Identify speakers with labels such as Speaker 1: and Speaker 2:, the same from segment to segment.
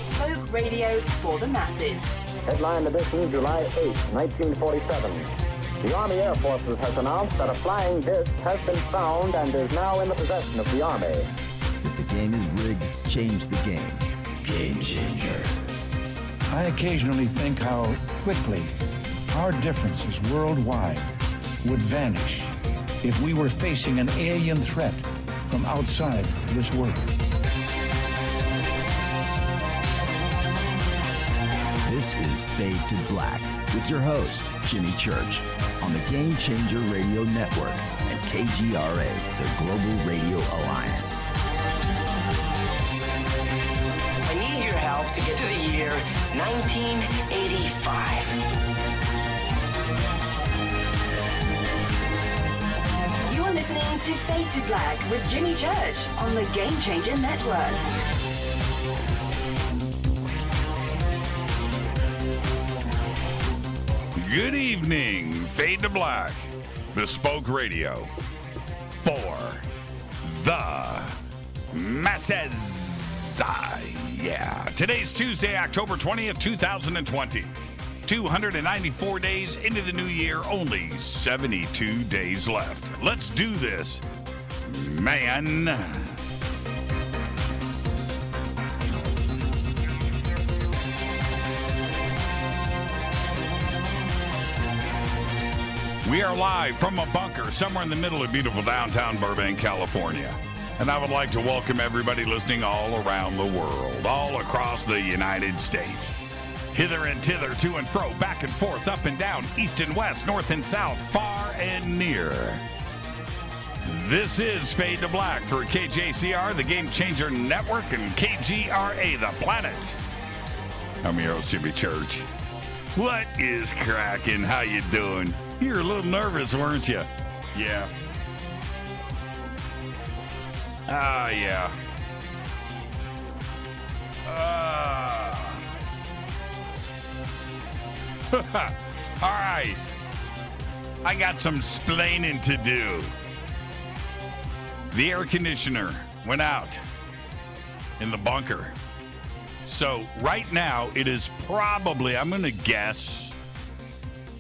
Speaker 1: bespoke radio for the masses.
Speaker 2: Headline edition, July 8, 1947. The Army Air Forces has announced that a flying disc has been found and is now in the possession of the Army.
Speaker 3: If the game is rigged, change the game. Game changer.
Speaker 4: I occasionally think how quickly our differences worldwide would vanish if we were facing an alien threat from outside this world.
Speaker 3: This is Fade to Black with your host, Jimmy Church, on the Game Changer Radio Network and KGRA, the Global Radio Alliance.
Speaker 5: I need your help to get to the year 1985.
Speaker 1: You're listening to Fade to Black with Jimmy Church on the Game Changer Network.
Speaker 6: Good evening, Fade to Black, bespoke radio for the masses. Yeah. Today's Tuesday, October 20th, 2020. 294 days into the new year, only 72 days left. Let's do this, man. We are live from a bunker somewhere in the middle of beautiful downtown Burbank, California. And I would like to welcome everybody listening all around the world, all across the United States. Hither and thither, to and fro, back and forth, up and down, east and west, north and south, far and near. This is Fade to Black for KJCR, the Game Changer Network, and KGRA, the planet. I'm your host, Jimmy Church. What is cracking? How you doing? You were a little nervous, weren't you? Yeah. Yeah. All right. I got some splaining to do. The air conditioner went out in the bunker. So right now it is probably, I'm going to guess,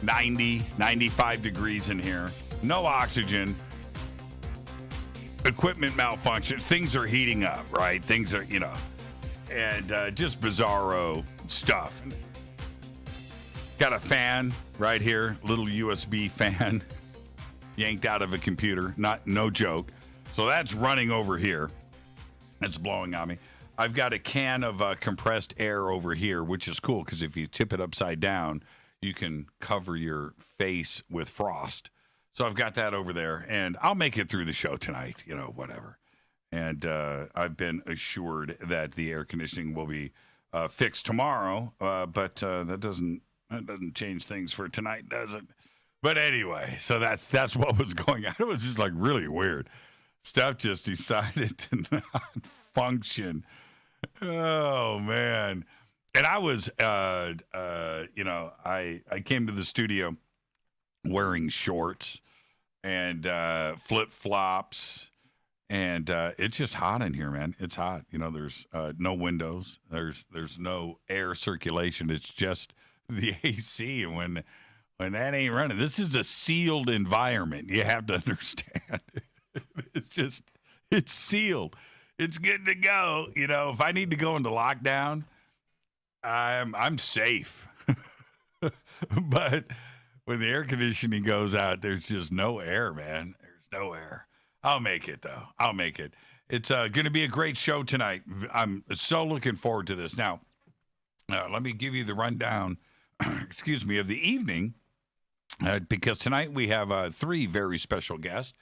Speaker 6: 90, 95 degrees in here. No oxygen. Equipment malfunction. Things are heating up, right? Things are, and just bizarro stuff. Got a fan right here, little USB fan yanked out of a computer. No joke. So that's running over here. It's blowing on me. I've got a can of compressed air over here, which is cool because if you tip it upside down, you can cover your face with frost. So I've got that over there, and I'll make it through the show tonight, whatever. And I've been assured that the air conditioning will be fixed tomorrow, but that doesn't change things for tonight, does it? But anyway, so that's what was going on. It was just like really weird. Stuff just decided to not function. Oh, man. And I was, I came to the studio wearing shorts and flip-flops, and it's just hot in here, man. It's hot. There's no windows. There's no air circulation. It's just the AC. And when that ain't running, this is a sealed environment. You have to understand. It's sealed. It's good to go. If I need to go into lockdown, I'm safe. But when the air conditioning goes out, there's just no air, man. There's no air. I'll make it, though. I'll make it. It's going to be a great show tonight. I'm so looking forward to this. Now, let me give you the rundown, of the evening, because tonight we have 3 very special guests.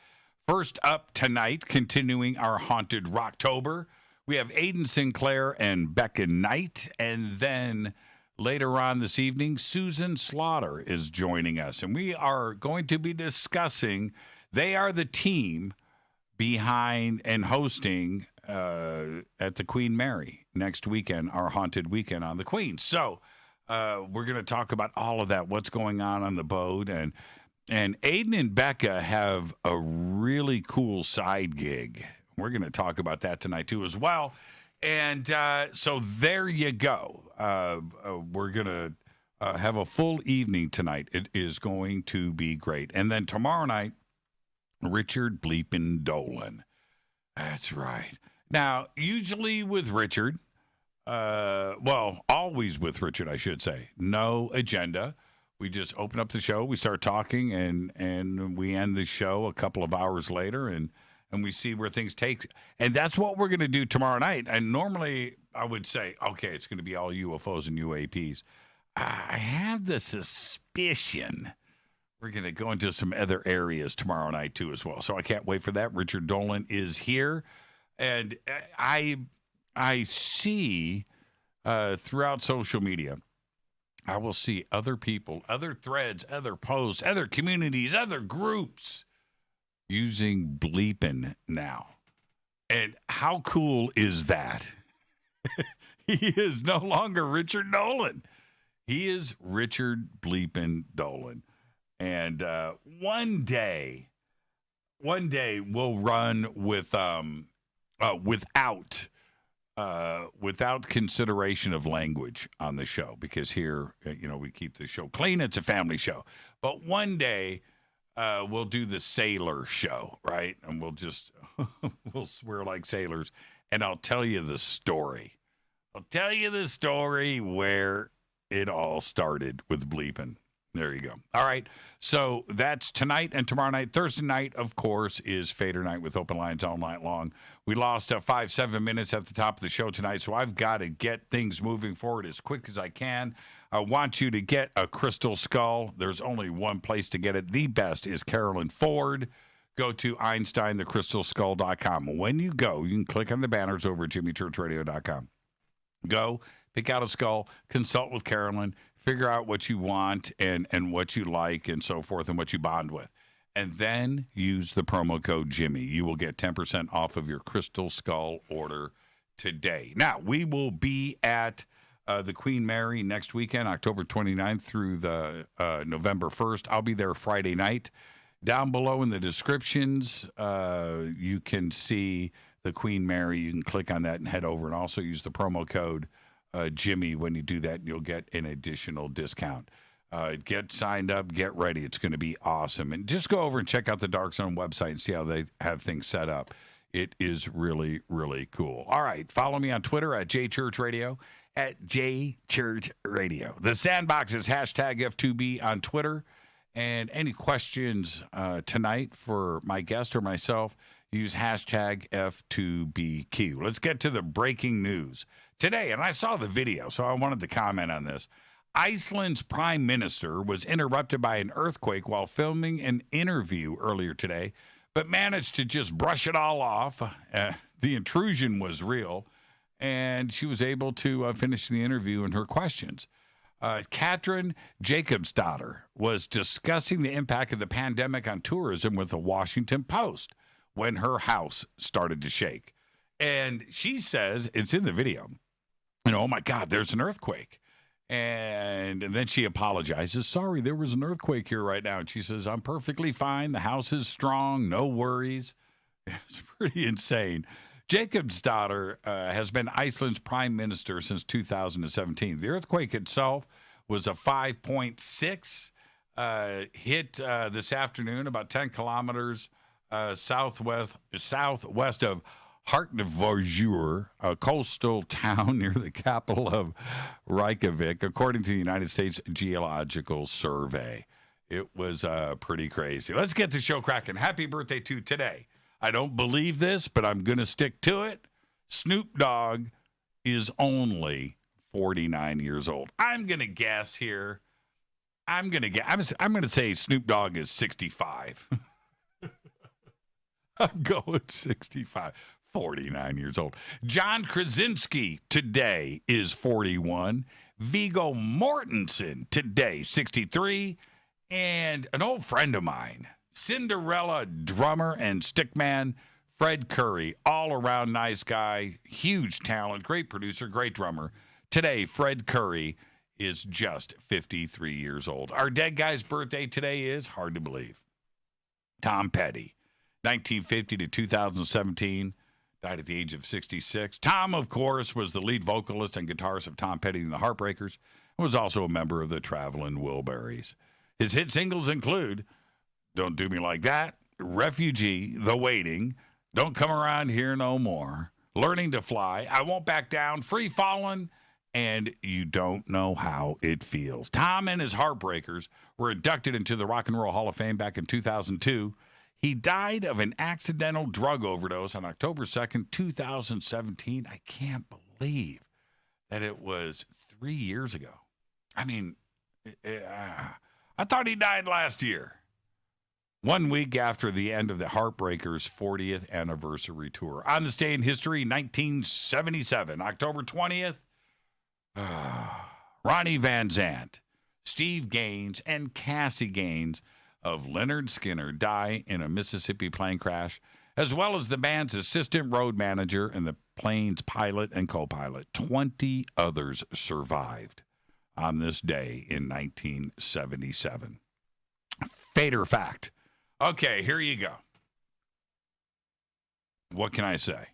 Speaker 6: First up tonight, continuing our Haunted Rocktober, we have Aiden Sinclair and Becca Knight. And then later on this evening, Susan Slaughter is joining us. And we are going to be discussing, they are the team behind and hosting at the Queen Mary next weekend, our Haunted Weekend on the Queen. So we're going to talk about all of that, what's going on the boat, and Aiden and Becca have a really cool side gig. We're going to talk about that tonight, too, as well. And so there you go. We're going to have a full evening tonight. It is going to be great. And then tomorrow night, Richard Bleepin Dolan. That's right. Now, usually with Richard, always with Richard, I should say, no agenda. We just open up the show, we start talking, and we end the show a couple of hours later, and we see where things take. And that's what we're going to do tomorrow night. And normally I would say, okay, it's going to be all UFOs and UAPs. I have the suspicion we're going to go into some other areas tomorrow night, too, as well. So I can't wait for that. Richard Dolan is here. And I see throughout social media, I will see other people, other threads, other posts, other communities, other groups using bleeping now. And how cool is that? He is no longer Richard Dolan. He is Richard bleeping Dolan. And one day we'll run with without consideration of language on the show, because here, we keep the show clean. It's a family show. But one day we'll do the sailor show, right? And we'll just we'll swear like sailors, and I'll tell you the story. I'll tell you the story where it all started with bleeping. There you go. All right. So that's tonight and tomorrow night. Thursday night, of course, is Fader night with open lines all night long. We lost 7 minutes at the top of the show tonight, so I've got to get things moving forward as quick as I can. I want you to get a crystal skull. There's only one place to get it. The best is Carolyn Ford. Go to EinsteinTheCrystalSkull.com. When you go, you can click on the banners over at JimmyChurchRadio.com. Go, pick out a skull, consult with Carolyn, figure out what you want and what you like and so forth and what you bond with. And then use the promo code Jimmy. You will get 10% off of your Crystal Skull order today. Now, we will be at the Queen Mary next weekend, October 29th through the November 1st. I'll be there Friday night. Down below in the descriptions, you can see the Queen Mary. You can click on that and head over, and also use the promo code Jimmy when you do that, and you'll get an additional discount. Get signed up, get ready. It's going to be awesome. And just go over and check out the Dark Zone website and see how they have things set up. It is really, really cool. All right. Follow me on Twitter at JChurchRadio, at JChurchRadio. The Sandbox is hashtag F2B on Twitter. And any questions tonight for my guest or myself, use hashtag F2BQ. Let's get to the breaking news today. And I saw the video, so I wanted to comment on this. Iceland's prime minister was interrupted by an earthquake while filming an interview earlier today, but managed to just brush it all off. The intrusion was real, and she was able to finish the interview and her questions. Katrin Jacobsdottir was discussing the impact of the pandemic on tourism with the Washington Post when her house started to shake. And she says, it's in the video, oh my God, there's an earthquake. And then she apologizes. Sorry, there was an earthquake here right now. And she says, I'm perfectly fine. The house is strong. No worries. It's pretty insane. Jacobsdottir has been Iceland's prime minister since 2017. The earthquake itself was a 5.6 hit this afternoon, about 10 kilometers southwest of Hartnavorsur, a coastal town near the capital of Reykjavik, according to the United States Geological Survey. It was pretty crazy. Let's get the show cracking. Happy birthday to today. I don't believe this, but I'm going to stick to it. Snoop Dogg is only 49 years old. I'm going to guess here. I'm going to say Snoop Dogg is 65. I'm going 65. 49 years old. John Krasinski today is 41. Viggo Mortensen today, 63. And an old friend of mine, Cinderella drummer and stickman Fred Curry, all-around nice guy, huge talent, great producer, great drummer. Today, Fred Curry is just 53 years old. Our dead guy's birthday today is, hard to believe, Tom Petty, 1950 to 2017. Died at the age of 66. Tom, of course, was the lead vocalist and guitarist of Tom Petty and the Heartbreakers, and was also a member of the Traveling Wilburys. His hit singles include Don't Do Me Like That, Refugee, The Waiting, Don't Come Around Here No More, Learning to Fly, I Won't Back Down, Free Fallin', and You Don't Know How It Feels. Tom and his Heartbreakers were inducted into the Rock and Roll Hall of Fame back in 2002. He died of an accidental drug overdose on October 2nd, 2017. I can't believe that it was 3 years ago. I mean, I thought he died last year. 1 week after the end of the Heartbreakers' 40th anniversary tour. On this day in history, 1977, October 20th, Ronnie Van Zant, Steve Gaines, and Cassie Gaines of Leonard Skinner die in a Mississippi plane crash, as well as the band's assistant road manager and the plane's pilot and co-pilot. 20 others survived on this day in 1977. Fader fact. Okay, here you go. What can I say?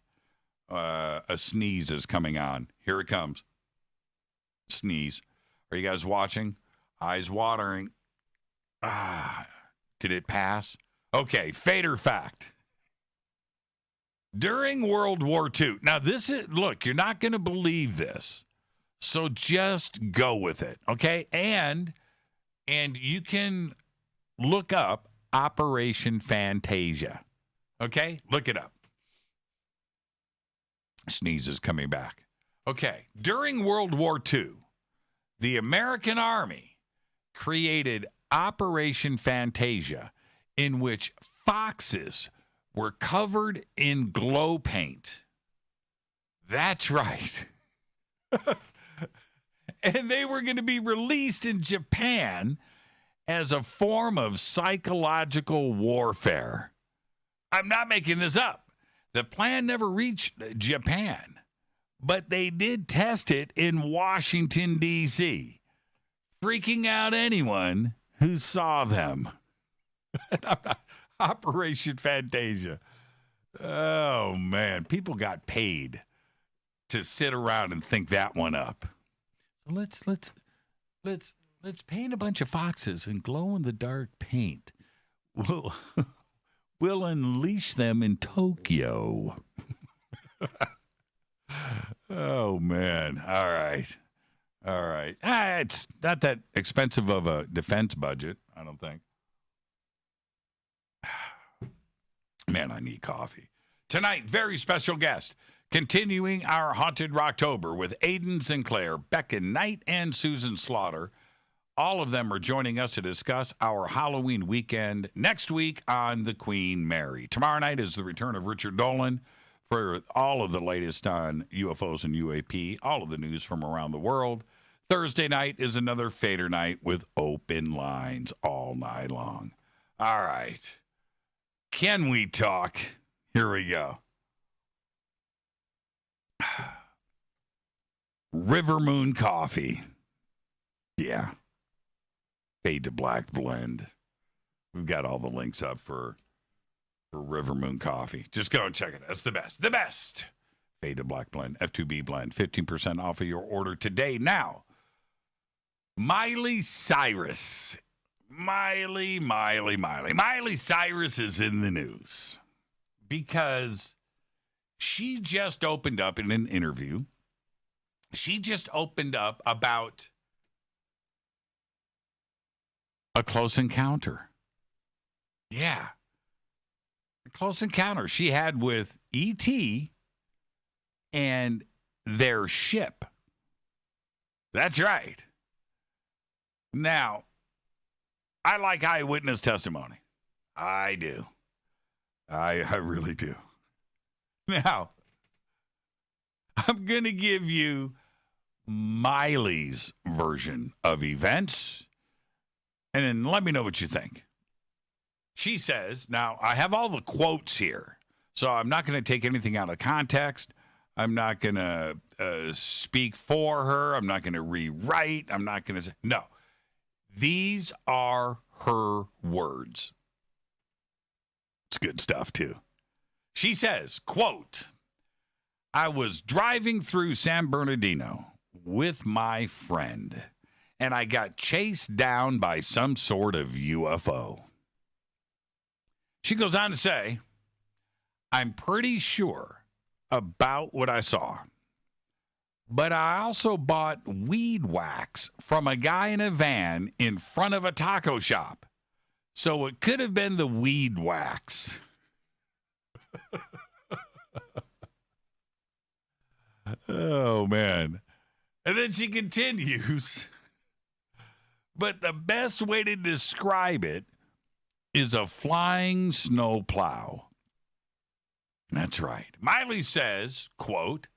Speaker 6: A sneeze is coming on. Here it comes. Sneeze. Are you guys watching? Eyes watering. Did it pass? Okay, fader fact. During World War II, now this is, look, you're not going to believe this, so just go with it, okay? And you can look up Operation Fantasia, okay? Look it up. Sneeze is coming back. Okay, during World War II, the American Army created Operation Fantasia, in which foxes were covered in glow paint. That's right. And they were going to be released in Japan as a form of psychological warfare. I'm not making this up. The plan never reached Japan, but they did test it in Washington, D.C., freaking out anyone who saw them. Operation Fantasia. Oh, man. People got paid to sit around and think that one up. Let's paint a bunch of foxes in glow-in-the-dark paint. We'll unleash them in Tokyo. Oh, man. All right. It's not that expensive of a defense budget, I don't think. Man, I need coffee. Tonight, very special guest. Continuing our Haunted Rocktober with Aiden Sinclair, Becca Knight, and Susan Slaughter. All of them are joining us to discuss our Halloween weekend next week on the Queen Mary. Tomorrow night is the return of Richard Dolan for all of the latest on UFOs and UAP, all of the news from around the world. Thursday night is another Fader night with open lines all night long. All right. Can we talk? Here we go. River Moon Coffee. Yeah. Fade to Black blend. We've got all the links up for River Moon Coffee. Just go and check it. That's the best. The best. Fade to Black blend. F2B blend. 15% off of your order today. Now, Miley Cyrus. Miley Cyrus is in the news because she just opened up in an interview. She just opened up about a close encounter. Yeah. A close encounter she had with E.T. and their ship. That's right. Now, I like eyewitness testimony. I do. I really do. Now, I'm going to give you Miley's version of events, and then let me know what you think. She says, now, I have all the quotes here, so I'm not going to take anything out of context. I'm not going to speak for her. I'm not going to rewrite. I'm not going to say, no. These are her words. It's good stuff, too. She says, quote, I was driving through San Bernardino with my friend, and I got chased down by some sort of UFO. She goes on to say, I'm pretty sure about what I saw, but I also bought weed wax from a guy in a van in front of a taco shop. So it could have been the weed wax. Oh, man. And then she continues. But the best way to describe it is a flying snowplow. That's right. Miley says, quote,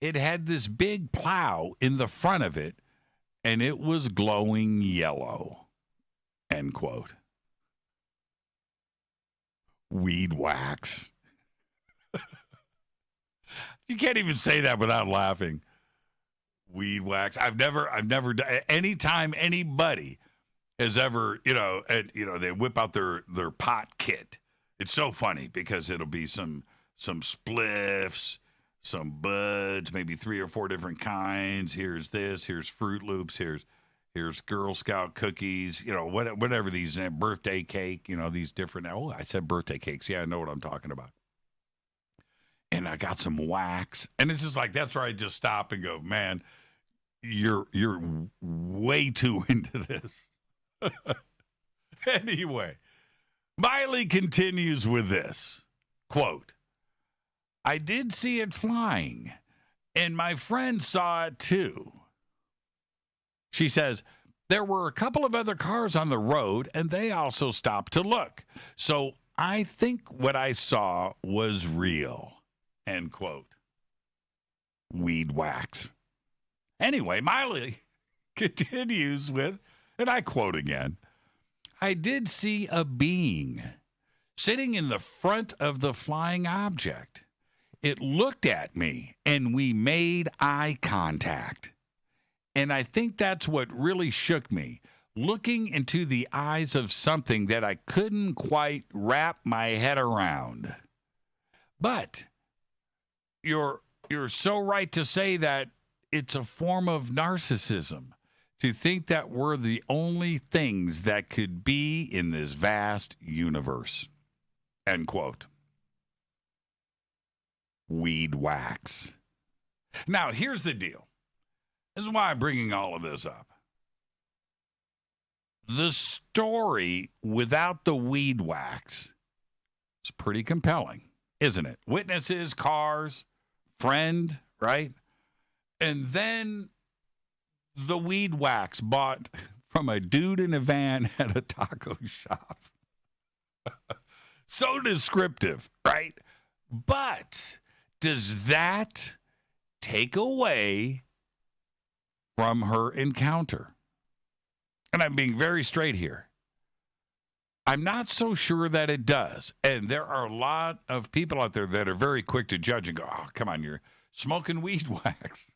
Speaker 6: it had this big plow in the front of it, and it was glowing yellow, end quote. Weed wax. You can't even say that without laughing. Weed wax. I've never anytime anybody has ever, they whip out their pot kit. It's so funny because it'll be some spliffs, some buds, maybe 3 or 4 different kinds. Here's this, here's Fruit Loops, here's Girl Scout cookies, whatever these, birthday cake, these different, I said birthday cakes. Yeah, I know what I'm talking about. And I got some wax. And it's just like, that's where I just stop and go, man, you're way too into this. Anyway, Miley continues with this, quote, I did see it flying, and my friend saw it too. She says, there were a couple of other cars on the road, and they also stopped to look. So I think what I saw was real, end quote. Weed wax. Anyway, Miley continues with, and I quote again, I did see a being sitting in the front of the flying object. It looked at me, and we made eye contact. And I think that's what really shook me, looking into the eyes of something that I couldn't quite wrap my head around. But you're so right to say that it's a form of narcissism to think that we're the only things that could be in this vast universe. End quote. Weed wax. Now, here's the deal. This is why I'm bringing all of this up. The story without the weed wax is pretty compelling, isn't it? Witnesses, cars, friend, right? And then the weed wax bought from a dude in a van at a taco shop. So descriptive, right? But does that take away from her encounter? And I'm being very straight here. I'm not so sure that it does. And there are a lot of people out there that are very quick to judge and go, oh, come on, you're smoking weed wax.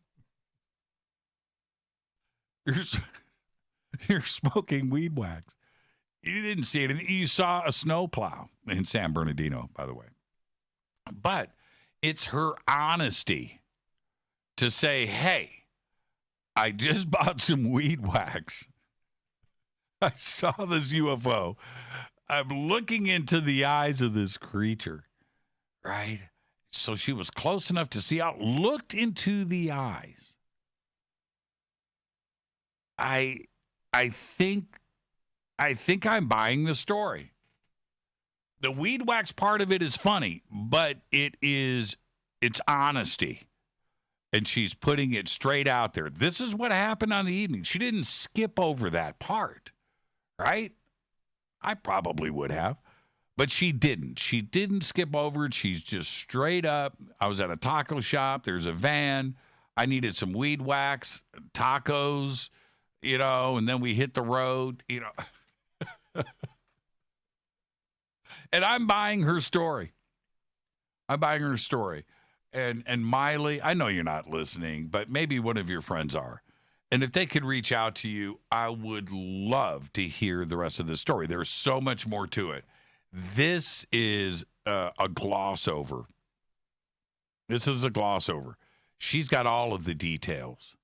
Speaker 6: You're smoking weed wax. You didn't see it. You saw a snowplow in San Bernardino, by the way. But it's her honesty to say, hey, I just bought some weed wax. I saw this UFO. I'm looking into the eyes of this creature, right? So she was close enough to see out, looked into the eyes. I think I'm buying the story. The weed wax part of it is funny, but it's honesty. And she's putting it straight out there. This is what happened on the evening. She didn't skip over that part, right? I probably would have, but she didn't. She didn't skip over it. She's just straight up. I was at a taco shop. There's a van. I needed some weed wax, tacos, and then we hit the road, And I'm buying her story. And Miley, I know you're not listening, but maybe one of your friends are. And if they could reach out to you, I would love to hear the rest of the story. There's so much more to it. This is a gloss over This is a gloss over. She's got all of the details.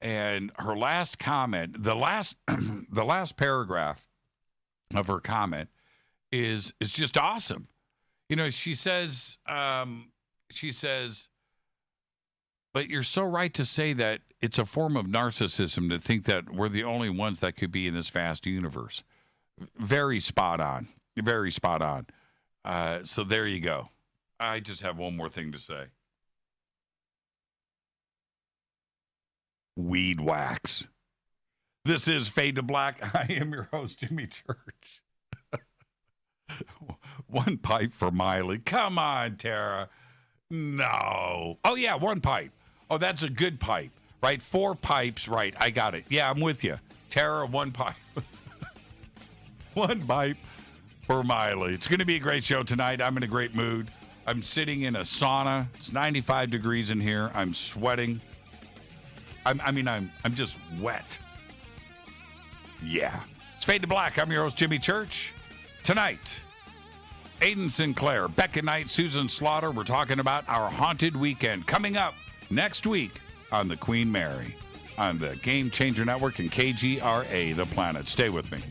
Speaker 6: And her last comment, the last paragraph of her comment is just awesome. You know, she says, but you're so right to say that it's a form of narcissism to think that we're the only ones that could be in this vast universe. Very spot on. Very spot on. So there you go. I just have one more thing to say. Weed wax. This is Fade to Black. I am your host, Jimmy Church. One pipe for Miley. Come on, Tara. No. Oh, yeah, one pipe. Oh, that's a good pipe, right? 4 pipes, right. I got it. Yeah, I'm with you. Tara, one pipe. One pipe for Miley. It's going to be a great show tonight. I'm in a great mood. I'm sitting in a sauna. It's 95 degrees in here. I'm sweating. I'm just wet. Yeah. It's Fade to Black. I'm your host, Jimmy Church. Tonight, Aiden Sinclair, Becca Knight, Susan Slaughter. We're talking about our haunted weekend coming up next week on the Queen Mary on the Game Changer Network and KGRA, The Planet. Stay with me.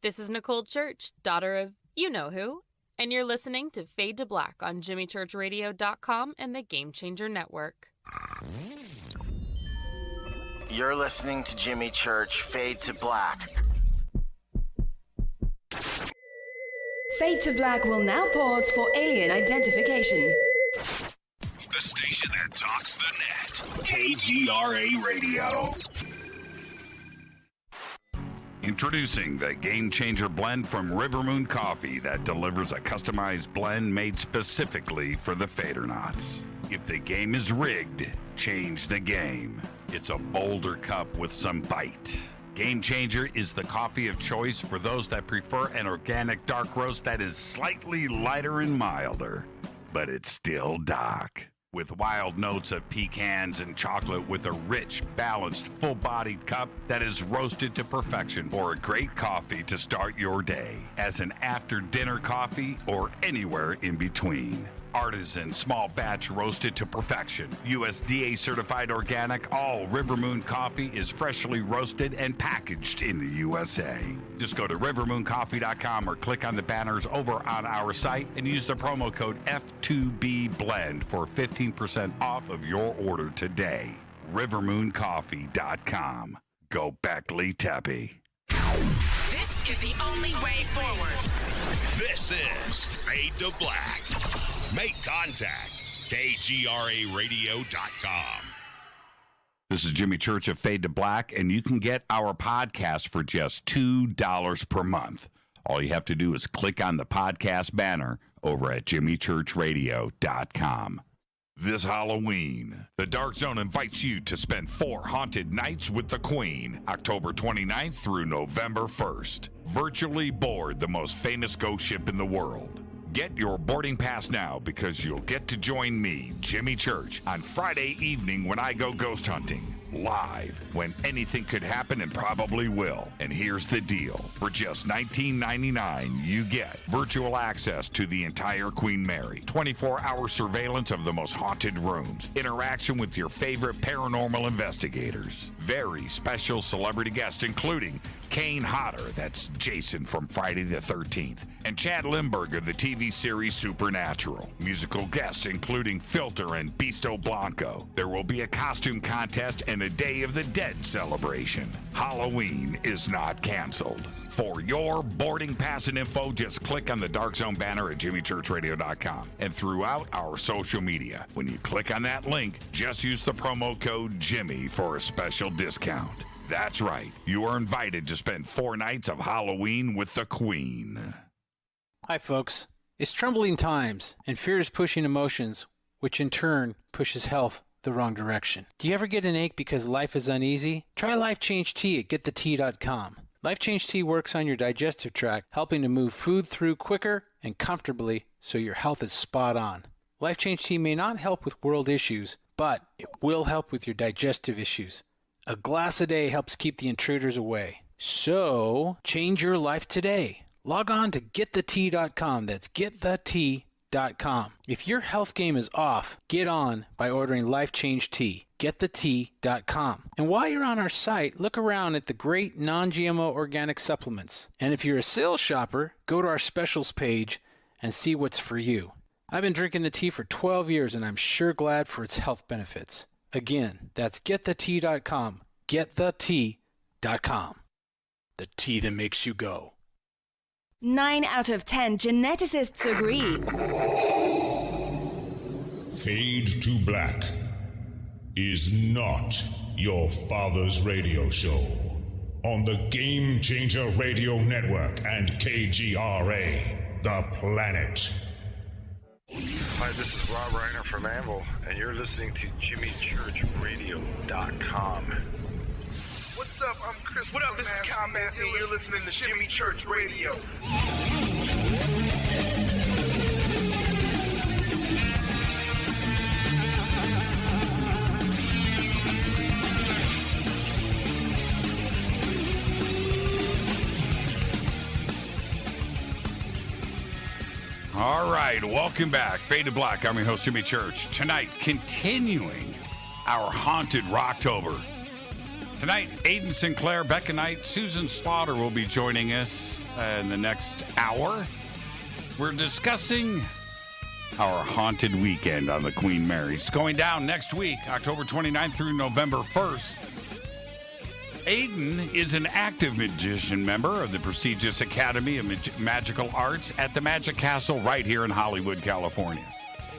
Speaker 7: This is Nicole Church, daughter of you-know-who, and you're listening to Fade to Black on JimmyChurchRadio.com and the Game Changer Network.
Speaker 5: You're listening to Jimmy Church, Fade to Black.
Speaker 1: Fade to Black will now pause for alien identification.
Speaker 3: The station that talks the net. KGRA Radio. Introducing the Game Changer blend from River Moon Coffee that delivers a customized blend made specifically for the Fadernauts. If the game is rigged, change the game. It's a bolder cup with some bite. Game Changer is the coffee of choice for those that prefer an organic dark roast that is slightly lighter and milder, but it's still dark. With wild notes of pecans and chocolate with a rich, balanced, full-bodied cup that is roasted to perfection for a great coffee to start your day, as an after-dinner coffee or anywhere in between. Artisan, small batch roasted to perfection. USDA certified organic, all River Moon coffee is freshly roasted and packaged in the USA. Just go to rivermooncoffee.com or click on the banners over on our site and use the promo code F2BBLEND for 15% off of your order today. rivermooncoffee.com. Go Beckley Teppy.
Speaker 8: This is the only way forward.
Speaker 9: This is Fade to Black. Make contact. KGRARadio.com.
Speaker 6: This is Jimmy Church of Fade to Black, and you can get our podcast for just $2 per month. All you have to do is click on the podcast banner over at JimmyChurchRadio.com. This Halloween, the Dark Zone invites you to spend 4 haunted nights with the Queen, October 29th through November 1st. Virtually board the most famous ghost ship in the world. Get your boarding pass now because you'll get to join me, Jimmy Church, on Friday evening when I go ghost hunting. Live, when anything could happen and probably will. And here's the deal. For just $19.99, you get virtual access to the entire Queen Mary, 24-hour surveillance of the most haunted rooms, interaction with your favorite paranormal investigators, very special celebrity guests including Kane Hodder, that's Jason from Friday the 13th, and Chad Lindbergh of the TV series Supernatural. Musical guests including Filter and Beasto Blanco. There will be a costume contest and a Day of the Dead celebration. Halloween is not canceled. For your boarding pass and info, just click on the Dark Zone banner at JimmyChurchRadio.com and throughout our social media. When you click on that link, just use the promo code Jimmy for a special discount. That's right. You are invited to spend 4 nights of Halloween with the Queen.
Speaker 10: Hi, folks. It's troubling times, and fear is pushing emotions, which in turn pushes health the wrong direction. Do you ever get an ache because life is uneasy? Try Life Change Tea at getthetea.com. Life Change Tea works on your digestive tract, helping to move food through quicker and comfortably so your health is spot on. Life Change Tea may not help with world issues, but it will help with your digestive issues. A glass a day helps keep the intruders away. So, change your life today. Log on to getthetea.com. That's getthetea.com. If your health game is off, get on by ordering Life Change Tea. Getthetea.com. And while you're on our site, look around at the great non-GMO organic supplements. And if you're a sales shopper, go to our specials page and see what's for you. I've been drinking the tea for 12 years and I'm sure glad for its health benefits. Again, that's getthetea.com. Getthetea.com. The tea that makes you go.
Speaker 1: 9 out of 10 geneticists agree.
Speaker 9: Fade to Black is not your father's radio show on the Game Changer Radio Network and KGRA, The Planet.
Speaker 11: Hi, this is Rob Reiner from Anvil, and you're listening to JimmyChurchRadio.com.
Speaker 12: What's up? I'm Chris. What up? This is Kyle Massey, and you're listening to Jimmy Church Radio.
Speaker 6: All right, welcome back. Fade to Black. I'm your host, Jimmy Church. Tonight, continuing our Haunted Rocktober. Tonight, Aiden Sinclair, Becca Knight, Susan Slaughter will be joining us in the next hour. We're discussing our haunted weekend on the Queen Mary. It's going down next week, October 29th through November 1st. Aiden is an active magician member of the prestigious Academy of Magical Arts at the Magic Castle right here in Hollywood, California.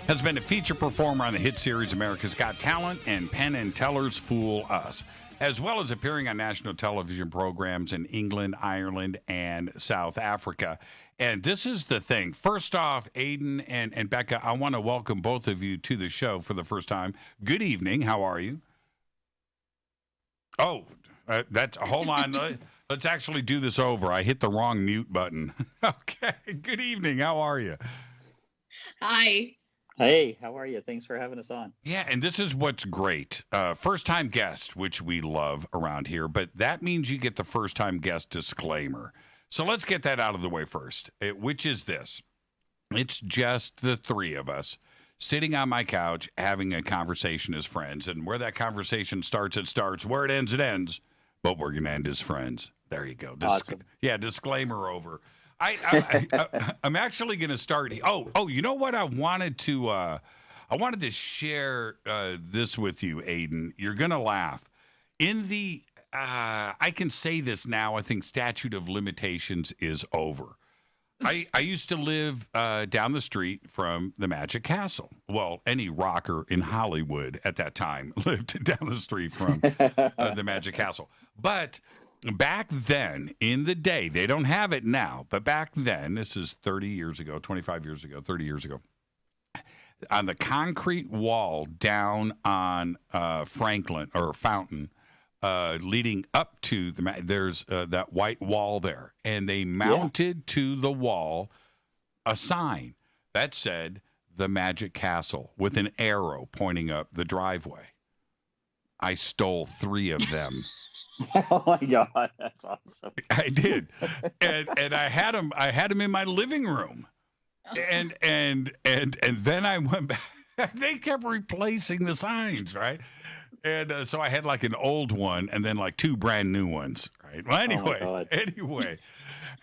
Speaker 6: Has been a feature performer on the hit series America's Got Talent and Penn and Teller's Fool Us, as well as appearing on national television programs in England, Ireland, and South Africa. And this is the thing. First off, Aiden and Becca, I want to welcome both of you to the show for the first time. Good evening. How are you? Oh, hold on. Let's actually do this over. I hit the wrong mute button. Okay. Good evening. How are you?
Speaker 13: Hi.
Speaker 14: Hey, how are you? Thanks for having us on.
Speaker 6: Yeah, and this is what's great. First-time guest, which we love around here, but that means you get the first-time guest disclaimer. So let's get that out of the way first, which is this. It's just the three of us sitting on my couch having a conversation as friends, and where that conversation starts, it starts. Where it ends, but we're going to end as friends. There you go.
Speaker 14: Awesome.
Speaker 6: Yeah, disclaimer over. I'm actually going to start. Oh, you know what? I wanted to share this with you, Aiden. You're going to laugh. In the, I can say this now. I think statute of limitations is over. I used to live down the street from the Magic Castle. Well, any rocker in Hollywood at that time lived down the street from the Magic Castle. But back then, in the day, they don't have it now, but back then, this is 30 years ago, 25 years ago, 30 years ago, on the concrete wall down on Franklin or Fountain, leading up to there's that white wall there, and they mounted to the wall a sign that said the Magic Castle with an arrow pointing up the driveway. I stole 3 of them.
Speaker 14: Oh my God, that's awesome!
Speaker 6: I did, and I had them in my living room, and then I went back. They kept replacing the signs, right? And so I had like an old one, and then like 2 brand new ones, right? Well, anyway,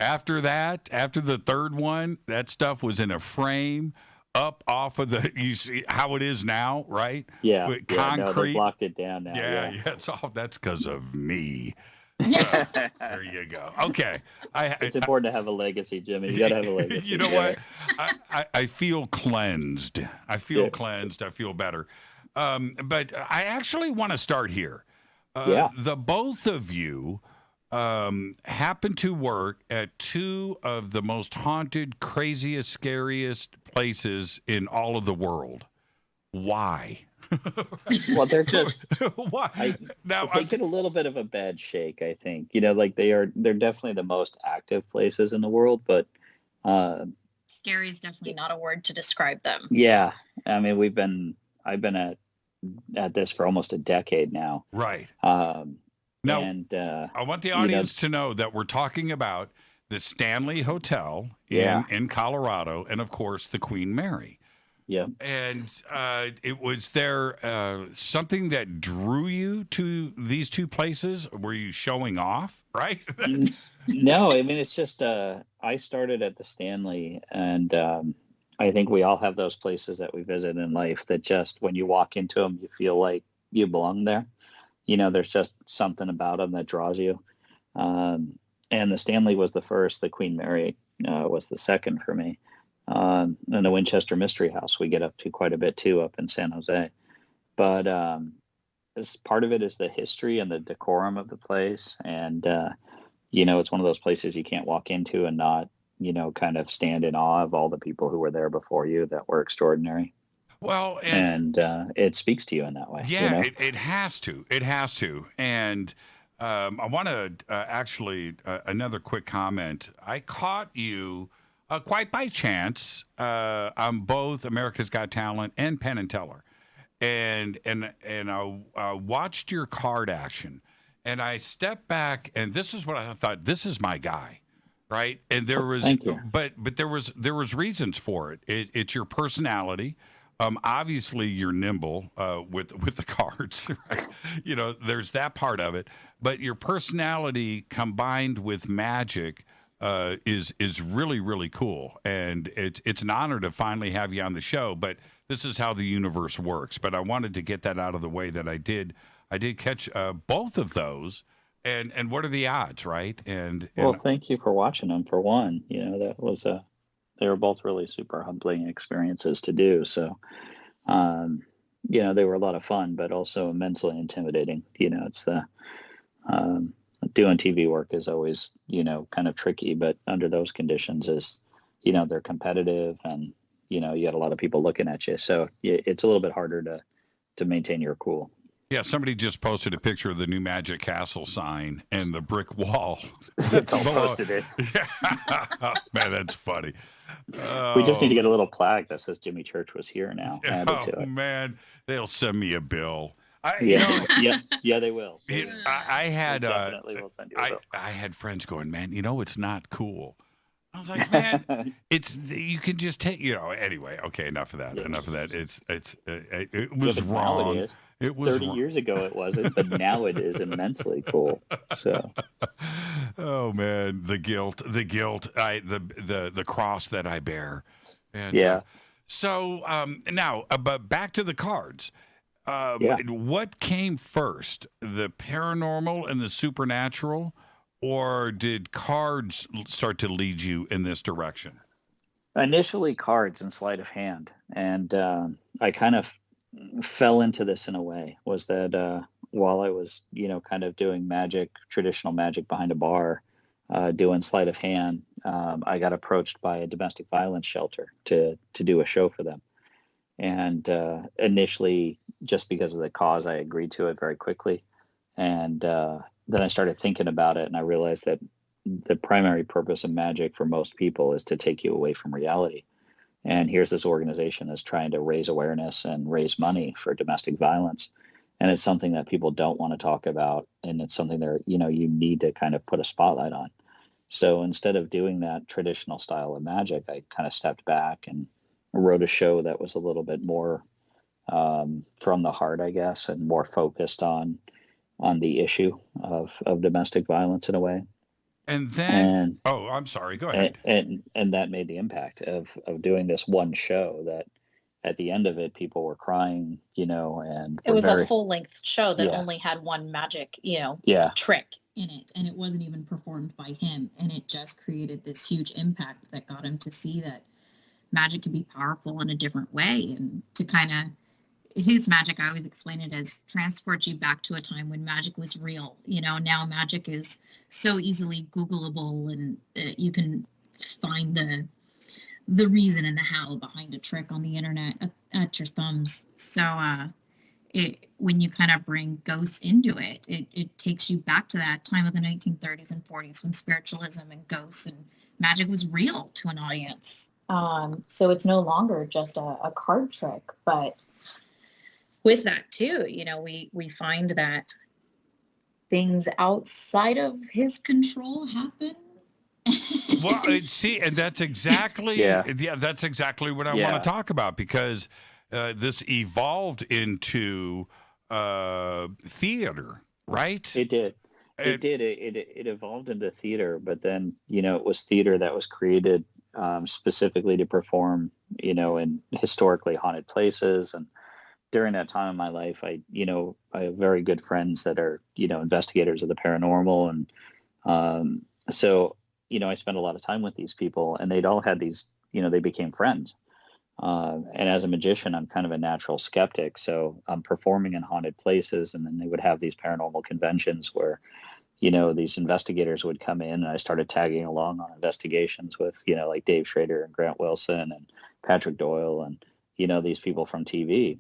Speaker 6: after that, after the 3rd one, that stuff was in a frame up off of the. You see how it is now, right?
Speaker 14: Yeah,
Speaker 6: with concrete.
Speaker 14: No, they've locked it down now.
Speaker 6: Yeah. It's all that's because of me. So, there you go. Okay,
Speaker 14: it's important to have a legacy, Jimmy. You got to have a legacy.
Speaker 6: You know what? I feel cleansed. I feel cleansed. I feel better. But I actually want to start here. The both of you happen to work at 2 of the most haunted, craziest, scariest places in all of the world. Why?
Speaker 14: Well, they're just
Speaker 6: why?
Speaker 14: They get a little bit of a bad shake, I think. You know, like they're definitely the most active places in the world, but
Speaker 13: scary is definitely not a word to describe them.
Speaker 14: Yeah, I mean, I've been at at this for almost a decade now.
Speaker 6: Right.
Speaker 14: Now,
Speaker 6: I want the audience to know that we're talking about the Stanley Hotel in Colorado, and of course the Queen Mary.
Speaker 14: Yeah.
Speaker 6: And it was there something that drew you to these two places? Were you showing off, right?
Speaker 14: No, I mean, it's just I started at the Stanley, and I think we all have those places that we visit in life that just when you walk into them, you feel like you belong there. You know, there's just something about them that draws you. And the Stanley was the first. The Queen Mary was the second for me. And the Winchester Mystery House we get up to quite a bit too up in San Jose. But this part of it is the history and the decorum of the place. And, you know, it's one of those places you can't walk into and not, you know, kind of stand in awe of all the people who were there before you that were extraordinary.
Speaker 6: Well,
Speaker 14: and it speaks to you in that way.
Speaker 6: Yeah,
Speaker 14: you know?
Speaker 6: it has to. It has to. And I want to actually another quick comment. I caught you quite by chance on both America's Got Talent and Penn and Teller, and I watched your card action, and I stepped back, and this is what I thought. This is my guy. Right. And there was,
Speaker 14: Thank you.
Speaker 6: but there was reasons for it. It's your personality. Obviously you're nimble with the cards, right? You know, there's that part of it, but your personality combined with magic is really, really cool. And it's an honor to finally have you on the show, but this is how the universe works. But I wanted to get that out of the way that I did catch both of those. And what are the odds, right? And
Speaker 14: well, thank you for watching them. For one, you know, that was they were both really super humbling experiences to do. So, you know, they were a lot of fun, but also immensely intimidating. You know, it's the doing TV work is always, you know, kind of tricky, but under those conditions is, you know, they're competitive and, you know, you got a lot of people looking at you. So it's a little bit harder to maintain your cool.
Speaker 6: Yeah, somebody just posted a picture of the new Magic Castle sign and the brick wall.
Speaker 14: It's all posted it.
Speaker 6: Yeah. Man, that's funny.
Speaker 14: We just need to get a little plaque that says Jimmy Church was here now. Added to it.
Speaker 6: Man, they'll send me a bill.
Speaker 14: Yeah, they will.
Speaker 6: I had
Speaker 14: definitely will send you a bill.
Speaker 6: I had friends going, man, you know, it's not cool. I was like, man, you can just take, you know. Anyway, okay, enough of that. It was wrong. It was
Speaker 14: 30 years ago it wasn't, but now it is immensely cool. So,
Speaker 6: oh man, the guilt, the cross that I bear. And,
Speaker 14: yeah.
Speaker 6: So now, but back to the cards. What came first, the paranormal and the supernatural? Or did cards start to lead you in this direction?
Speaker 14: Initially, cards and sleight of hand. And I kind of fell into this in a way, was that while I was, you know, kind of doing magic, traditional magic behind a bar, doing sleight of hand, I got approached by a domestic violence shelter to do a show for them. And initially, just because of the cause, I agreed to it very quickly. And then I started thinking about it, and I realized that the primary purpose of magic for most people is to take you away from reality. And here's this organization that's trying to raise awareness and raise money for domestic violence. And it's something that people don't want to talk about. And it's something that, you know, you need to kind of put a spotlight on. So instead of doing that traditional style of magic, I kind of stepped back and wrote a show that was a little bit more from the heart, I guess, and more focused on the issue of domestic violence in a way.
Speaker 6: And then, I'm sorry, go ahead.
Speaker 14: And that made the impact of doing this one show that at the end of it, people were crying, you know, and
Speaker 15: it was a full length show that only had one magic, you know, trick in it. And it wasn't even performed by him. And it just created this huge impact that got him to see that magic can be powerful in a different way, and to kind of, his magic, I always explain it as transport you back to a time when magic was real. You know, now magic is so easily Googleable, and you can find the reason and the how behind a trick on the internet at your thumbs. So when you kind of bring ghosts into it, it takes you back to that time of the 1930s and 40s when spiritualism and ghosts and magic was real to an audience. So it's no longer just a card trick, but with that too, we find that things outside of his control happen.
Speaker 6: Well, see, and that's exactly that's exactly what I want to talk about, because this evolved into theater, right?
Speaker 14: It did. It evolved into theater, but then it was theater that was created specifically to perform in historically haunted places. And during that time in my life, I have very good friends that are investigators of the paranormal, and so I spent a lot of time with these people, and they'd all had these they became friends. And as a magician, I'm kind of a natural skeptic. So I'm performing in haunted places, and then they would have these paranormal conventions where, these investigators would come in, and I started tagging along on investigations with, like Dave Schrader and Grant Wilson and Patrick Doyle and, these people from TV.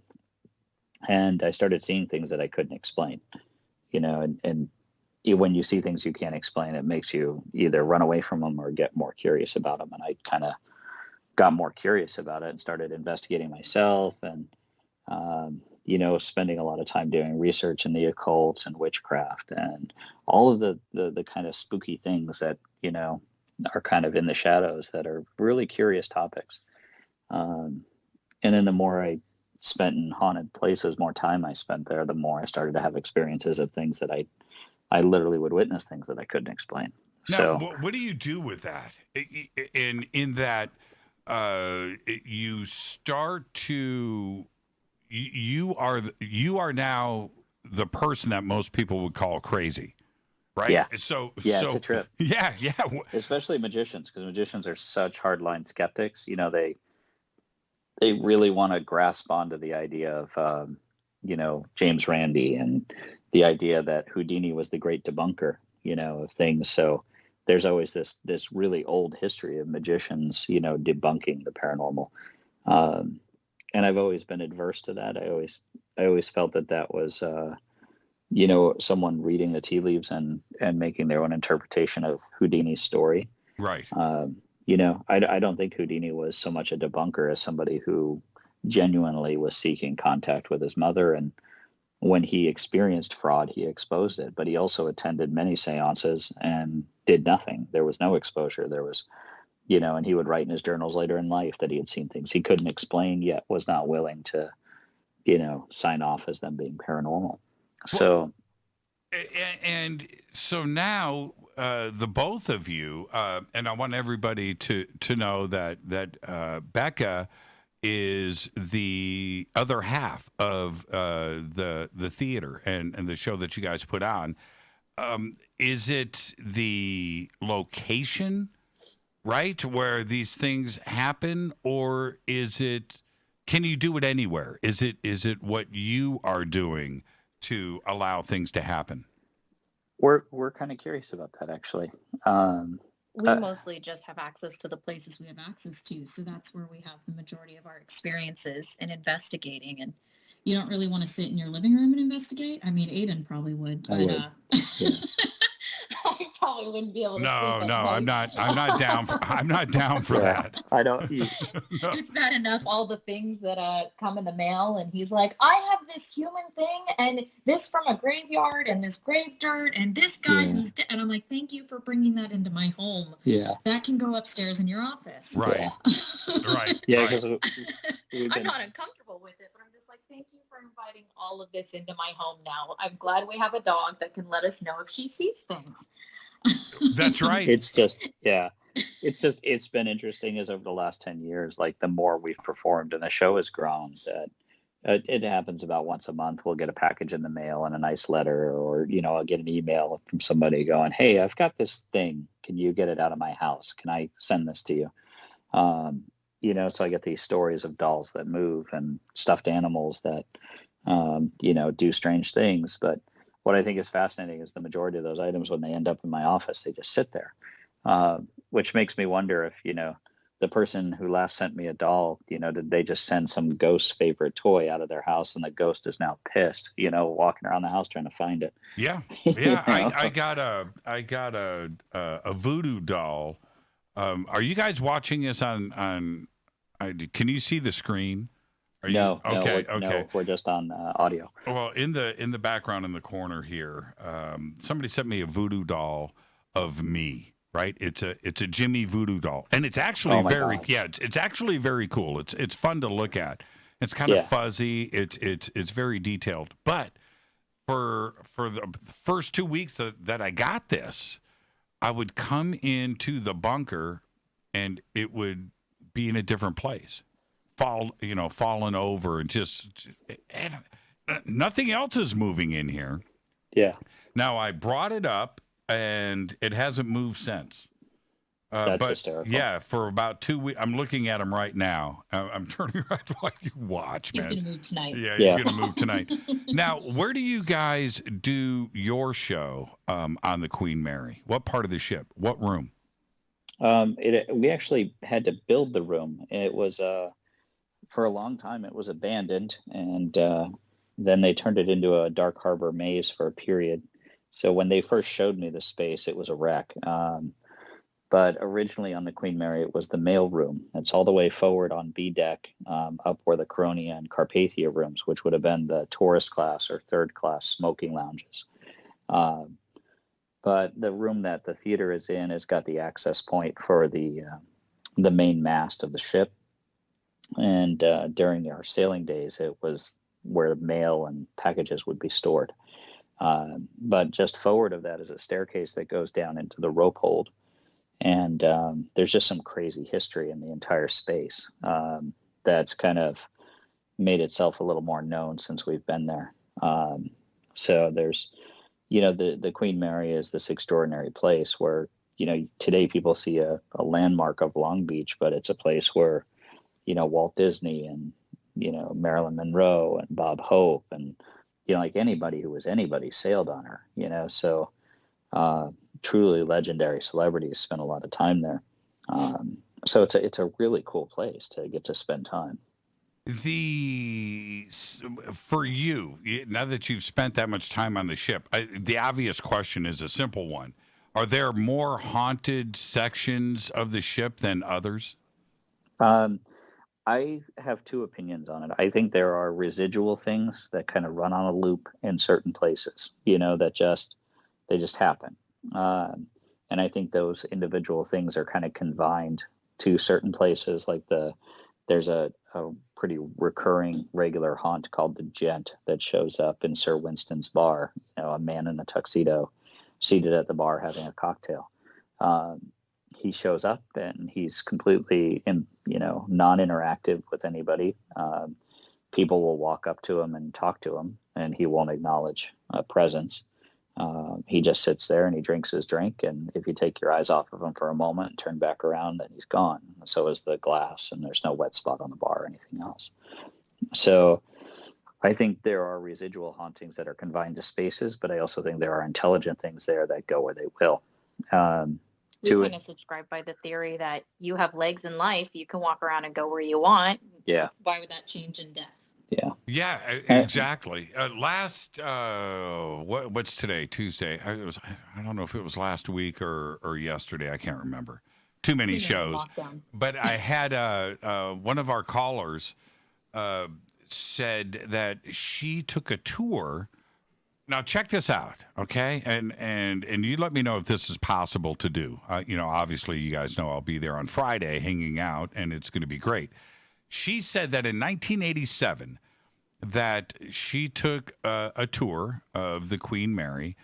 Speaker 14: And I started seeing things that I couldn't explain, and when you see things you can't explain, it makes you either run away from them or get more curious about them. And I kind of got more curious about it and started investigating myself, and spending a lot of time doing research in the occult and witchcraft and all of the kind of spooky things that are kind of in the shadows that are really curious topics. And then the more I spent in haunted places, more time I spent there, the more I started to have experiences of things that I literally would witness things that I couldn't explain.
Speaker 6: Now,
Speaker 14: So
Speaker 6: what do you do with that? In that you start to you are now the person that most people would call crazy, right?
Speaker 14: Yeah.
Speaker 6: So
Speaker 14: it's a trip.
Speaker 6: Yeah.
Speaker 14: Especially magicians, because magicians are such hardline skeptics. They really want to grasp onto the idea of James Randi and the idea that Houdini was the great debunker, of things. So there's always this really old history of magicians, debunking the paranormal. And I've always been adverse to that. I always felt that was, someone reading the tea leaves and making their own interpretation of Houdini's story.
Speaker 6: Right.
Speaker 14: I don't think Houdini was so much a debunker as somebody who genuinely was seeking contact with his mother. And when he experienced fraud, he exposed it. But he also attended many seances and did nothing. There was no exposure. There was, and he would write in his journals later in life that he had seen things he couldn't explain, yet was not willing to, sign off as them being paranormal. So.
Speaker 6: And so now the both of you, and I want everybody to know that Becca is the other half of the theater and the show that you guys put on. Is it the location, right, where these things happen, or can you do it anywhere? Is it what you are doing to allow things to happen?
Speaker 14: We're kind of curious about that, actually.
Speaker 15: We mostly just have access to the places we have access to. So that's where we have the majority of our experiences in investigating. And you don't really want to sit in your living room and investigate. I mean, Aiden probably would, but I probably wouldn't be able to.
Speaker 6: I'm not down for that.
Speaker 14: I don't.
Speaker 15: It's bad enough all the things that come in the mail, and he's like, I have this human thing, and this from a graveyard, and this grave dirt, and this guy who's dead. And I'm like, thank you for bringing that into my home.
Speaker 14: Yeah,
Speaker 15: that can go upstairs in your office.
Speaker 6: Right. Right.
Speaker 14: Yeah, because
Speaker 15: I'm not uncomfortable with it, but I'm just like, thank you for inviting all of this into my home now. I'm glad we have a dog that can let us know if she sees things.
Speaker 6: That's right.
Speaker 14: It's been interesting as over the last 10 years, like the more we've performed and the show has grown, that it happens about once a month. We'll get a package in the mail and a nice letter, or, I'll get an email from somebody going, hey, I've got this thing. Can you get it out of my house? Can I send this to you? So I get these stories of dolls that move and stuffed animals that, do strange things. But what I think is fascinating is the majority of those items, when they end up in my office, they just sit there, which makes me wonder if, the person who last sent me a doll, did they just send some ghost favorite toy out of their house, and the ghost is now pissed, walking around the house trying to find it.
Speaker 6: Yeah. Yeah. I got a voodoo doll. Are you guys watching this on can you see the screen?
Speaker 14: No,
Speaker 6: okay.
Speaker 14: we're just on audio.
Speaker 6: Well, in the background in the corner here, somebody sent me a voodoo doll of me. Right, it's a Jimmy voodoo doll, and it's actually it's actually very cool. It's fun to look at. It's kind of fuzzy. It's very detailed. But for the first 2 weeks that I got this, I would come into the bunker, and it would be in a different place. Falling over and and nothing else is moving in here.
Speaker 14: Yeah.
Speaker 6: Now I brought it up and it hasn't moved since.
Speaker 14: That's hysterical.
Speaker 6: Yeah, for about 2 weeks. I'm looking at him right now. I'm turning around while you watch, man.
Speaker 15: He's going to move tonight.
Speaker 6: Yeah, he's going to move tonight. Now, where do you guys do your show on the Queen Mary? What part of the ship? What room?
Speaker 14: We actually had to build the room. It was for a long time it was abandoned, and then they turned it into a dark harbor maze for a period. So when they first showed me the space, it was a wreck. But originally on the Queen Mary, it was the mail room. It's all the way forward on B deck, up where the Caronia and Carpathia rooms, which would have been the tourist class or third class smoking lounges. But the room that the theater is in has got the access point for the main mast of the ship. And during our sailing days, it was where mail and packages would be stored. But just forward of that is a staircase that goes down into the rope hold. And there's just some crazy history in the entire space that's kind of made itself a little more known since we've been there. So there's, the Queen Mary is this extraordinary place where, today people see a landmark of Long Beach, but it's a place where, Walt Disney and, Marilyn Monroe and Bob Hope and, like anybody who was anybody sailed on her, so truly legendary celebrities spent a lot of time there. So it's a really cool place to get to spend time.
Speaker 6: For you, now that you've spent that much time on the ship, the obvious question is a simple one. Are there more haunted sections of the ship than others?
Speaker 14: I have two opinions on it. I think there are residual things that kind of run on a loop in certain places, that they just happen. And I think those individual things are kind of confined to certain places. Like there's a pretty recurring regular haunt called the Gent that shows up in Sir Winston's bar, a man in a tuxedo seated at the bar having a cocktail. He shows up and he's completely, non-interactive with anybody. People will walk up to him and talk to him, and he won't acknowledge a presence. He just sits there and he drinks his drink. And if you take your eyes off of him for a moment and turn back around, then he's gone. So is the glass, and there's no wet spot on the bar or anything else. So I think there are residual hauntings that are confined to spaces, but I also think there are intelligent things there that go where they will.
Speaker 15: We kind of subscribe by the theory that you have legs in life, you can walk around and go where you want.
Speaker 14: Yeah.
Speaker 15: Why would that change in death?
Speaker 14: Yeah.
Speaker 6: Yeah, exactly. What's today? Tuesday. I don't know if it was last week or yesterday. I can't remember. Too many shows. But I had one of our callers said that she took a tour. Now check this out, okay? And you let me know if this is possible to do. Obviously you guys know I'll be there on Friday hanging out, and it's going to be great. She said that in 1987 that she took a tour of the Queen Mary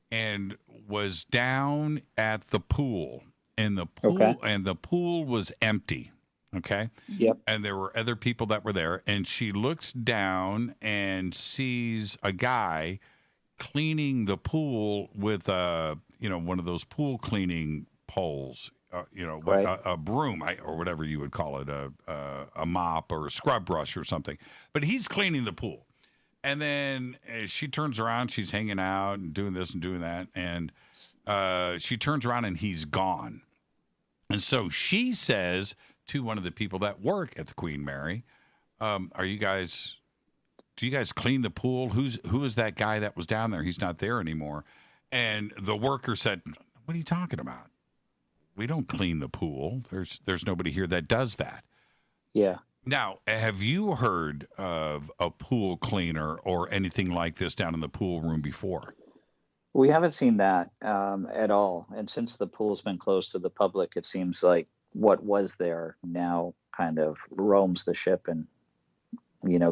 Speaker 6: and was down at the pool, and the pool was empty. Okay.
Speaker 14: Yep.
Speaker 6: And there were other people that were there, and she looks down and sees a guy cleaning the pool with one of those pool cleaning poles,
Speaker 14: right.
Speaker 6: a broom or whatever you would call it, a mop or a scrub brush or something. But he's cleaning the pool. And then she turns around, she's hanging out and doing this and doing that. And she turns around and he's gone. And so she says to one of the people that work at the Queen Mary, do you guys clean the pool? Who is that guy that was down there? He's not there anymore. And the worker said, what are you talking about? We don't clean the pool. There's nobody here that does that.
Speaker 14: Yeah.
Speaker 6: Now, have you heard of a pool cleaner or anything like this down in the pool room before?
Speaker 14: We haven't seen that at all. And since the pool's been closed to the public, it seems like what was there now kind of roams the ship and,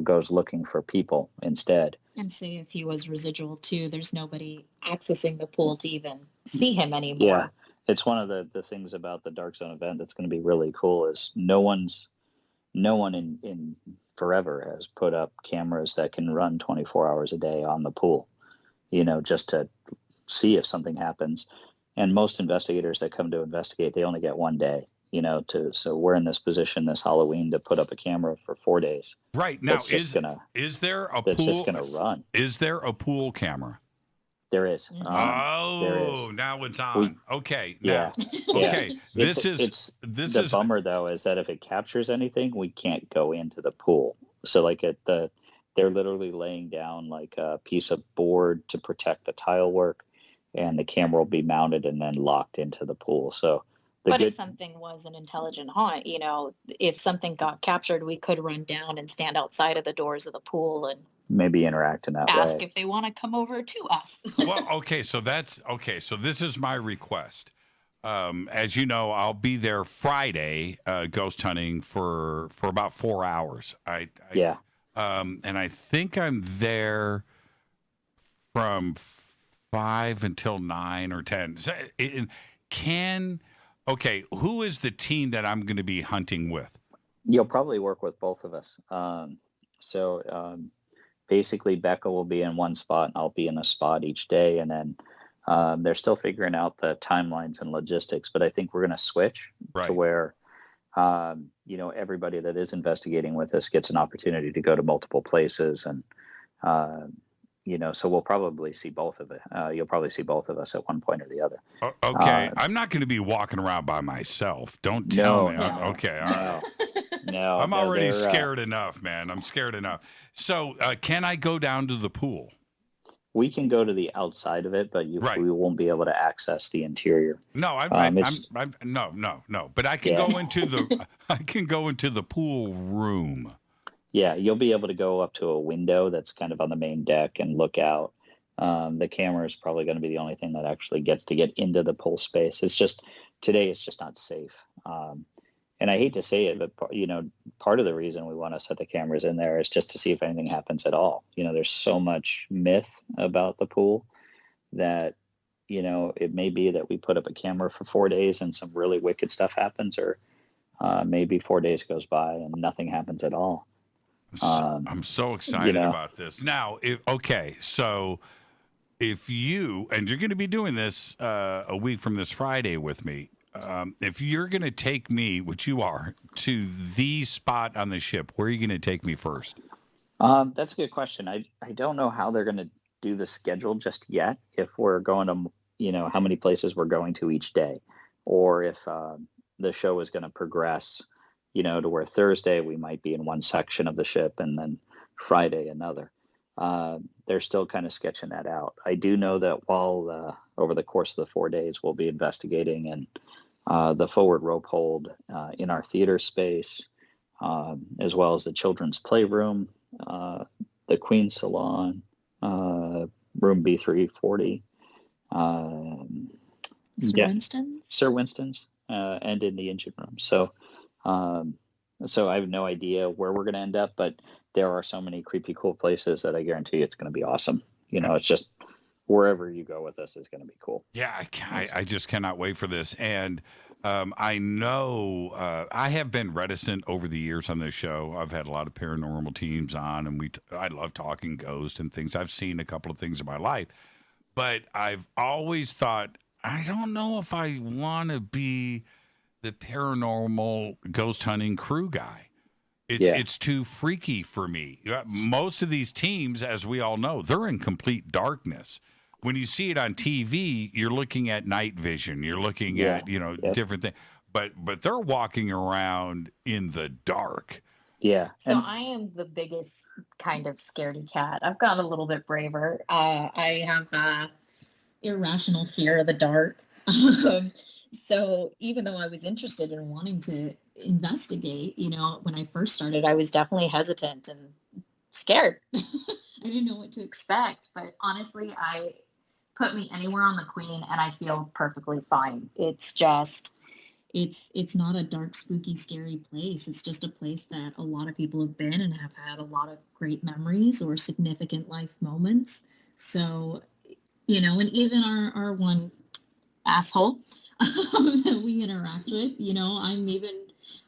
Speaker 14: goes looking for people instead.
Speaker 15: And say if he was residual too, there's nobody accessing the pool to even see him anymore.
Speaker 14: Yeah, it's one of the things about the Dark Zone event that's going to be really cool is no one in forever has put up cameras that can run 24 hours a day on the pool, just to see if something happens. And most investigators that come to investigate, they only get one day, so we're in this position this Halloween to put up a camera for 4 days.
Speaker 6: Right. Now,
Speaker 14: is there a
Speaker 6: pool?
Speaker 14: That's just going to run.
Speaker 6: Is there a pool camera?
Speaker 14: There is.
Speaker 6: There is. Now it's on. Okay. Now, okay.
Speaker 14: The bummer though is that if it captures anything, we can't go into the pool. So like they're literally laying down like a piece of board to protect the tile work, and the camera will be mounted and then locked into the pool. So.
Speaker 15: If something was an intelligent haunt, if something got captured, we could run down and stand outside of the doors of the pool and
Speaker 14: maybe interact in that way.
Speaker 15: Ask if they want to come over to us.
Speaker 6: Well, okay, so so this is my request. As you know, I'll be there Friday, ghost hunting for about 4 hours. And I think I'm there from 5 until 9 or 10. So who is the team that I'm going to be hunting with?
Speaker 14: You'll probably work with both of us. Basically, Becca will be in one spot, and I'll be in a spot each day. And then they're still figuring out the timelines and logistics. But I think we're going to switch to where, everybody that is investigating with us gets an opportunity to go to multiple places. And, so we'll probably see both of it. You'll probably see both of us at one point or the other.
Speaker 6: Okay. I'm not going to be walking around by myself. Don't tell me.
Speaker 14: No.
Speaker 6: Okay. All right.
Speaker 14: No,
Speaker 6: I'm already scared enough, man. I'm scared enough. So, can I go down to the pool?
Speaker 14: We can go to the outside of it, but we won't be able to access the interior.
Speaker 6: No, no. But I can go into the pool room.
Speaker 14: Yeah, you'll be able to go up to a window that's kind of on the main deck and look out. The camera is probably going to be the only thing that actually gets to get into the pool space. Today it's just not safe. And I hate to say it, but part of the reason we want to set the cameras in there is just to see if anything happens at all. There's so much myth about the pool that, it may be that we put up a camera for 4 days and some really wicked stuff happens, or maybe 4 days goes by and nothing happens at all.
Speaker 6: I'm so excited about this. Now, so if you're going to be doing this a week from this Friday with me, if you're going to take me, which you are, to the spot on the ship, where are you going to take me first?
Speaker 14: That's a good question. I don't know how they're going to do the schedule just yet, if we're going to, how many places we're going to each day, or if the show is going to progress, to where Thursday we might be in one section of the ship and then Friday another. They're still kind of sketching that out. I do know that while over the course of the 4 days, we'll be investigating and the forward rope hold in our theater space, as well as the children's playroom, the Queen's Salon, room B340, Sir Winston's, and in the engine room. So I have no idea where we're going to end up, but there are so many creepy, cool places that I guarantee it's going to be awesome. It's just wherever you go with us is going to be cool.
Speaker 6: Yeah, I just cannot wait for this. And I know I have been reticent over the years on this show. I've had a lot of paranormal teams on, and I love talking ghosts and things. I've seen a couple of things in my life, but I've always thought, I don't know if I want to be the paranormal ghost hunting crew guy. It's too freaky for me. Most of these teams, as we all know, they're in complete darkness. When you see it on TV, you're looking at night vision. You're looking at, different things. But they're walking around in the dark.
Speaker 14: Yeah.
Speaker 15: So I am the biggest kind of scaredy cat. I've gotten a little bit braver. I have irrational fear of the dark. So even though I was interested in wanting to investigate, when I first started, I was definitely hesitant and scared. I didn't know what to expect, but honestly, put me anywhere on the Queen and I feel perfectly fine. It's just, it's not a dark, spooky, scary place. It's just a place that a lot of people have been and have had a lot of great memories or significant life moments. So, and even our one asshole that we interact with,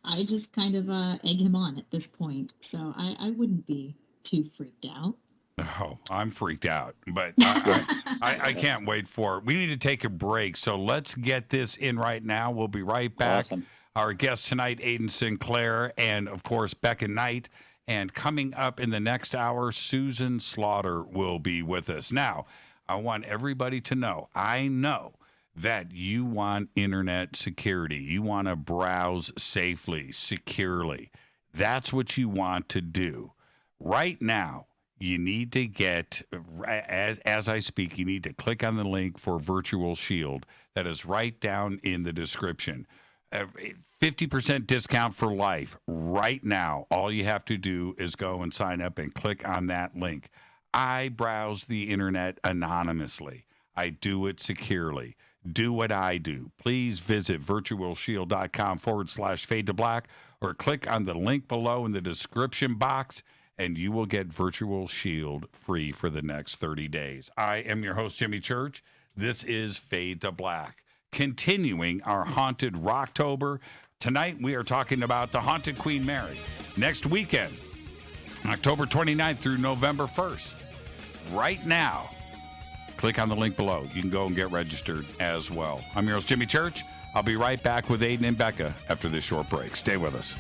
Speaker 15: I just kind of egg him on at this point. So I wouldn't be too freaked out.
Speaker 6: Oh, I'm freaked out, but I can't wait for it. We need to take a break, so let's get this in right now. We'll be right back.
Speaker 14: Awesome.
Speaker 6: Our guest tonight, Aiden Sinclair, and, of course, Becca Knight. And coming up in the next hour, Susan Slaughter will be with us. Now, I want everybody to know, I know that you want internet security. You want to browse safely, securely. That's what you want to do. Right now, you need to get, as I speak, you need to click on the link for Virtual Shield. That is right down in the description. 50% discount for life. Right now, all you have to do is go and sign up and click on that link. I browse the internet anonymously. I do it securely. Do what I do. Please visit virtualshield.com/fade to black or click on the link below in the description box, and you will get Virtual Shield free for the next 30 days. I am your host, Jimmy Church. This is Fade to Black. Continuing our Haunted Rocktober, tonight we are talking about the Haunted Queen Mary. Next weekend, October 29th through November 1st. Right now, click on the link below. You can go and get registered as well. I'm your host, Jimmy Church. I'll be right back with Aiden and Becca after this short break. Stay with us.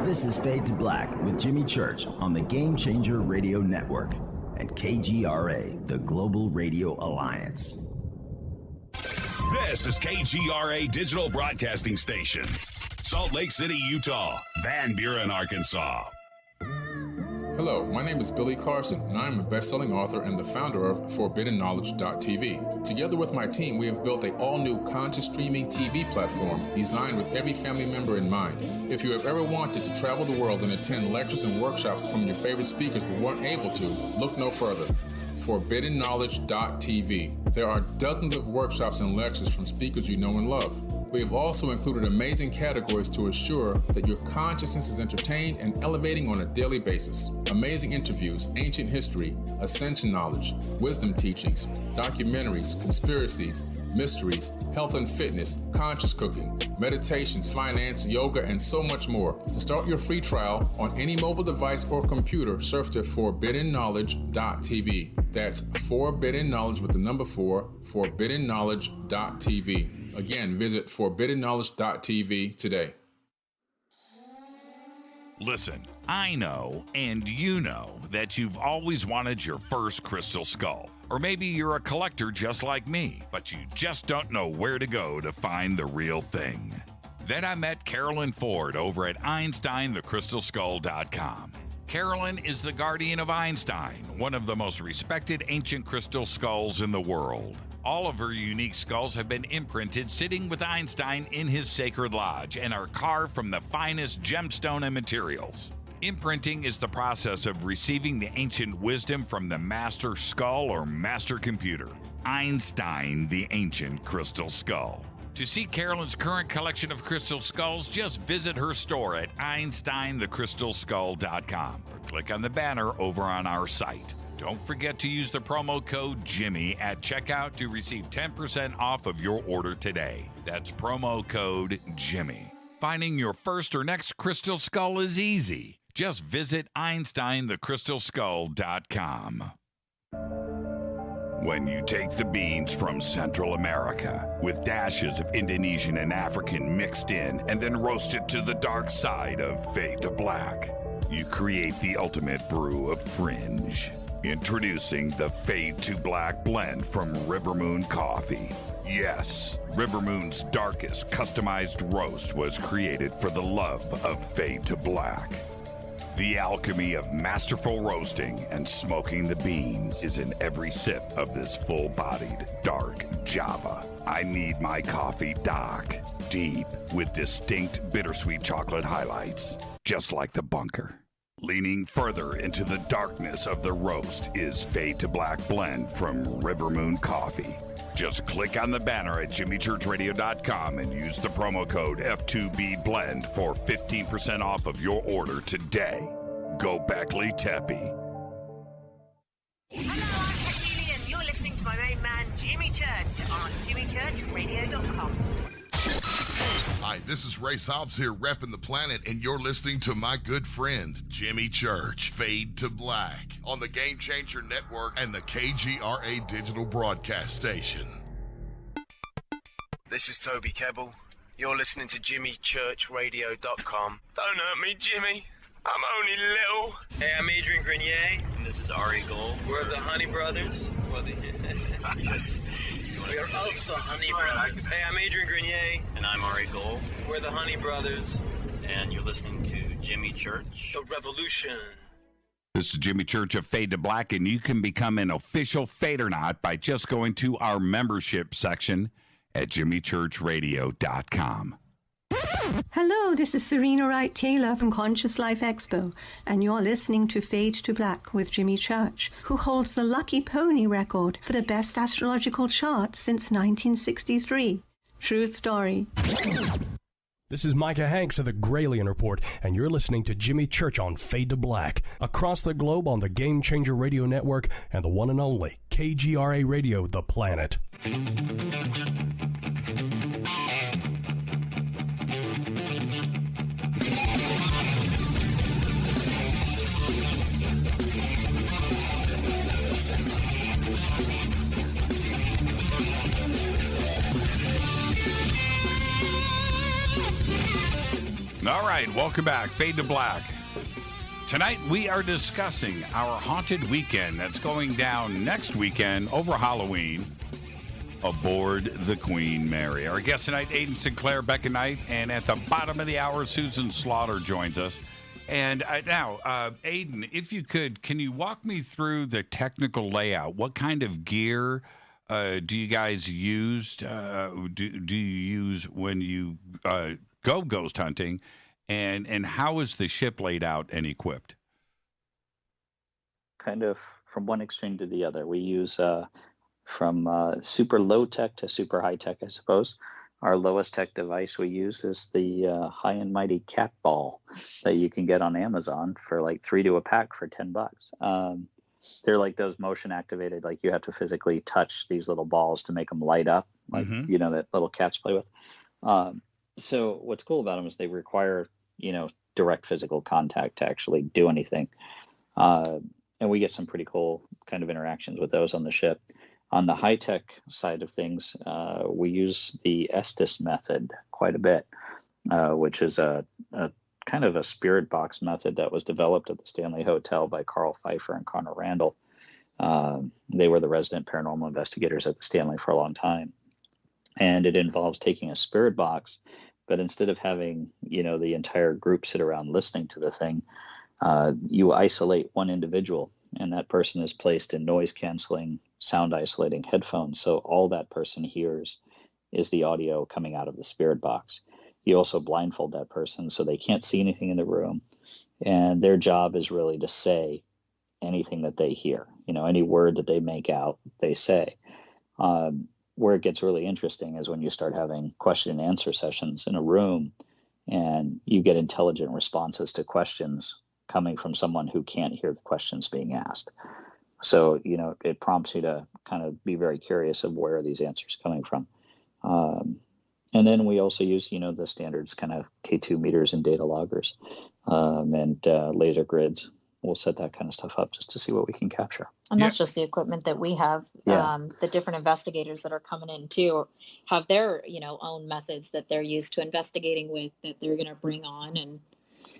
Speaker 16: This is Fade to Black with Jimmy Church on the Game Changer Radio Network and KGRA, the Global Radio Alliance.
Speaker 9: This is KGRA Digital Broadcasting Station, Salt Lake City, Utah, Van Buren, Arkansas.
Speaker 17: Hello, my name is Billy Carson, and I am a best-selling author and the founder of ForbiddenKnowledge.tv. Together with my team, we have built an all-new conscious streaming TV platform designed with every family member in mind. If you have ever wanted to travel the world and attend lectures and workshops from your favorite speakers but weren't able to, look no further. ForbiddenKnowledge.tv. There are dozens of workshops and lectures from speakers you know and love. We have also included amazing categories to assure that your consciousness is entertained and elevating on a daily basis. Amazing interviews, ancient history, ascension knowledge, wisdom teachings, documentaries, conspiracies, mysteries, health and fitness, conscious cooking, meditations, finance, yoga, and so much more. To start your free trial on any mobile device or computer, surf to ForbiddenKnowledge.tv. That's Forbidden Knowledge with the number 4, ForbiddenKnowledge.tv. Again, visit ForbiddenKnowledge.tv today.
Speaker 3: Listen, I know, and you know, that you've always wanted your first crystal skull. Or maybe you're a collector just like me, but you just don't know where to go to find the real thing. Then I met Carolyn Ford over at EinsteinTheCrystalSkull.com. Carolyn is the guardian of Einstein, one of the most respected ancient crystal skulls in the world. All of her unique skulls have been imprinted sitting with Einstein in his sacred lodge and are carved from the finest gemstone and materials. Imprinting is the process of receiving the ancient wisdom from the master skull or master computer. Einstein, the ancient crystal skull. To see Carolyn's current collection of crystal skulls, just visit her store at EinsteinTheCrystalSkull.com or click on the banner over on our site. Don't forget to use the promo code Jimmy at checkout to receive 10% off of your order today. That's promo code Jimmy. Finding your first or next crystal skull is easy. Just visit EinsteinTheCrystalSkull.com. When you take the beans from Central America with dashes of Indonesian and African mixed in and then roast it to the dark side of Fade to Black, you create the ultimate brew of fringe. Introducing the Fade to Black blend from Rivermoon Coffee. Yes, Rivermoon's darkest customized roast was created for the love of Fade to Black. The alchemy of masterful roasting and smoking the beans is in every sip of this full-bodied, dark Java. I need my coffee dark, deep, with distinct bittersweet chocolate highlights, just like the bunker. Leaning further into the darkness of the roast is Fade to Black blend from Rivermoon Coffee. Just click on the banner at jimmychurchradio.com and use the promo code F2BBLEND for 15% off of your order today. Go Beckley Teppy.
Speaker 18: Hello, I'm Katie, and you're listening to my main man, Jimmy Church, on jimmychurchradio.com.
Speaker 19: Hi, this is Ray Hobbs here, repping the planet, and you're listening to my good friend, Jimmy Church, Fade to Black, on the Game Changer Network and the KGRA Digital Broadcast Station.
Speaker 12: This is Toby Kebbell. You're listening to jimmychurchradio.com. Don't hurt me, Jimmy. I'm only little.
Speaker 20: Hey, I'm Adrian Grenier. And this is Ari Gold. We're the Honey Brothers. We are also Honey Brothers. Hey, I'm Adrian Grenier.
Speaker 21: And I'm Ari Gold.
Speaker 20: We're the Honey Brothers.
Speaker 21: And you're listening to Jimmy Church.
Speaker 20: The Revolution.
Speaker 3: This is Jimmy Church of Fade to Black, and you can become an official Fadernaut by just going to our membership section at jimmychurchradio.com.
Speaker 22: Hello, this is Serena Wright Taylor from Conscious Life Expo, and you're listening to Fade to Black with Jimmy Church, who holds the Lucky Pony record for the best astrological chart since 1963. True story.
Speaker 23: This is Micah Hanks of the Gralien Report, and you're listening to Jimmy Church on Fade to Black, across the globe on the Game Changer Radio Network and the one and only KGRA Radio, The Planet.
Speaker 6: All right, welcome back. Fade to Black. Tonight we are discussing our haunted weekend that's going down next weekend over Halloween aboard the Queen Mary. Our guest tonight, Aiden Sinclair, Becca Knight, and at the bottom of the hour, Susan Slaughter joins us. And now, Aiden, if you could, can you walk me through the technical layout? What kind of gear do you guys use? Do you use when you go ghost hunting, and how is the ship laid out and equipped?
Speaker 14: Kind of from one extreme to the other. We use from super low tech to super high tech, I suppose. Our lowest tech device we use is the high and mighty cat ball that you can get on Amazon for like 3 to a pack for $10. They're like those motion activated, like you have to physically touch these little balls to make them light up, like, you know, that little cats play with. So what's cool about them is they require, you know, direct physical contact to actually do anything. And we get some pretty cool kind of interactions with those on the ship. On the high-tech side of things, we use the Estes method quite a bit, which is a kind of a spirit box method that was developed at the Stanley Hotel by Carl Pfeiffer and Connor Randall. They were the resident paranormal investigators at the Stanley for a long time. And it involves taking a spirit box, but instead of having, you know, the entire group sit around listening to the thing, you isolate one individual, and that person is placed in noise canceling, sound isolating headphones. So all that person hears is the audio coming out of the spirit box. You also blindfold that person so they can't see anything in the room. And their job is really to say anything that they hear. You know, any word that they make out, they say. Where it gets really interesting is when you start having question and answer sessions in a room and you get intelligent responses to questions coming from someone who can't hear the questions being asked. So, you know, it prompts you to kind of be very curious of where are these answers coming from. And then we also use, you know, the standards kind of K2 meters and data loggers and laser grids. We'll set that kind of stuff up just to see what we can capture.
Speaker 15: And that's just the equipment that we have.
Speaker 14: Yeah.
Speaker 15: The different investigators that are coming in too have their, you know, own methods that they're used to investigating with that they're going to bring on and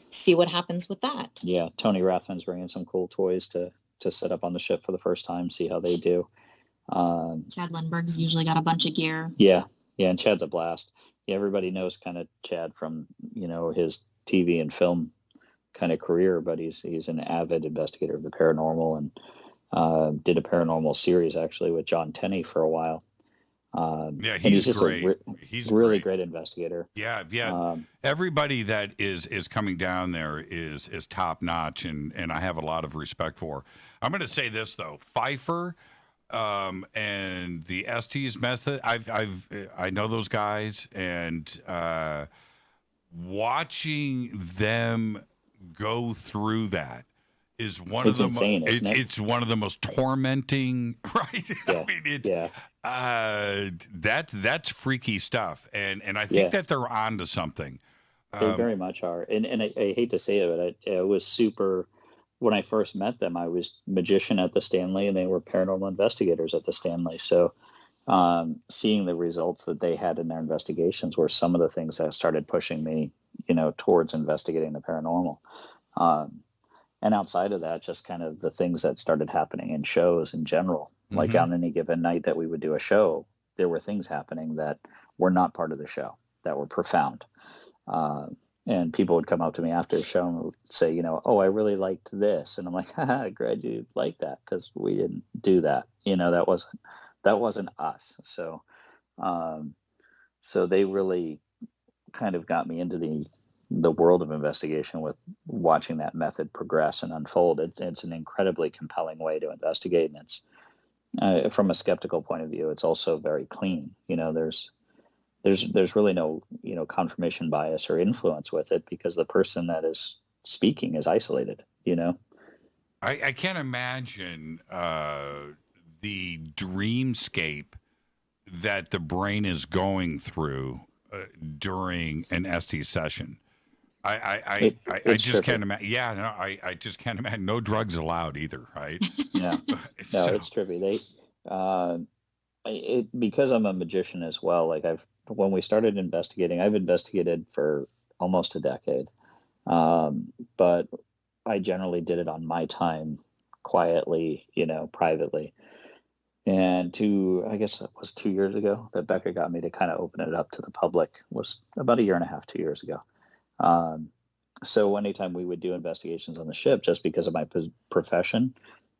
Speaker 15: see what happens with that.
Speaker 14: Yeah. Tony Rathman's bringing some cool toys to to set up on the ship for the first time, see how they do.
Speaker 15: Chad Lindbergh's usually got a bunch of gear.
Speaker 14: Yeah, and Chad's a blast. Yeah, everybody knows kind of Chad from, his TV and film kind of career, but he's an avid investigator of the paranormal, and did a paranormal series actually with John Tenney for a while.
Speaker 6: He's
Speaker 14: just
Speaker 6: great.
Speaker 14: He's really great investigator.
Speaker 6: Yeah. Everybody that is coming down there is top notch, and I have a lot of respect for. I'm going to say this though, Pfeiffer, and the Estes method. I know those guys, and watching them go through that is one of the
Speaker 14: insane, isn't it?
Speaker 6: It's one of the most tormenting, right?
Speaker 14: Yeah.
Speaker 6: That's freaky stuff, and I think that they're onto something.
Speaker 14: They very much are, and I hate to say it, but it was super. When I first met them, I was magician at the Stanley, and they were paranormal investigators at the Stanley. So, seeing the results that they had in their investigations were some of the things that started pushing me, towards investigating the paranormal. And outside of that, just kind of the things that started happening in shows in general. Like on any given night that we would do a show, there were things happening that were not part of the show, that were profound. And people would come up to me after the show and would say, oh, I really liked this. And I'm like, glad you liked that, because we didn't do that. That wasn't us. So, so they really kind of got me into the world of investigation with watching that method progress and unfold. It's an incredibly compelling way to investigate, and it's from a skeptical point of view, it's also very clean. There's really no confirmation bias or influence with it, because the person that is speaking is isolated.
Speaker 6: I can't imagine the dreamscape that the brain is going through during an Estes session. I just can't imagine. Yeah, no, I just can't imagine. No drugs allowed either, right?
Speaker 14: Yeah, it's trippy. Because I'm a magician as well. Like when we started investigating, I've investigated for almost a decade, but I generally did it on my time, quietly, privately. And I guess it was 2 years ago that Becca got me to kind of open it up to the public. It was about 1.5 years, 2 years ago. So anytime we would do investigations on the ship, just because of my profession,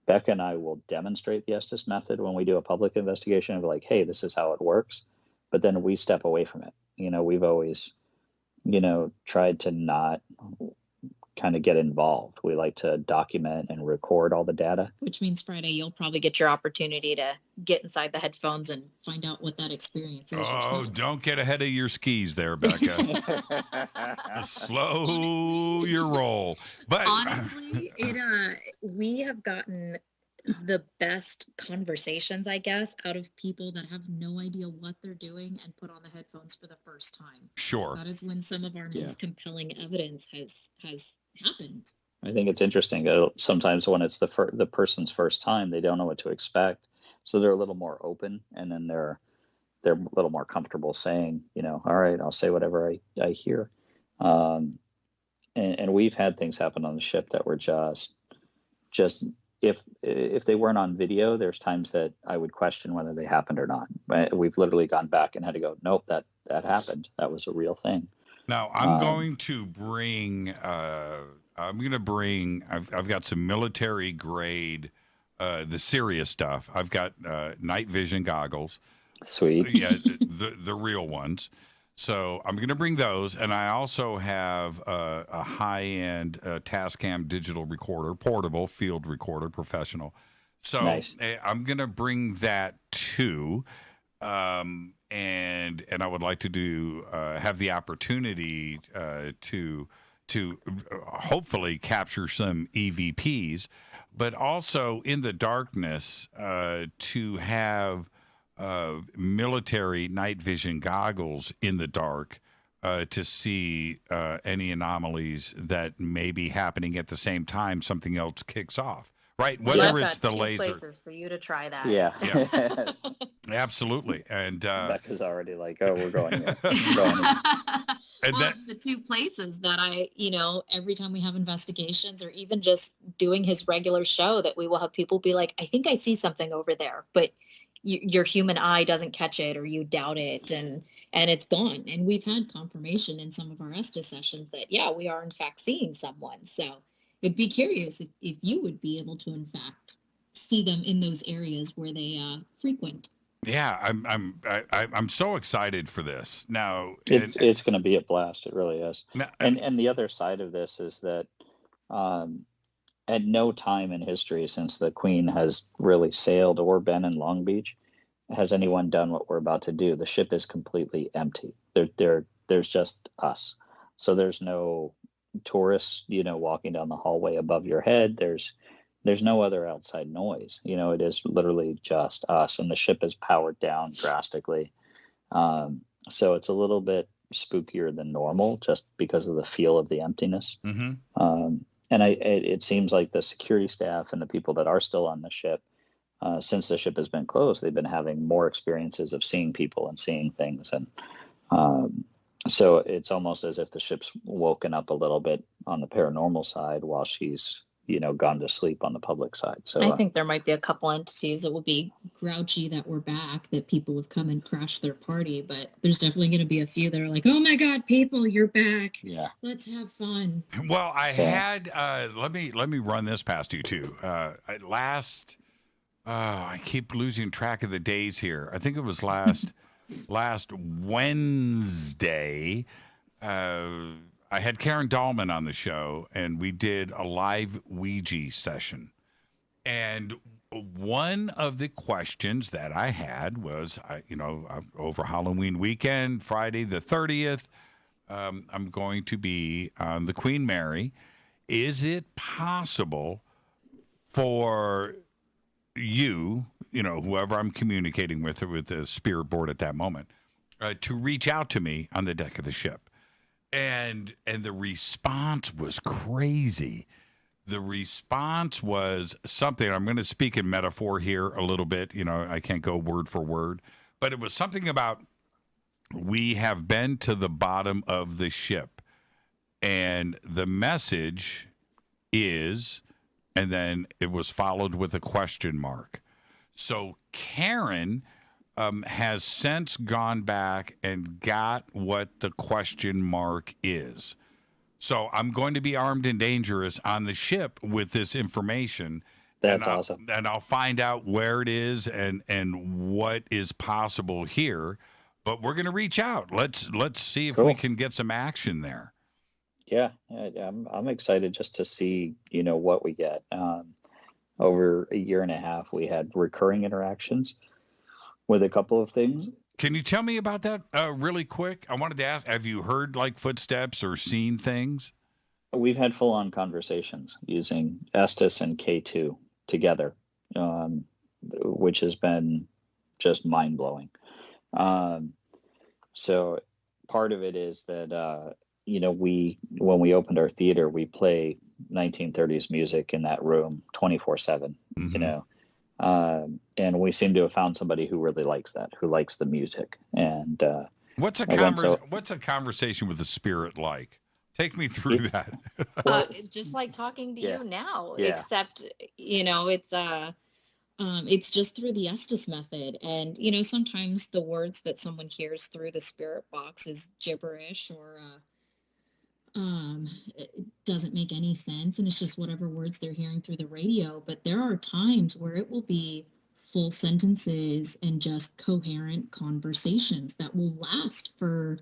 Speaker 14: Becca and I will demonstrate the Estes method when we do a public investigation and be like, hey, this is how it works. But then we step away from it. We've always, tried to not kind of get involved. We like to document and record all the data.
Speaker 15: Which means Friday, you'll probably get your opportunity to get inside the headphones and find out what that experience is.
Speaker 6: Oh, don't get ahead of your skis there, Becca. Slow your roll. But
Speaker 15: honestly, we have gotten the best conversations, I guess, out of people that have no idea what they're doing and put on the headphones for the first time.
Speaker 6: Sure.
Speaker 15: That is when some of our most compelling evidence has happened.
Speaker 14: I think it's interesting. Sometimes when it's the person's first time, they don't know what to expect. So they're a little more open, and then they're a little more comfortable saying, all right, I'll say whatever I hear. And we've had things happen on the ship that were just if they weren't on video, there's times that I would question whether they happened or not. We've literally gone back and had to go, nope, that happened. That was a real thing.
Speaker 6: Now I'm going to bring. I've got some military grade, the serious stuff. I've got night vision goggles.
Speaker 14: Sweet.
Speaker 6: Yeah, the real ones. So I'm going to bring those, and I also have a high-end Tascam digital recorder, portable field recorder, professional. So
Speaker 14: nice.
Speaker 6: I'm going to bring that too, and I would like to have the opportunity to hopefully capture some EVPs, but also in the darkness to have military night vision goggles in the dark to see any anomalies that may be happening at the same time something else kicks off. Right, whether it's the laser.
Speaker 15: Places for you to try that.
Speaker 14: Yeah.
Speaker 6: Absolutely. And
Speaker 14: Becca's already like, oh, we're going here.
Speaker 6: And
Speaker 15: well, it's the two places that every time we have investigations or even just doing his regular show, that we will have people be like, I think I see something over there, but your human eye doesn't catch it, or you doubt it, and it's gone. And we've had confirmation in some of our Estes sessions that, yeah, we are in fact seeing someone. So I'd be curious if you would be able to, in fact, see them in those areas where they frequent.
Speaker 6: Yeah, I'm so excited for this. Now
Speaker 14: it's going to be a blast. It really is. And the other side of this is that at no time in history since the Queen has really sailed or been in Long Beach has anyone done what we're about to do. The ship is completely empty. There's just us. So there's no tourists, walking down the hallway above your head. There's no other outside noise. It is literally just us, and the ship is powered down drastically. So it's a little bit spookier than normal just because of the feel of the emptiness.
Speaker 6: Mm-hmm.
Speaker 14: And it seems like the security staff and the people that are still on the ship, since the ship has been closed, they've been having more experiences of seeing people and seeing things. And so it's almost as if the ship's woken up a little bit on the paranormal side while she's gone to sleep on the public side. So
Speaker 15: I think there might be a couple entities that will be grouchy that we're back, that people have come and crashed their party, but there's definitely going to be a few that are like, oh my God, people, you're back.
Speaker 14: Yeah.
Speaker 15: Let's have fun.
Speaker 6: Well, I had, let me run this past you too. I keep losing track of the days here. I think it was last Wednesday, I had Karen Dahlman on the show, and we did a live Ouija session. And one of the questions that I had was, over Halloween weekend, Friday the 30th, I'm going to be on the Queen Mary. Is it possible for you, whoever I'm communicating with the spirit board at that moment, to reach out to me on the deck of the ship? And the response was crazy. The response was something, I'm going to speak in metaphor here a little bit. I can't go word for word, but it was something about, we have been to the bottom of the ship. And the message is, and then it was followed with a question mark. So Karen has since gone back and got what the question mark is. So I'm going to be armed and dangerous on the ship with this information.
Speaker 14: That's awesome.
Speaker 6: And I'll find out where it is and what is possible here. But we're going to reach out. Let's see if we can get some action there.
Speaker 14: Yeah, I'm excited just to see, what we get. Over a year and a half, we had recurring interactions with a couple of things.
Speaker 6: Can you tell me about that really quick? I wanted to ask, have you heard like footsteps or seen things?
Speaker 14: We've had full-on conversations using Estes and K2 together, which has been just mind-blowing. So part of it is that, when we opened our theater, we play 1930s music in that room 24/7, and we seem to have found somebody who really likes that, who likes the music. And
Speaker 6: what's a conversation with the spirit like? Take me through that.
Speaker 15: Just like talking to you now,
Speaker 14: Yeah.
Speaker 15: except it's just through the Estes method. And sometimes the words that someone hears through the spirit box is gibberish, or it doesn't make any sense, and it's just whatever words they're hearing through the radio. But there are times where it will be full sentences and just coherent conversations that will last for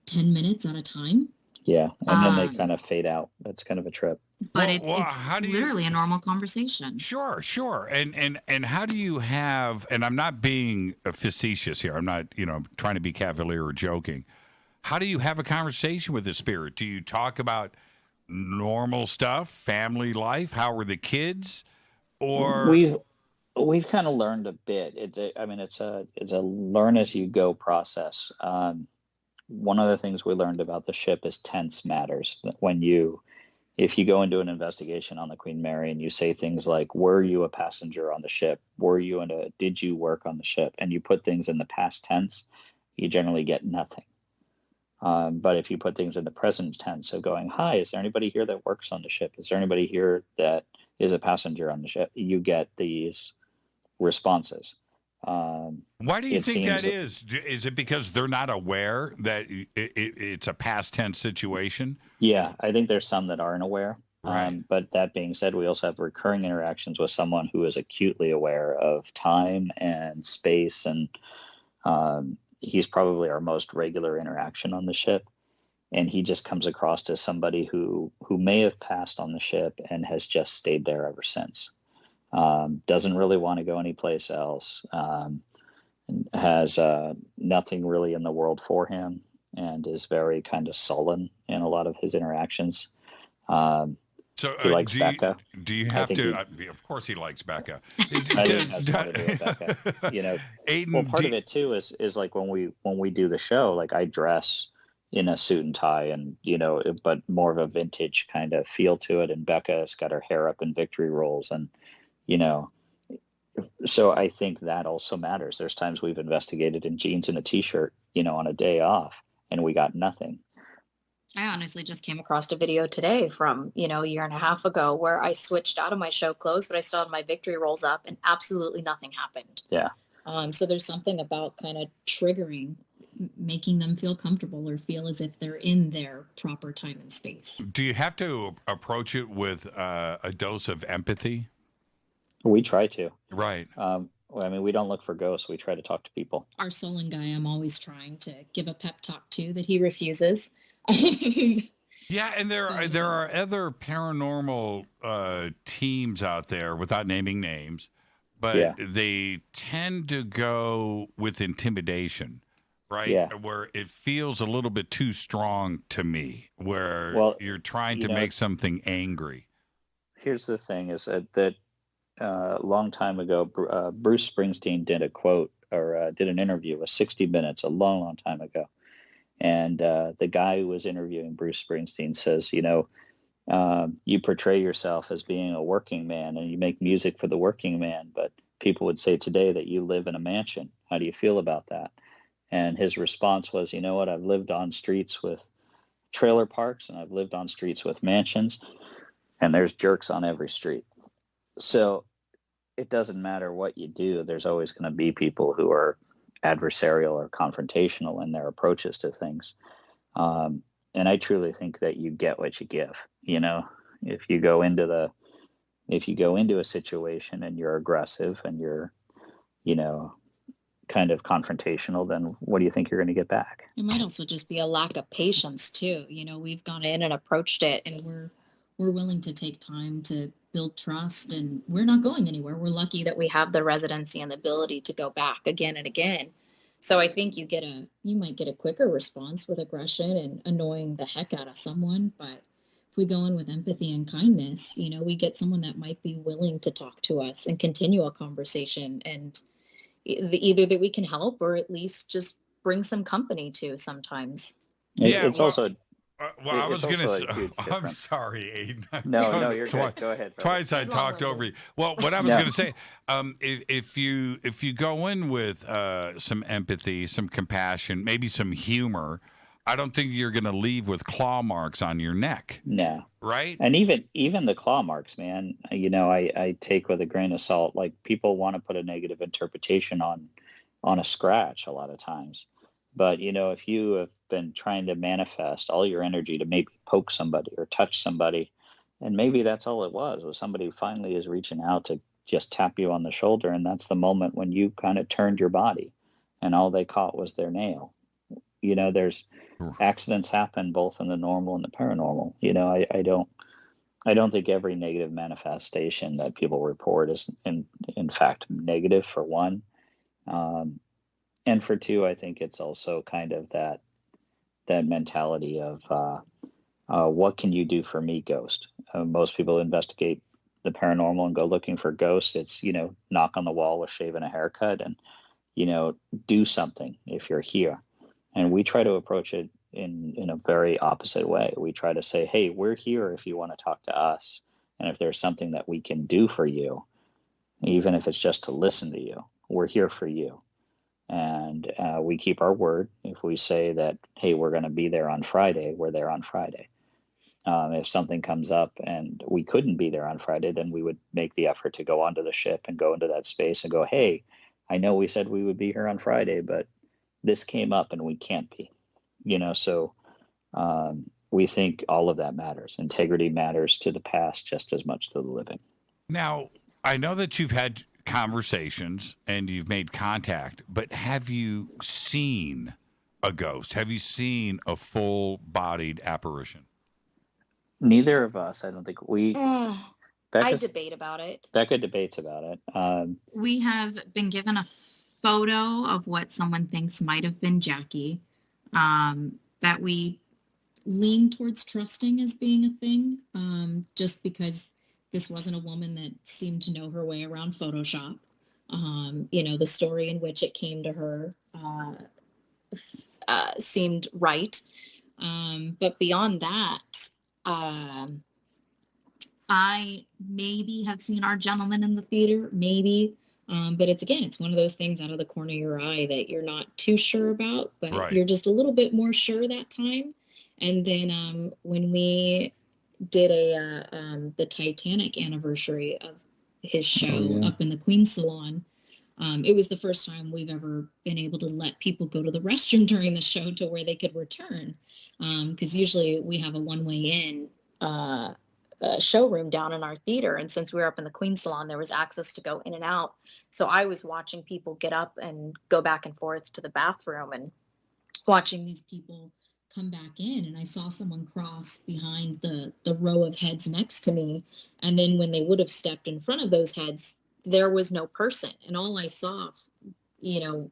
Speaker 15: 10 minutes at a time.
Speaker 14: Yeah, and then they kind of fade out. That's kind of a trip.
Speaker 15: But it's literally a normal conversation.
Speaker 6: Sure. And how do you have, and I'm not being facetious here, I'm not, trying to be cavalier or joking. How do you have a conversation with the spirit? Do you talk about normal stuff, family life? How are the kids? Or
Speaker 14: we've kind of learned a bit. It's a learn as you go process. One of the things we learned about the ship is tense matters. If you go into an investigation on the Queen Mary and you say things like, were you a passenger on the ship? Did you work on the ship? And you put things in the past tense, you generally get nothing. But if you put things in the present tense, so going, hi, is there anybody here that works on the ship? Is there anybody here that is a passenger on the ship? You get these responses.
Speaker 6: Why do you think that is? Is it because they're not aware that it's a past tense situation?
Speaker 14: Yeah, I think there's some that aren't aware.
Speaker 6: Right.
Speaker 14: But that being said, we also have recurring interactions with someone who is acutely aware of time and space, and he's probably our most regular interaction on the ship. And he just comes across as somebody who may have passed on the ship and has just stayed there ever since. Doesn't really want to go anyplace else, has nothing really in the world for him, and is very kind of sullen in a lot of his interactions. So he likes Becca.
Speaker 6: Do you have to? Of course, he likes Becca.
Speaker 14: I think it has a lot to do with Becca.
Speaker 6: Aiden,
Speaker 14: well, part of it too is like when we do the show, like I dress in a suit and tie, and but more of a vintage kind of feel to it, and Becca's got her hair up in victory rolls, and so I think that also matters. There's times we've investigated in jeans and a t-shirt, on a day off, and we got nothing.
Speaker 15: I honestly just came across a video today from, a year and a half ago where I switched out of my show clothes, but I still had my victory rolls up and absolutely nothing happened.
Speaker 14: Yeah.
Speaker 15: So there's something about kind of triggering, making them feel comfortable or feel as if they're in their proper time and space.
Speaker 6: Do you have to approach it with a dose of empathy?
Speaker 14: We try to.
Speaker 6: Right.
Speaker 14: We don't look for ghosts. We try to talk to people.
Speaker 15: Our Solon guy, I'm always trying to give a pep talk to that he refuses.
Speaker 6: Yeah, and there are other paranormal teams out there, without naming names, but they tend to go with intimidation, right?
Speaker 14: Yeah.
Speaker 6: Where it feels a little bit too strong to me, where you're trying to make something angry.
Speaker 14: Here's the thing: is that a long time ago, Bruce Springsteen did a quote or did an interview with 60 Minutes a long time ago. And the guy who was interviewing Bruce Springsteen says, you portray yourself as being a working man and you make music for the working man, but people would say today that you live in a mansion. How do you feel about that? And his response was, you know what? I've lived on streets with trailer parks and I've lived on streets with mansions, and there's jerks on every street. So it doesn't matter what you do. There's always going to be people who are adversarial or confrontational in their approaches to things. And I truly think that you get what you give. If you go into a situation and you're aggressive and you're, kind of confrontational, then what do you think you're going to get back?
Speaker 15: It might also just be a lack of patience too. We've gone in and approached it, and we're willing to take time to build trust, and we're not going anywhere. We're lucky that we have the residency and the ability to go back again and again. So I think you might get a quicker response with aggression and annoying the heck out of someone. But if we go in with empathy and kindness, we get someone that might be willing to talk to us and continue a conversation, and either that we can help or at least just bring some company to sometimes.
Speaker 14: It's also
Speaker 6: I was going to say, I'm sorry, Aiden.
Speaker 14: No, you're good. Go ahead.
Speaker 6: Twice I talked over you. Well, what I was going to say, if you go in with some empathy, some compassion, maybe some humor, I don't think you're going to leave with claw marks on your neck.
Speaker 14: No.
Speaker 6: Right?
Speaker 14: And even the claw marks, man, I take with a grain of salt. Like, people want to put a negative interpretation on a scratch a lot of times. But, if you have been trying to manifest all your energy to maybe poke somebody or touch somebody, and maybe that's all it was somebody who finally is reaching out to just tap you on the shoulder, and that's the moment when you kind of turned your body and all they caught was their nail. There's accidents happen both in the normal and the paranormal. I don't think every negative manifestation that people report is in fact negative, for one. And for two, I think it's also kind of that mentality of what can you do for me, ghost? Most people investigate the paranormal and go looking for ghosts. It's, knock on the wall with shaving a haircut and, do something if you're here. And we try to approach it in a very opposite way. We try to say, hey, we're here if you want to talk to us. And if there's something that we can do for you, even if it's just to listen to you, we're here for you. And And we keep our word. If we say that, hey, we're going to be there on Friday, we're there on Friday. If something comes up and we couldn't be there on Friday, then we would make the effort to go onto the ship and go into that space and go, hey, I know we said we would be here on Friday, but this came up and we can't be, so we think all of that matters. Integrity matters to the past just as much to the living.
Speaker 6: Now, I know that you've had conversations and you've made contact, but have you seen a ghost? Have you seen a full-bodied apparition?
Speaker 14: Neither of us. I don't think we.
Speaker 15: I debate about it.
Speaker 14: Becca debates about it.
Speaker 15: We have been given a photo of what someone thinks might have been Jackie, that we lean towards trusting as being a thing, just because this wasn't a woman that seemed to know her way around Photoshop. The story in which it came to her seemed right. But beyond that, I maybe have seen our gentleman in the theater, maybe. But it's one of those things out of the corner of your eye that you're not too sure about, but you're just a little bit more sure that time. And then when we did the Titanic anniversary of his show up in the Queen's Salon, it was the first time we've ever been able to let people go to the restroom during the show to where they could return. Because usually we have a one-way in showroom down in our theater. And since we were up in the Queen's Salon, there was access to go in and out. So I was watching people get up and go back and forth to the bathroom and watching these people come back in, and I saw someone cross behind the row of heads next to me, and then when they would have stepped in front of those heads, there was no person, and all I saw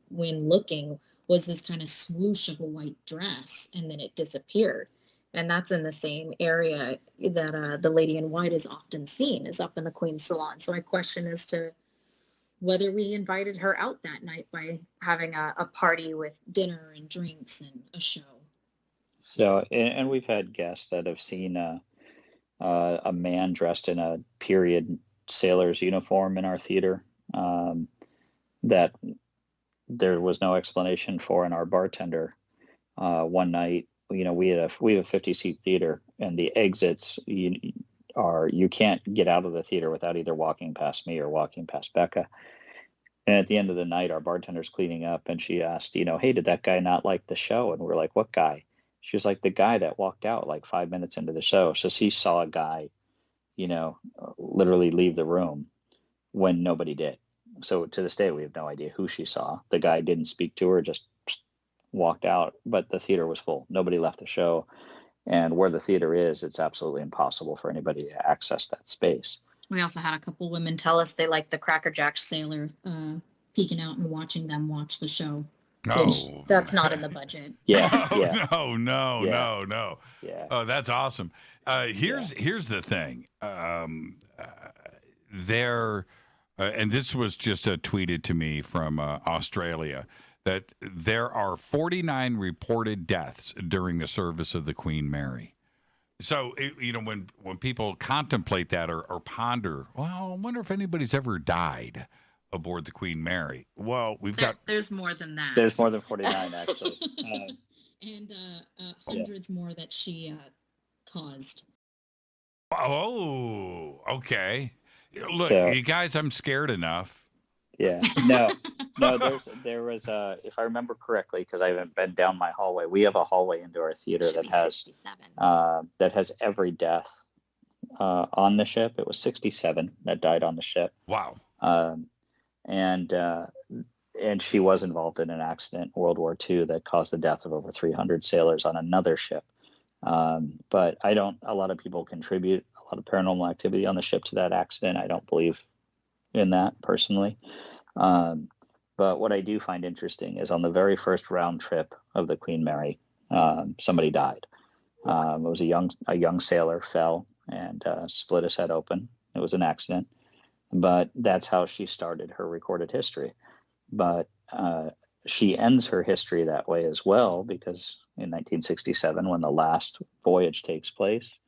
Speaker 15: when looking was this kind of swoosh of a white dress, and then it disappeared. And that's in the same area that the lady in white is often seen, is up in the Queen's Salon. So I question as to whether we invited her out that night by having a party with dinner and drinks and a show.
Speaker 14: So, and we've had guests that have seen a man dressed in a period sailor's uniform in our theater that there was no explanation for. And our bartender, one night, we have a 50-seat theater, and the exits you can't get out of the theater without either walking past me or walking past Becca. And at the end of the night, our bartender's cleaning up, and she asked, hey, did that guy not like the show? And we're like, what guy? She was like, the guy that walked out like 5 minutes into the show. So she saw a guy, literally leave the room when nobody did. So to this day, we have no idea who she saw. The guy didn't speak to her, just walked out, but the theater was full. Nobody left the show. And where the theater is, it's absolutely impossible for anybody to access that space.
Speaker 15: We also had a couple women tell us they liked the Cracker Jack sailor peeking out and watching them watch the show. Which that's not in the budget.
Speaker 14: Yeah.
Speaker 6: No.
Speaker 14: Yeah.
Speaker 6: Oh, that's awesome. Here's the thing. And this was just tweeted to me from Australia, that there are 49 reported deaths during the service of the Queen Mary. So, when people contemplate that or ponder, well, I wonder if anybody's ever died aboard the Queen Mary. Well,
Speaker 15: there's more than that.
Speaker 14: There's more than 49, actually.
Speaker 15: And hundreds more that she caused.
Speaker 6: Oh, okay. Look, you guys, I'm scared enough.
Speaker 14: Yeah. No. There was if I remember correctly, because I haven't been down my hallway. We have a hallway into our theater that has every death on the ship. It was 67 that died on the ship.
Speaker 6: Wow.
Speaker 14: And she was involved in an accident in World War II that caused the death of over 300 sailors on another ship. But a lot of people contribute a lot of paranormal activity on the ship to that accident. I don't believe in that personally. But what I do find interesting is on the very first round trip of the Queen Mary, somebody died. It was a young sailor fell and split his head open. It was an accident. But that's how she started her recorded history. But she ends her history that way as well, because in 1967, when the last voyage takes place,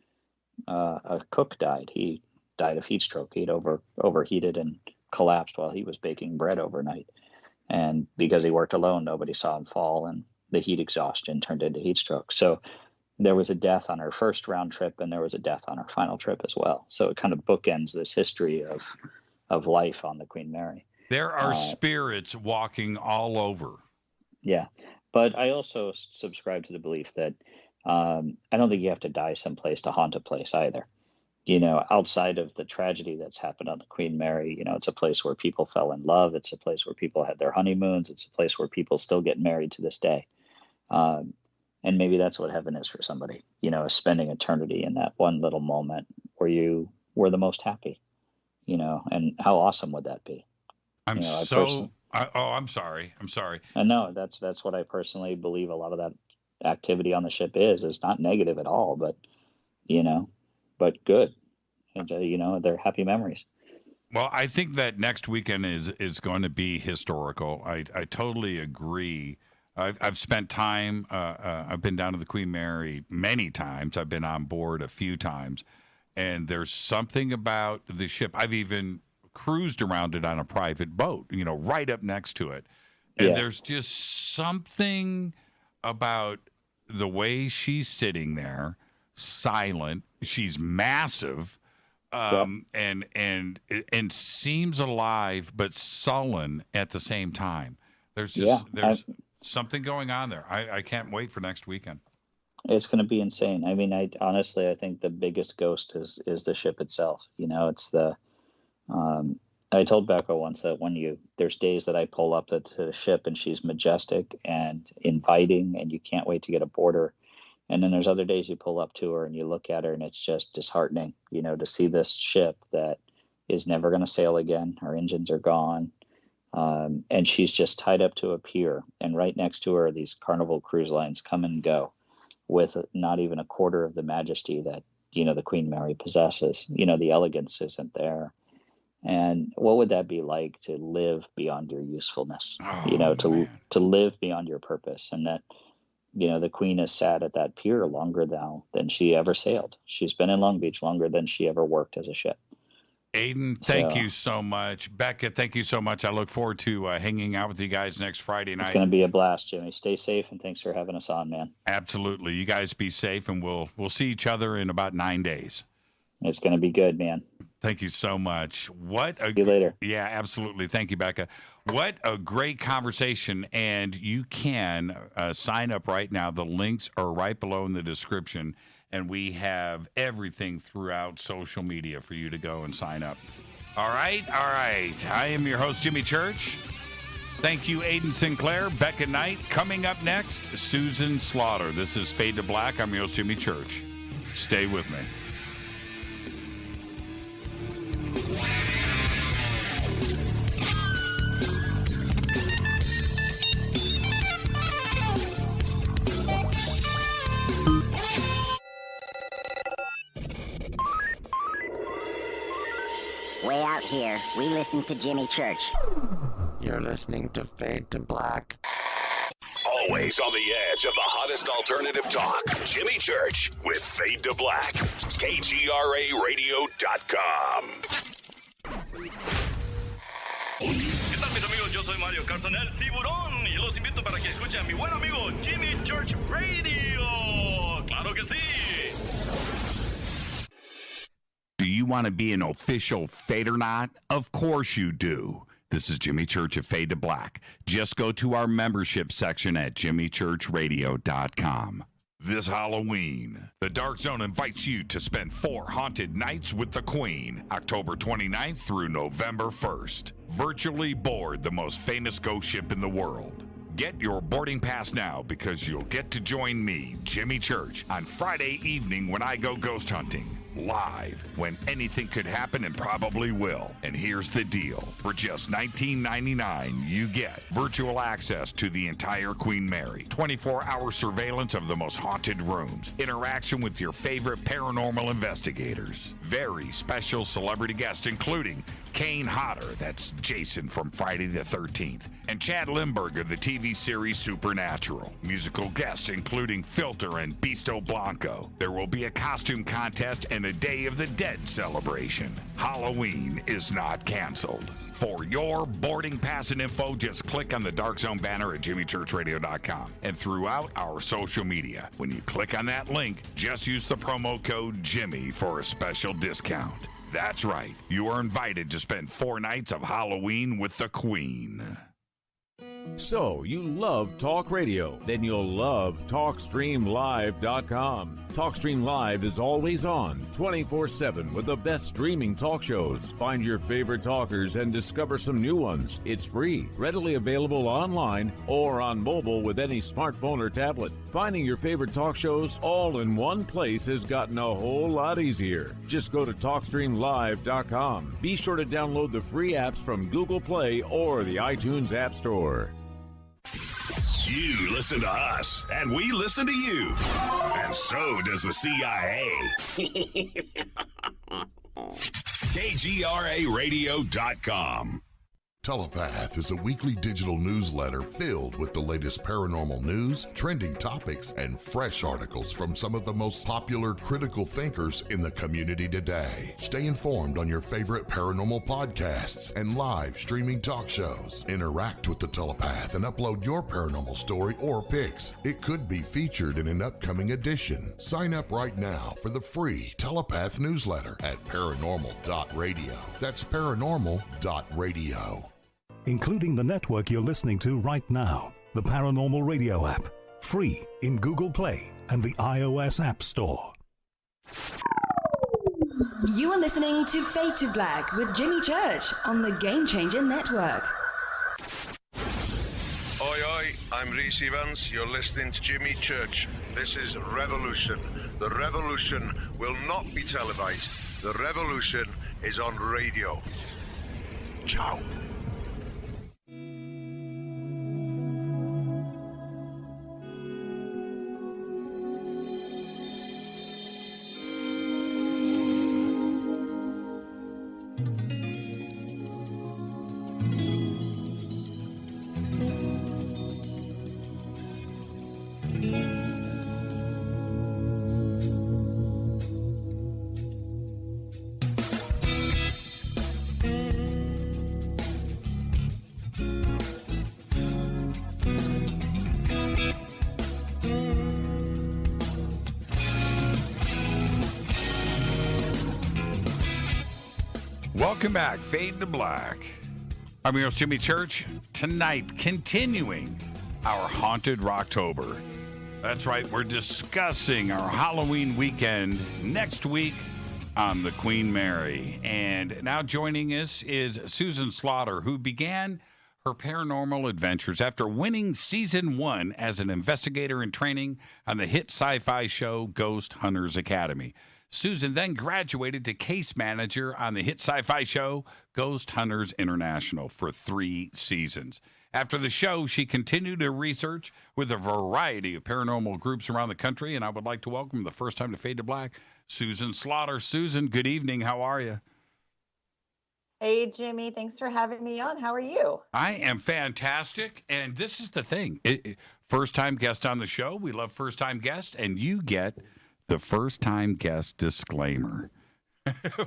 Speaker 14: a cook died. He died of heat stroke. He'd overheated and collapsed while he was baking bread overnight. And because he worked alone, nobody saw him fall, and the heat exhaustion turned into heat stroke. So there was a death on our first round trip, and there was a death on our final trip as well. So it kind of bookends this history of life on the Queen Mary.
Speaker 6: There are spirits walking all over.
Speaker 14: Yeah. But I also subscribe to the belief that I don't think you have to die someplace to haunt a place either. Outside of the tragedy that's happened on the Queen Mary, it's a place where people fell in love. It's a place where people had their honeymoons. It's a place where people still get married to this day. And maybe that's what heaven is for somebody, is spending eternity in that one little moment where you were the most happy, and how awesome would that be?
Speaker 6: I'm sorry. I'm sorry.
Speaker 14: I know that's what I personally believe a lot of that activity on the ship is not negative at all, but good. And, they're happy memories.
Speaker 6: Well, I think that next weekend is going to be historical. I totally agree. I've spent time. I've been down to the Queen Mary many times. I've been on board a few times, and there's something about the ship. I've even cruised around it on a private boat, right up next to it. And there's just something about the way she's sitting there, silent. She's massive, and seems alive but sullen at the same time. There's something going on there. I can't wait for next weekend.
Speaker 14: It's going to be insane. I mean, I think the biggest ghost is the ship itself. It's the. I told Becca once that there's days that I pull up to the ship and she's majestic and inviting, and you can't wait to get aboard her. And then there's other days you pull up to her and you look at her and it's just disheartening, to see this ship that is never going to sail again. Her engines are gone. And she's just tied up to a pier. And right next to her, these Carnival cruise lines come and go with not even a quarter of the majesty that, the Queen Mary possesses. The elegance isn't there. And what would that be like to live beyond your usefulness, to live beyond your purpose? And that, the Queen has sat at that pier longer now than she ever sailed. She's been in Long Beach longer than she ever worked as a ship.
Speaker 6: Aiden, thank you so much. Becca, thank you so much. I look forward to hanging out with you guys next Friday night.
Speaker 14: It's going to be a blast, Jimmy. Stay safe, and thanks for having us on, man.
Speaker 6: Absolutely. You guys be safe, and we'll see each other in about 9 days.
Speaker 14: It's going to be good, man.
Speaker 6: Thank you so much.
Speaker 14: See you later.
Speaker 6: Yeah, absolutely. Thank you, Becca. What a great conversation. And you can sign up right now. The links are right below in the description. And we have everything throughout social media for you to go and sign up. All right. I am your host, Jimmy Church. Thank you, Aiden Sinclair, Becca Knight. Coming up next, Susan Slaughter. This is Fade to Black. I'm your host, Jimmy Church. Stay with me.
Speaker 2: Way out here, we listen to Jimmy Church.
Speaker 5: You're listening to Fade to Black.
Speaker 9: Always on the edge of the hottest alternative talk. Jimmy Church with Fade to Black. KGRARadio.com.
Speaker 4: ¿Qué tal, mis amigos? Yo soy Mario Carson, el tiburón, y los invito para que escuchen a mi buen amigo Jimmy Church Radio. ¡Claro que sí!
Speaker 3: Do you want to be an official Fadernaut? Of course you do. This is Jimmy Church of Fade to Black. Just go to our membership section at jimmychurchradio.com. This Halloween, the Dark Zone invites you to spend 4 haunted nights with the Queen, October 29th through November 1st. Virtually board the most famous ghost ship in the world. Get your boarding pass now because you'll get to join me, Jimmy Church, on Friday evening when I go ghost hunting. Live, when anything could happen and probably will. And here's the deal. For just $19.99, you get virtual access to the entire Queen Mary, 24-hour surveillance of the most haunted rooms, interaction with your favorite paranormal investigators, very special celebrity guests including Kane Hodder, that's Jason from Friday the 13th, and Chad Lindbergh of the TV series Supernatural. Musical guests including Filter and Beasto Blanco. There will be a costume contest and in a Day of the Dead celebration. Halloween is not canceled. For your boarding pass and info, just click on the Dark Zone banner at jimmychurchradio.com and throughout our social media. When you click on that link, just use the promo code Jimmy for a special discount. That's right. You are invited to spend 4 nights of Halloween with the Queen.
Speaker 7: So, you love talk radio? Then you'll love TalkStreamLive.com. TalkStream Live is always on, 24/7 with the best streaming talk shows. Find your favorite talkers and discover some new ones. It's free, readily available online or on mobile with any smartphone or tablet. Finding your favorite talk shows all in one place has gotten a whole lot easier. Just go to TalkStreamLive.com. Be sure to download the free apps from Google Play or the iTunes App Store.
Speaker 9: You listen to us, and we listen to you. And so does the CIA. KGRARadio.com.
Speaker 19: Telepath is a weekly digital newsletter filled with the latest paranormal news, trending topics, and fresh articles from some of the most popular critical thinkers in the community today. Stay informed on your favorite paranormal podcasts and live streaming talk shows. Interact with the Telepath and upload your paranormal story or pics. It could be featured in an upcoming edition. Sign up right now for the free Telepath newsletter at paranormal.radio. That's paranormal.radio.
Speaker 8: Including the network you're listening to right now, the Paranormal Radio app, free in Google Play and the iOS App Store.
Speaker 1: You are listening to Fade to Black with Jimmy Church on the Game Changer Network.
Speaker 11: Oi, oi, I'm Reese Evans. You're listening to Jimmy Church. This is Revolution. The revolution will not be televised. The revolution is on radio. Ciao.
Speaker 6: Welcome back, Fade to Black. I'm your host, Jimmy Church. Tonight, continuing our Haunted Rocktober. That's right, we're discussing our Halloween weekend next week on the Queen Mary. And now joining us is Susan Slaughter, who began her paranormal adventures after winning season 1 as an investigator in training on the hit SyFy show Ghost Hunters Academy. Susan then graduated to case manager on the hit SyFy show Ghost Hunters International for 3 seasons. After the show, she continued to research with a variety of paranormal groups around the country, and I would like to welcome the first time to Fade to Black, Susan Slaughter. Susan, good evening. How are you?
Speaker 10: Hey, Jimmy. Thanks for having me on. How are you?
Speaker 6: I am fantastic, and this is the thing. First-time guest on the show. We love first-time guests, and you get the first-time guest disclaimer,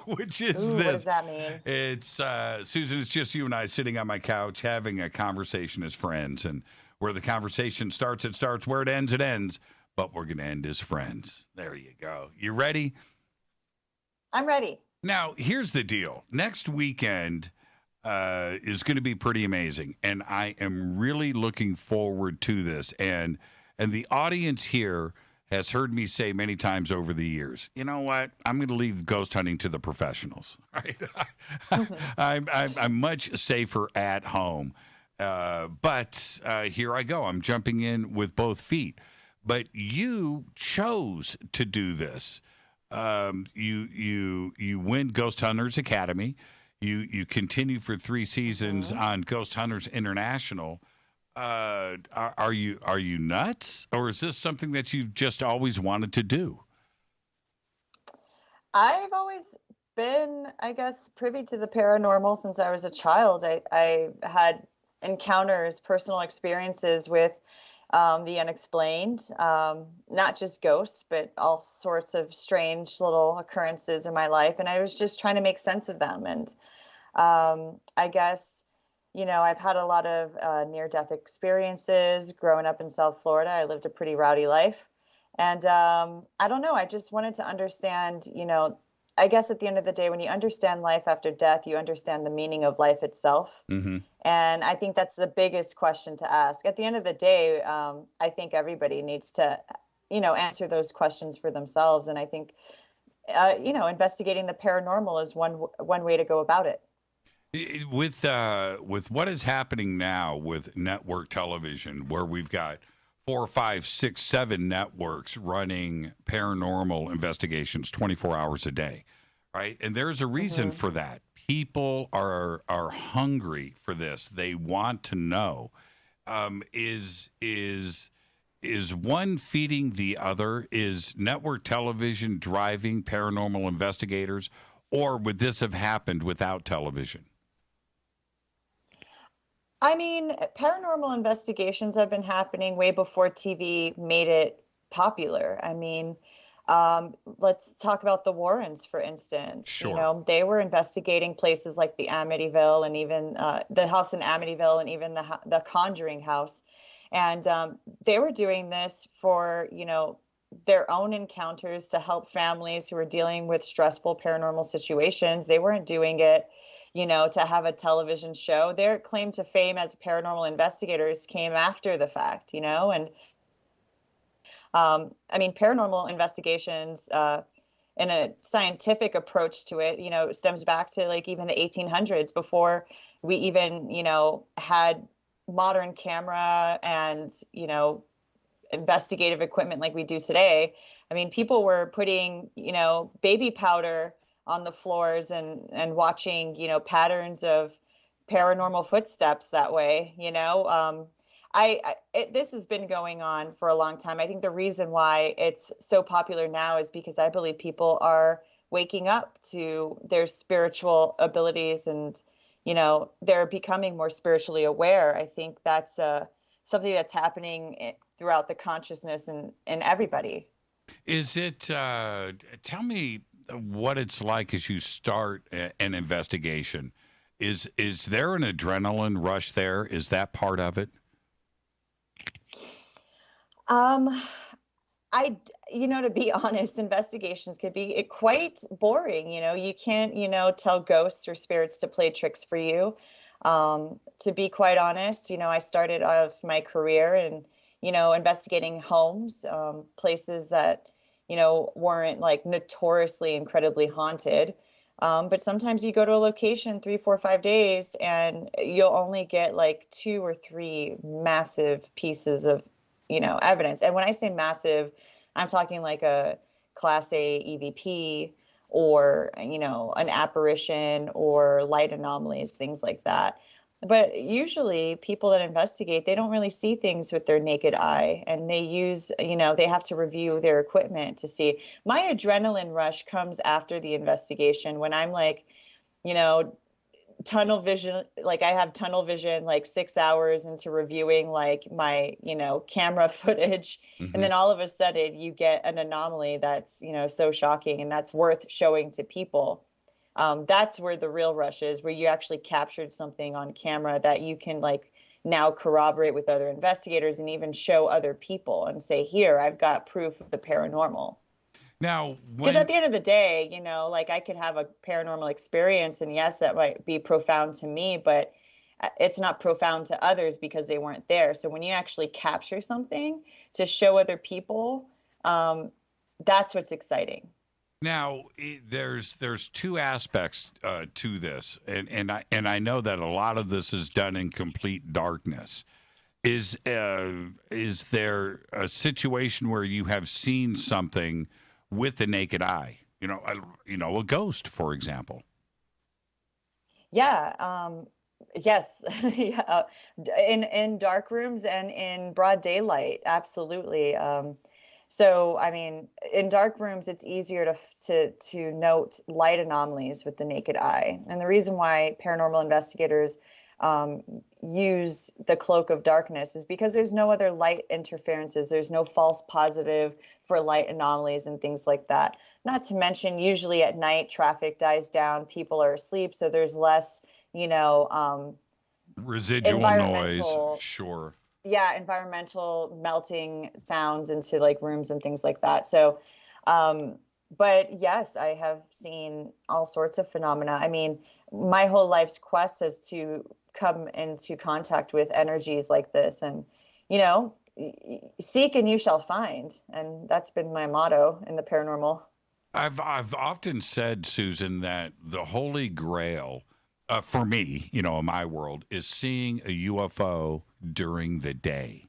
Speaker 6: which is
Speaker 10: Ooh,
Speaker 6: this.
Speaker 10: What does that mean?
Speaker 6: It's, Susan, it's just you and I sitting on my couch having a conversation as friends. And where the conversation starts, it starts. Where it ends. But we're going to end as friends. There you go. You ready?
Speaker 10: I'm ready.
Speaker 6: Now, here's the deal. Next weekend is going to be pretty amazing. And I am really looking forward to this. And the audience here has heard me say many times over the years, you know what? I'm going to leave ghost hunting to the professionals. Right? I'm much safer at home. But here I go. I'm jumping in with both feet. But you chose to do this. You win Ghost Hunters Academy. You continue for 3 seasons on Ghost Hunters International. Are you nuts, or is this something that you've just always wanted to do?
Speaker 10: I've always been, I guess, privy to the paranormal since I was a child. I had encounters, personal experiences with the unexplained, not just ghosts, but all sorts of strange little occurrences in my life. And I was just trying to make sense of them. And I guess, I've had a lot of near-death experiences growing up in South Florida. I lived a pretty rowdy life. And I don't know, I just wanted to understand, I guess at the end of the day, when you understand life after death, you understand the meaning of life itself.
Speaker 6: Mm-hmm.
Speaker 10: And I think that's the biggest question to ask. At the end of the day, I think everybody needs to, answer those questions for themselves. And I think, investigating the paranormal is one way to go about it.
Speaker 6: With what is happening now with network television, where we've got 4, 5, 6, 7 networks running paranormal investigations 24 hours a day, right? And there's a reason for that. People are hungry for this. They want to know. Is one feeding the other? Is network television driving paranormal investigators, or would this have happened without television?
Speaker 10: I mean, paranormal investigations have been happening way before TV made it popular. I mean, let's talk about the Warrens, for instance.
Speaker 6: Sure.
Speaker 10: They were investigating places like the Amityville and even the house in Amityville and even the Conjuring house. And they were doing this for, their own encounters to help families who were dealing with stressful paranormal situations. They weren't doing it to have a television show. Their claim to fame as paranormal investigators came after the fact, and I mean, paranormal investigations in a scientific approach to it, stems back to like even the 1800s, before we even, had modern camera and, investigative equipment like we do today. I mean, people were putting, baby powder on the floors and watching, patterns of paranormal footsteps that way, this has been going on for a long time. I think the reason why it's so popular now is because I believe people are waking up to their spiritual abilities and, they're becoming more spiritually aware. I think that's something that's happening throughout the consciousness and everybody.
Speaker 6: Is it, tell me what it's like as you start an investigation. Is there an adrenaline rush there? Is that part of it?
Speaker 10: To be honest, investigations could be quite boring. You can't, tell ghosts or spirits to play tricks for you. To be quite honest, I started off my career in, investigating homes, places that, weren't like notoriously incredibly haunted. But sometimes you go to a location 3, 4, 5 days and you'll only get like 2 or 3 massive pieces of, evidence. And when I say massive, I'm talking like a Class A EVP or, an apparition or light anomalies, things like that. But usually people that investigate, they don't really see things with their naked eye, and they use, they have to review their equipment to see. My adrenaline rush comes after the investigation when I'm like, tunnel vision, like I have tunnel vision, like 6 hours into reviewing like my, camera footage.
Speaker 6: Mm-hmm.
Speaker 10: And then all of a sudden you get an anomaly that's, so shocking and that's worth showing to people. That's where the real rush is, where you actually captured something on camera that you can like now corroborate with other investigators and even show other people and say, here, I've got proof of the paranormal.
Speaker 6: Now,
Speaker 10: because at the end of the day, like I could have a paranormal experience and yes, that might be profound to me, but it's not profound to others because they weren't there. So when you actually capture something to show other people, that's what's exciting.
Speaker 6: Now, there's 2 aspects to this, and I know that a lot of this is done in complete darkness. Is there a situation where you have seen something with the naked eye? A ghost, for example.
Speaker 10: Yeah. Yes. Yeah. In dark rooms and in broad daylight. Absolutely. So, I mean, in dark rooms, it's easier to note light anomalies with the naked eye. And the reason why paranormal investigators use the cloak of darkness is because there's no other light interferences. There's no false positive for light anomalies and things like that. Not to mention, usually at night, traffic dies down, people are asleep, so there's less,
Speaker 6: residual noise. Sure.
Speaker 10: Yeah, environmental melting sounds into like rooms and things like that. So, but yes, I have seen all sorts of phenomena. I mean, my whole life's quest is to come into contact with energies like this, and seek and you shall find, and that's been my motto in the paranormal.
Speaker 6: I've often said, Susan, that the Holy Grail for me, in my world, is seeing a UFO during the day.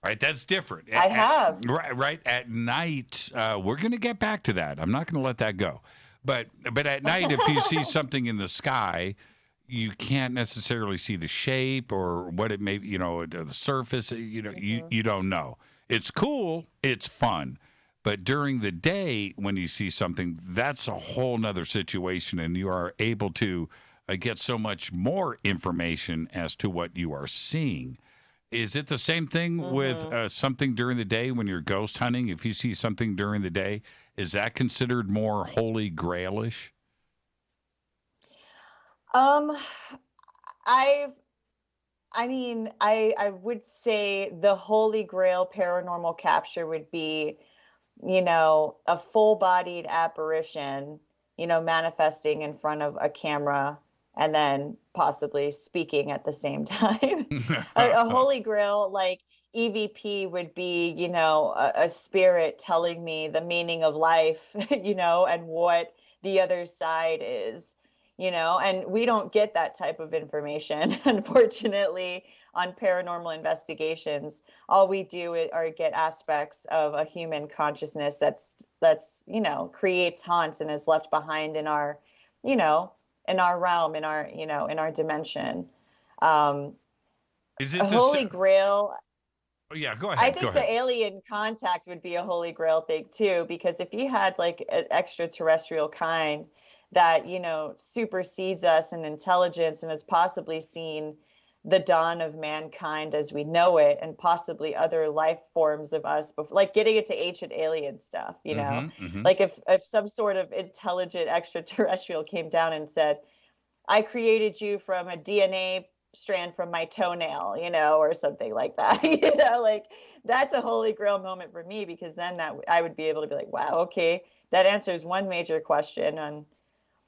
Speaker 6: Right, that's different.
Speaker 10: I have.
Speaker 6: Right at night, we're going to get back to that. I'm not going to let that go. But at night, if you see something in the sky, you can't necessarily see the shape or what it may be, the surface. You don't know. It's cool. It's fun. But during the day, when you see something, that's a whole nother situation, and you are able to get so much more information as to what you are seeing. Is it the same thing with something during the day when you're ghost hunting? If you see something during the day, is that considered more Holy Grailish?
Speaker 10: I would say the Holy Grail paranormal capture would be, a full-bodied apparition, manifesting in front of a camera and then possibly speaking at the same time. a Holy Grail, like EVP, would be, a spirit telling me the meaning of life, and what the other side is, and we don't get that type of information, unfortunately, on paranormal investigations. All we do are get aspects of a human consciousness that's creates haunts and is left behind in our, in our realm, in our dimension.
Speaker 6: Is it
Speaker 10: a Holy Grail?
Speaker 6: Oh, yeah, go ahead.
Speaker 10: I think the alien contact would be a Holy Grail thing too, because if you had like an extraterrestrial kind that, supersedes us in intelligence and has possibly seen the dawn of mankind as we know it, and possibly other life forms of us, like getting into ancient alien stuff, like if some sort of intelligent extraterrestrial came down and said, I created you from a DNA strand from my toenail, or something like that, like that's a Holy Grail moment for me, because then that I would be able to be like, wow, okay, that answers one major question.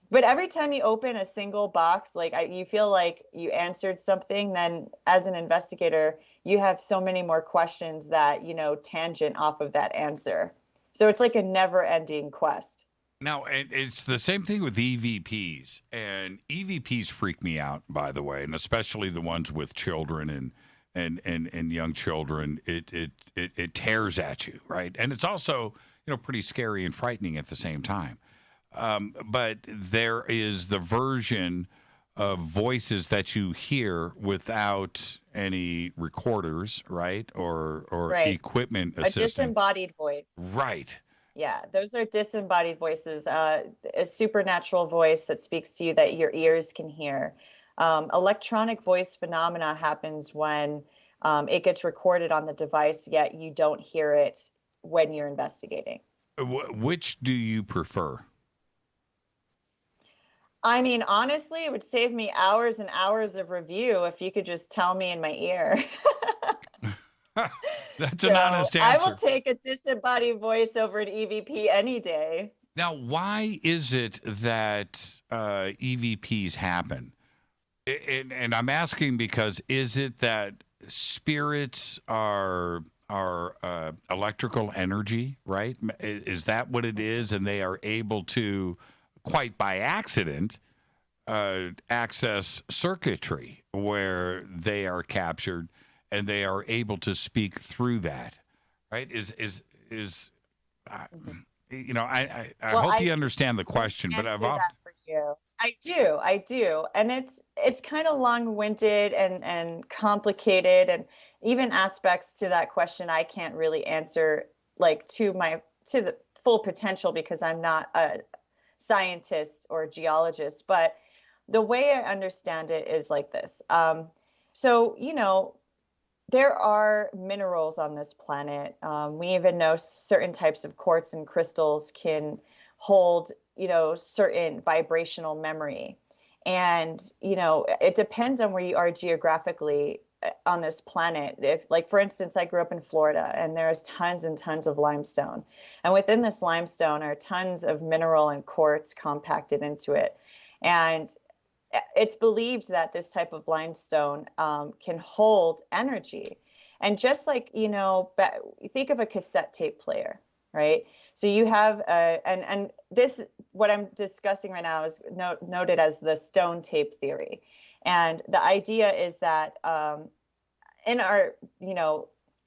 Speaker 10: But every time you open a single box, like you feel like you answered something, then as an investigator, you have so many more questions that, tangent off of that answer. So it's like a never-ending quest.
Speaker 6: Now, it's the same thing with EVPs, and EVPs freak me out, by the way, and especially the ones with children and young children. It tears at you, right? And it's also, pretty scary and frightening at the same time. But there is the version of voices that you hear without any recorders, right? Or
Speaker 10: right.
Speaker 6: Equipment assistant.
Speaker 10: A disembodied voice.
Speaker 6: Right.
Speaker 10: Yeah, those are disembodied voices. A supernatural voice that speaks to you that your ears can hear. Electronic voice phenomena happens when it gets recorded on the device, yet you don't hear it when you're investigating.
Speaker 6: Which do you prefer?
Speaker 10: I mean, honestly, it would save me hours and hours of review if you could just tell me in my ear.
Speaker 6: That's an honest answer.
Speaker 10: I will take a disembodied voice over an EVP any day.
Speaker 6: Now, why is it that EVPs happen? And I'm asking because is it that spirits are electrical energy, right? Is that what it is? And they are able to, quite by accident, access circuitry where they are captured and they are able to speak through that, right? I hope you understand the question, but I've often
Speaker 10: that for you. I do. And it's kind of long-winded and complicated, and even aspects to that question I can't really answer like to the full potential because I'm not a scientist or geologist. But the way I understand it is like this. So, there are minerals on this planet. We even know certain types of quartz and crystals can hold, certain vibrational memory. And, it depends on where you are geographically on this planet. If, like, for instance, I grew up in Florida, and there's tons and tons of limestone. And within this limestone are tons of mineral and quartz compacted into it. And it's believed that this type of limestone can hold energy. And just like, think of a cassette tape player, right? So you have, and this, what I'm discussing right now is noted as the stone tape theory. And the idea is that in our,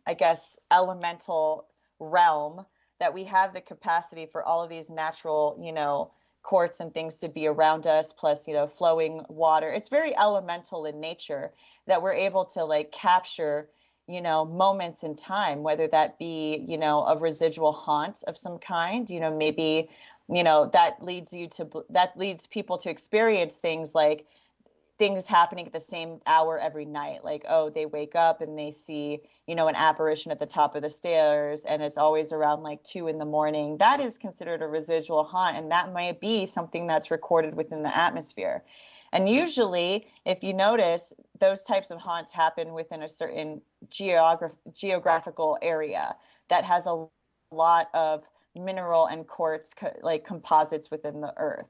Speaker 10: I guess, elemental realm, that we have the capacity for all of these natural, quartz and things to be around us, plus, flowing water. It's very elemental in nature that we're able to like capture, moments in time, whether that be, a residual haunt of some kind, maybe, that leads people to experience things like things happening at the same hour every night. Like, oh, they wake up and they see, an apparition at the top of the stairs, and it's always around like 2 a.m. That is considered a residual haunt, and that might be something that's recorded within the atmosphere. And usually, if you notice, those types of haunts happen within a certain geographical area that has a lot of mineral and quartz composites within the earth.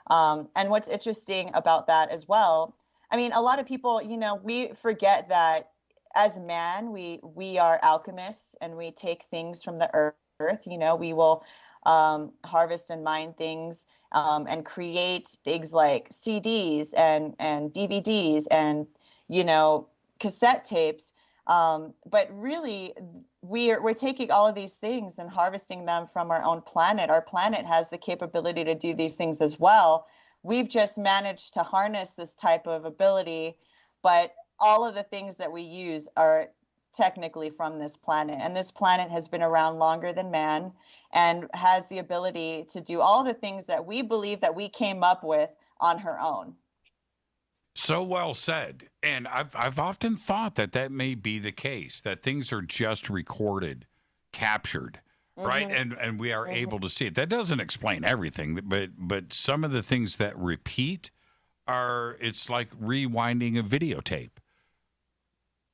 Speaker 10: And what's interesting about that as well, I mean, a lot of people, we forget that as man, we are alchemists, and we take things from the earth. We will harvest and mine things and create things like CDs and DVDs and, cassette tapes. But really, we're taking all of these things and harvesting them from our own planet. Our planet has the capability to do these things as well. We've just managed to harness this type of ability, but all of the things that we use are technically from this planet. And this planet has been around longer than man and has the ability to do all the things that we believe that we came up with on her own.
Speaker 6: So well said. And I've often thought that may be the case, that things are just recorded, captured, right? And we are able to see it. That doesn't explain everything, but some of the things that repeat it's like rewinding a videotape.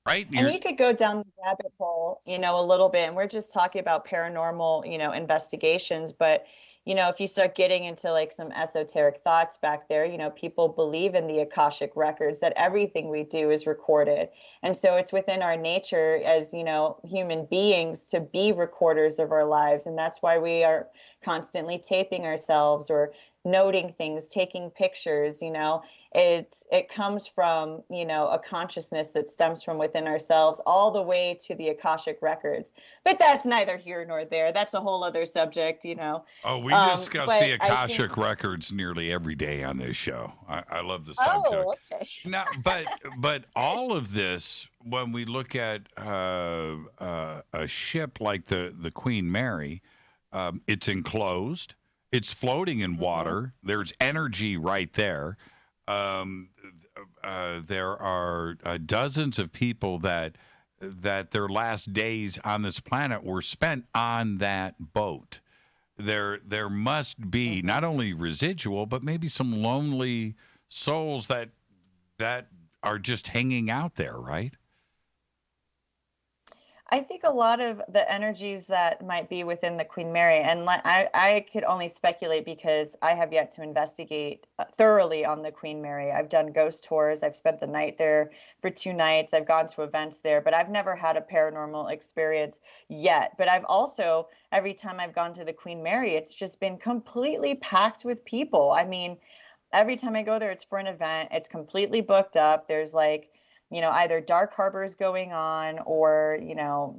Speaker 6: Right.
Speaker 10: And you could go down the rabbit hole, a little bit, and we're just talking about paranormal, investigations. But, if you start getting into like some esoteric thoughts back there, people believe in the Akashic records, that everything we do is recorded. And so it's within our nature as, human beings to be recorders of our lives. And that's why we are constantly taping ourselves or noting things, taking pictures. It comes from, a consciousness that stems from within ourselves all the way to the Akashic records. But that's neither here nor there. That's a whole other subject,
Speaker 6: Oh, we discuss the Akashic records nearly every day on this show. I love the subject.
Speaker 10: Oh, okay.
Speaker 6: Now, but all of this, when we look at a ship like the Queen Mary, it's enclosed. It's floating in water. There's energy right there. There are dozens of people that their last days on this planet were spent on that boat. There must be not only residual, but maybe some lonely souls that are just hanging out there, right?
Speaker 10: I think a lot of the energies that might be within the Queen Mary, and I could only speculate because I have yet to investigate thoroughly on the Queen Mary. I've done ghost tours. I've spent the night there for 2 nights. I've gone to events there, but I've never had a paranormal experience yet. But I've also, every time I've gone to the Queen Mary, it's just been completely packed with people. I mean, every time I go there, it's for an event. It's completely booked up. There's like, either dark harbors going on or,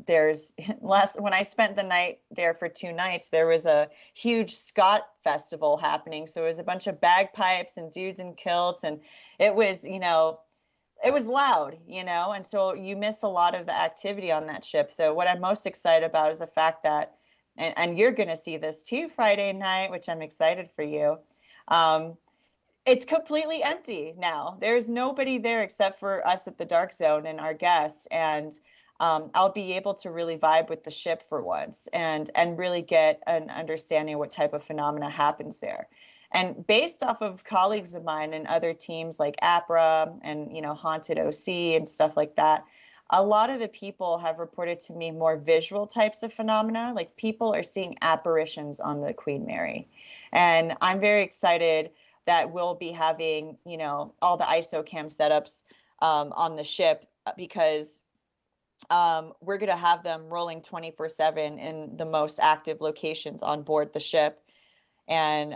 Speaker 10: there's when I spent the night there for 2 nights, there was a huge Scott festival happening. So it was a bunch of bagpipes and dudes in kilts. And it was, it was loud, and so you miss a lot of the activity on that ship. So what I'm most excited about is the fact that, and you're going to see this too Friday night, which I'm excited for you. It's completely empty now. There's nobody there except for us at the Dark Zone and our guests. And I'll be able to really vibe with the ship for once and really get an understanding of what type of phenomena happens there. And based off of colleagues of mine and other teams like APRA and, Haunted OC and stuff like that, a lot of the people have reported to me more visual types of phenomena, like people are seeing apparitions on the Queen Mary. And I'm very excited that we'll be having, all the ISO cam setups on the ship because we're going to have them rolling 24/7 in the most active locations on board the ship. And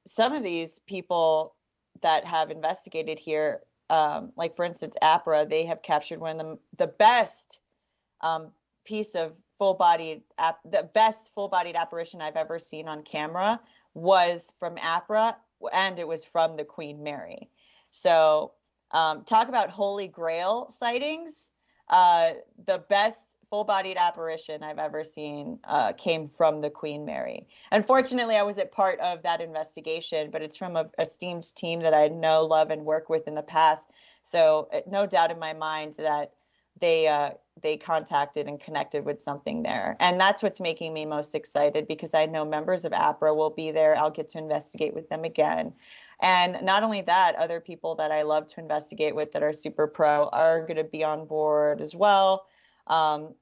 Speaker 10: some of these people that have investigated here, like for instance, APRA, they have captured one of the best piece of the best full-bodied apparition I've ever seen on camera was from APRA, and it was from the Queen Mary. So talk about Holy Grail sightings. The best full-bodied apparition I've ever seen came from the Queen Mary. Unfortunately, I wasn't part of that investigation, but it's from a esteemed team that I know, love, and work with in the past. So no doubt in my mind that they contacted and connected with something there. And that's what's making me most excited because I know members of APRA will be there. I'll get to investigate with them again. And not only that, other people that I love to investigate with that are super pro are going to be on board as well.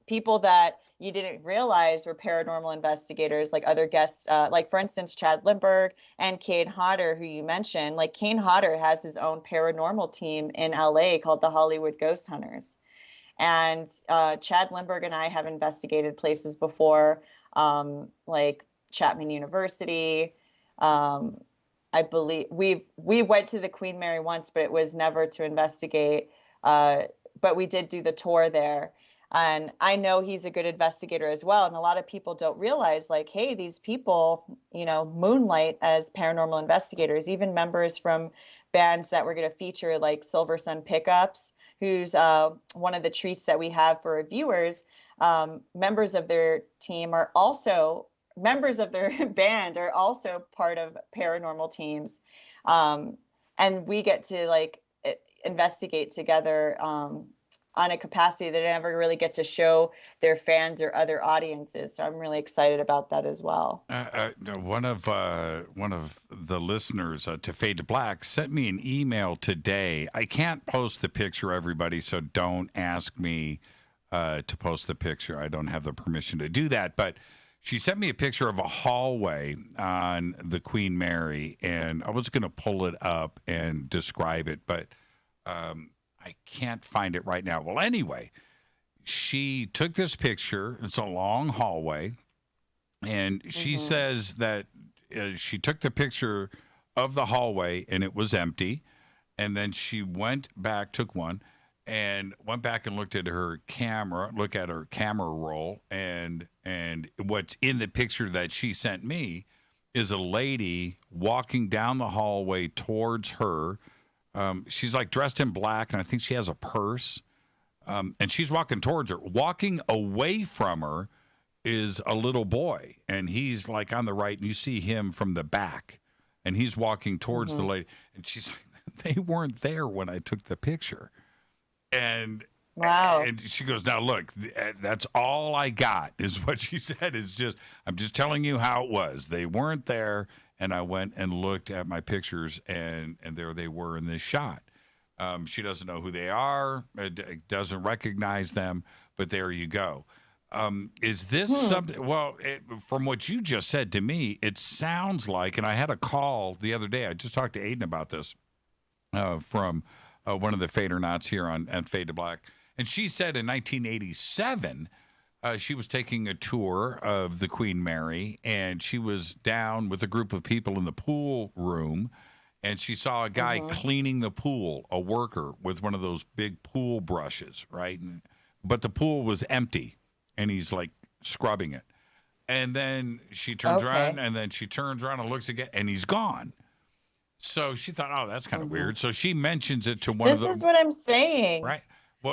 Speaker 10: People that you didn't realize were paranormal investigators, like other guests, like for instance, Chad Lindbergh and Kane Hodder, who you mentioned. Like Kane Hodder has his own paranormal team in LA called the Hollywood Ghost Hunters. And Chad Lindbergh and I have investigated places before, like Chapman University. I believe we went to the Queen Mary once, but it was never to investigate. But we did do the tour there. And I know he's a good investigator as well. And a lot of people don't realize, like, hey, these people, moonlight as paranormal investigators, even members from bands that we're going to feature, like Silver Sun Pickups, who's one of the treats that we have for our viewers. Members of their team are also, members of their band are also part of paranormal teams. And we get to, investigate together on a capacity that they never really get to show their fans or other audiences. So I'm really excited about that as well.
Speaker 6: One of the listeners to Fade to Black sent me an email today. I can't post the picture, everybody, so don't ask me to post the picture. I don't have the permission to do that. But she sent me a picture of a hallway on the Queen Mary, and I was going to pull it up and describe it, but I can't find it right now. Well, anyway, she took this picture. It's a long hallway. And she says that she took the picture of the hallway and it was empty. And then she went back, took one, and went back and looked at her camera roll. And what's in the picture that she sent me is a lady walking down the hallway towards her. She's like dressed in black, and I think she has a purse. And she's walking towards her. Walking away from her is a little boy, and he's like on the right, and you see him from the back, and he's walking towards the lady. And she's like, they weren't there when I took the picture. And wow. And she goes, now look, that's all I got, is what she said. Is just, I'm just telling you how it was. They weren't there. And I went and looked at my pictures, and there they were in this shot. She doesn't know who they are, doesn't recognize them, but there you go. Is this something? Well, from what you just said to me, it sounds like, and I had a call the other day. I just talked to Aiden about this from one of the Fadernauts here on Fade to Black. And she said in 1987, she was taking a tour of the Queen Mary, and she was down with a group of people in the pool room, and she saw a guy cleaning the pool, a worker with one of those big pool brushes, right? But the pool was empty, and he's like scrubbing it. And then she turns around, and then she turns around and looks again, and he's gone. So she thought, oh, that's kind of weird. So she mentions it to one of the...
Speaker 10: This is what I'm saying.
Speaker 6: Right.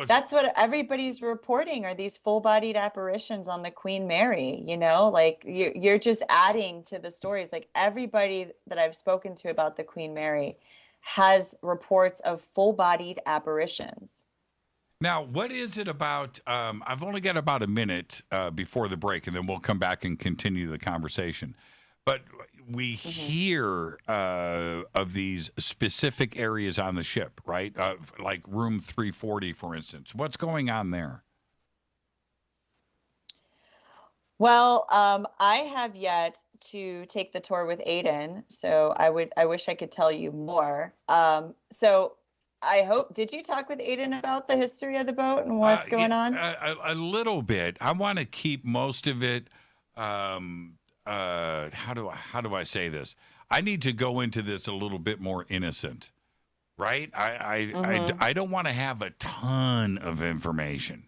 Speaker 10: That's what everybody's reporting are these full-bodied apparitions on the Queen Mary, you know, like you're just adding to the stories. Like everybody that I've spoken to about the Queen Mary has reports of full-bodied apparitions.
Speaker 6: Now, what is it about? I've only got about a minute before the break, and then we'll come back and continue the conversation. But we hear of these specific areas on the ship, right? Like room 340, for instance. What's going on there?
Speaker 10: Well, I have yet to take the tour with Aiden, so I wish I could tell you more. So I hope, did you talk with Aiden about the history of the boat and what's going on?
Speaker 6: A little bit. I want to keep most of it. How do I say this? I need to go into this a little bit more innocent, right? I don't want to have a ton of information.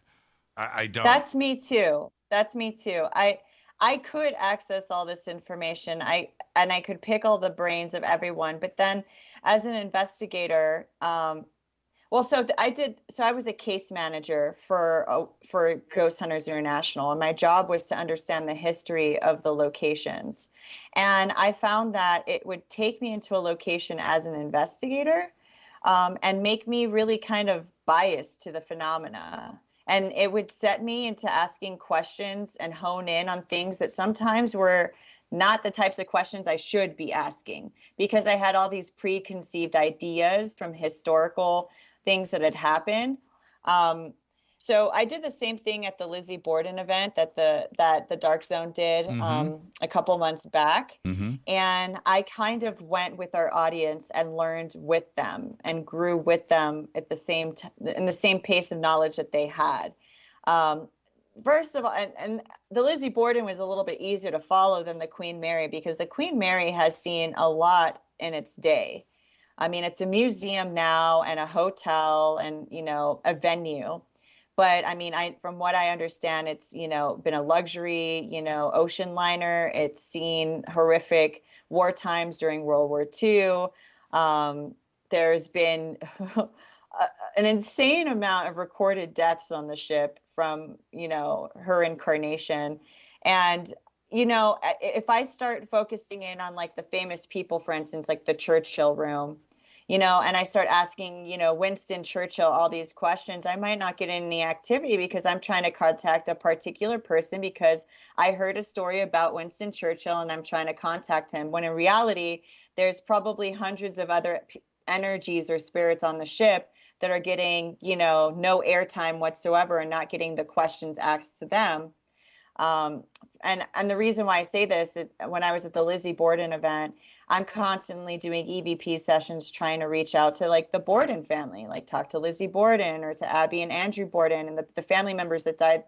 Speaker 6: I don't.
Speaker 10: That's me too. I could access all this information. I could pick all the brains of everyone, but then as an investigator, I was a case manager for Ghost Hunters International, and my job was to understand the history of the locations. And I found that it would take me into a location as an investigator and make me really kind of biased to the phenomena. And it would set me into asking questions and hone in on things that sometimes were not the types of questions I should be asking, because I had all these preconceived ideas from historical things that had happened. So I did the same thing at the Lizzie Borden event that the Dark Zone did a couple months back. And I kind of went with our audience and learned with them and grew with them at the same in the same pace of knowledge that they had. First of all, and the Lizzie Borden was a little bit easier to follow than the Queen Mary, because the Queen Mary has seen a lot in its day. I mean, it's a museum now and a hotel and, you know, a venue. But I mean, from what I understand, it's, you know, been a luxury, you know, ocean liner. It's seen horrific war times during World War II. There's been an insane amount of recorded deaths on the ship from, you know, her incarnation. And, you know, if I start focusing in on like the famous people, for instance, like the Churchill room, you know, and I start asking, you know, Winston Churchill all these questions, I might not get any activity because I'm trying to contact a particular person because I heard a story about Winston Churchill and I'm trying to contact him, when in reality, there's probably hundreds of other energies or spirits on the ship that are getting, you know, no airtime whatsoever and not getting the questions asked to them. And the reason why I say this, when I was at the Lizzie Borden event, I'm constantly doing EVP sessions trying to reach out to like the Borden family, like talk to Lizzie Borden or to Abby and Andrew Borden and the family members that died,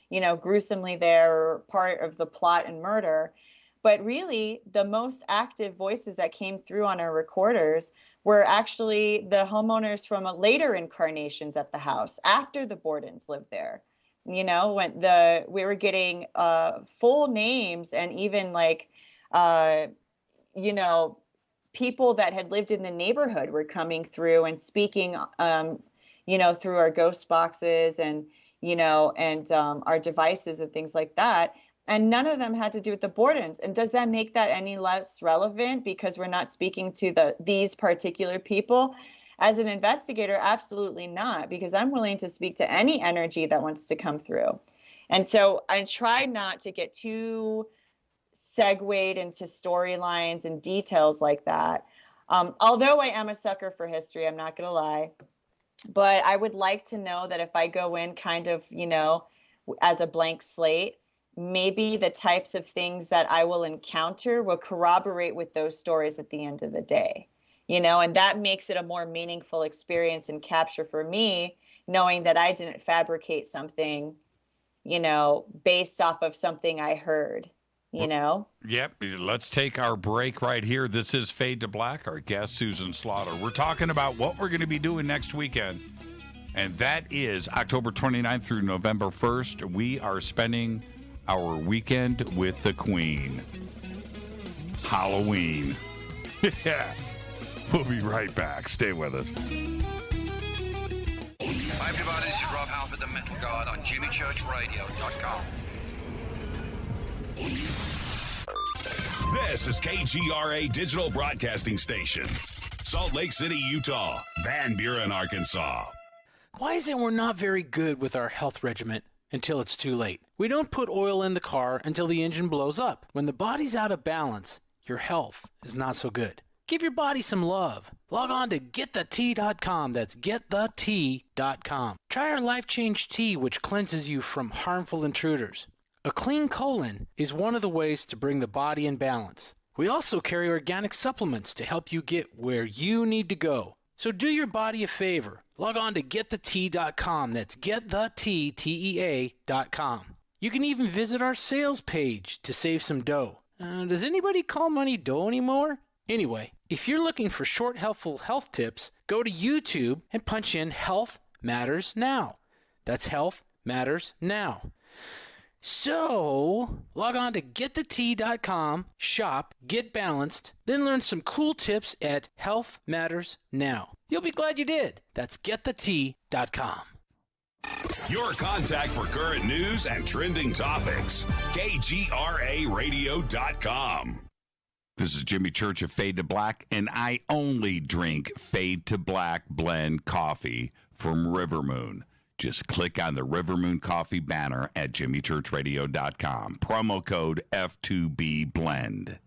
Speaker 10: you know, gruesomely there, or part of the plot and murder. But really, the most active voices that came through on our recorders were actually the homeowners from later incarnations at the house after the Bordens lived there. You know, when we were getting full names and even like, you know, people that had lived in the neighborhood were coming through and speaking, you know, through our ghost boxes and, you know, and our devices and things like that. And none of them had to do with the Bordens. And does that make that any less relevant because we're not speaking to these particular people? As an investigator, absolutely not, because I'm willing to speak to any energy that wants to come through. And so I try not to get too segued into storylines and details like that. Although I am a sucker for history, I'm not going to lie. But I would like to know that if I go in kind of, you know, as a blank slate, maybe the types of things that I will encounter will corroborate with those stories at the end of the day. You know, and that makes it a more meaningful experience and capture for me, knowing that I didn't fabricate something, you know, based off of something I heard, you know?
Speaker 6: Yep. Let's take our break right here. This is Fade to Black. Our guest, Susan Slaughter. We're talking about what we're going to be doing next weekend. And that is October 29th through November 1st. We are spending our weekend with the Queen. Halloween. Yeah. We'll be right back. Stay with us.
Speaker 11: Hi, everybody.
Speaker 13: Metal God on JimmyChurchRadio.com.
Speaker 9: This is KGRA Digital Broadcasting Station. Salt Lake City, Utah. Van Buren, Arkansas.
Speaker 16: Why is it we're not very good with our health regimen until it's too late? We don't put oil in the car until the engine blows up. When the body's out of balance, your health is not so good. Give your body some love. Log on to GetTheT.com. That's GetTheT.com. Try our Life Change Tea, which cleanses you from harmful intruders. A clean colon is one of the ways to bring the body in balance. We also carry organic supplements to help you get where you need to go. So do your body a favor. Log on to GetTheT.com. That's GetTheT.com. You can even visit our sales page to save some dough. Does anybody call money dough anymore? Anyway, if you're looking for short, helpful health tips, go to YouTube and punch in Health Matters Now. That's Health Matters Now. So, log on to GetTheT.com, shop, get balanced, then learn some cool tips at Health Matters Now. You'll be glad you did. That's GetTheT.com.
Speaker 9: Your contact for current news and trending topics. KGRARadio.com.
Speaker 3: This is Jimmy Church of Fade to Black, and I only drink Fade to Black blend coffee from River Moon. Just click on the River Moon Coffee banner at jimmychurchradio.com. Promo code F2B Blend.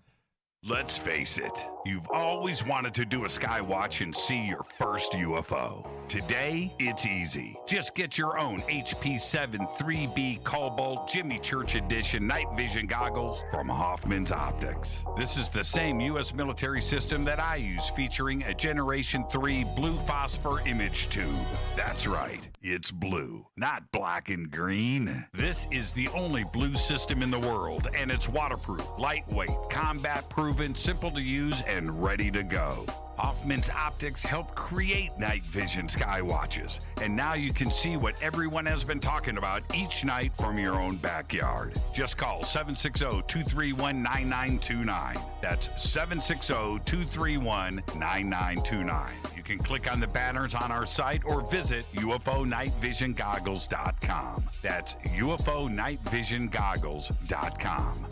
Speaker 3: Let's face it, you've always wanted to do a sky watch and see your first UFO. Today, it's easy. Just get your own HP7 3B Cobalt Jimmy Church Edition night vision goggles from Hoffman's Optics. This is the same U.S. military system that I use, featuring a Generation 3 blue phosphor image tube. That's right, it's blue, not black and green. This is the only blue system in the world, and it's waterproof, lightweight, combat-proven, simple to use, and ready to go. Hoffman's Optics helped create night vision sky watches, and now you can see what everyone has been talking about each night from your own backyard. Just call 760-231-9929. That's 760-231-9929. You can click on the banners on our site or visit UFONightVisionGoggles.com. That's UFONightVisionGoggles.com.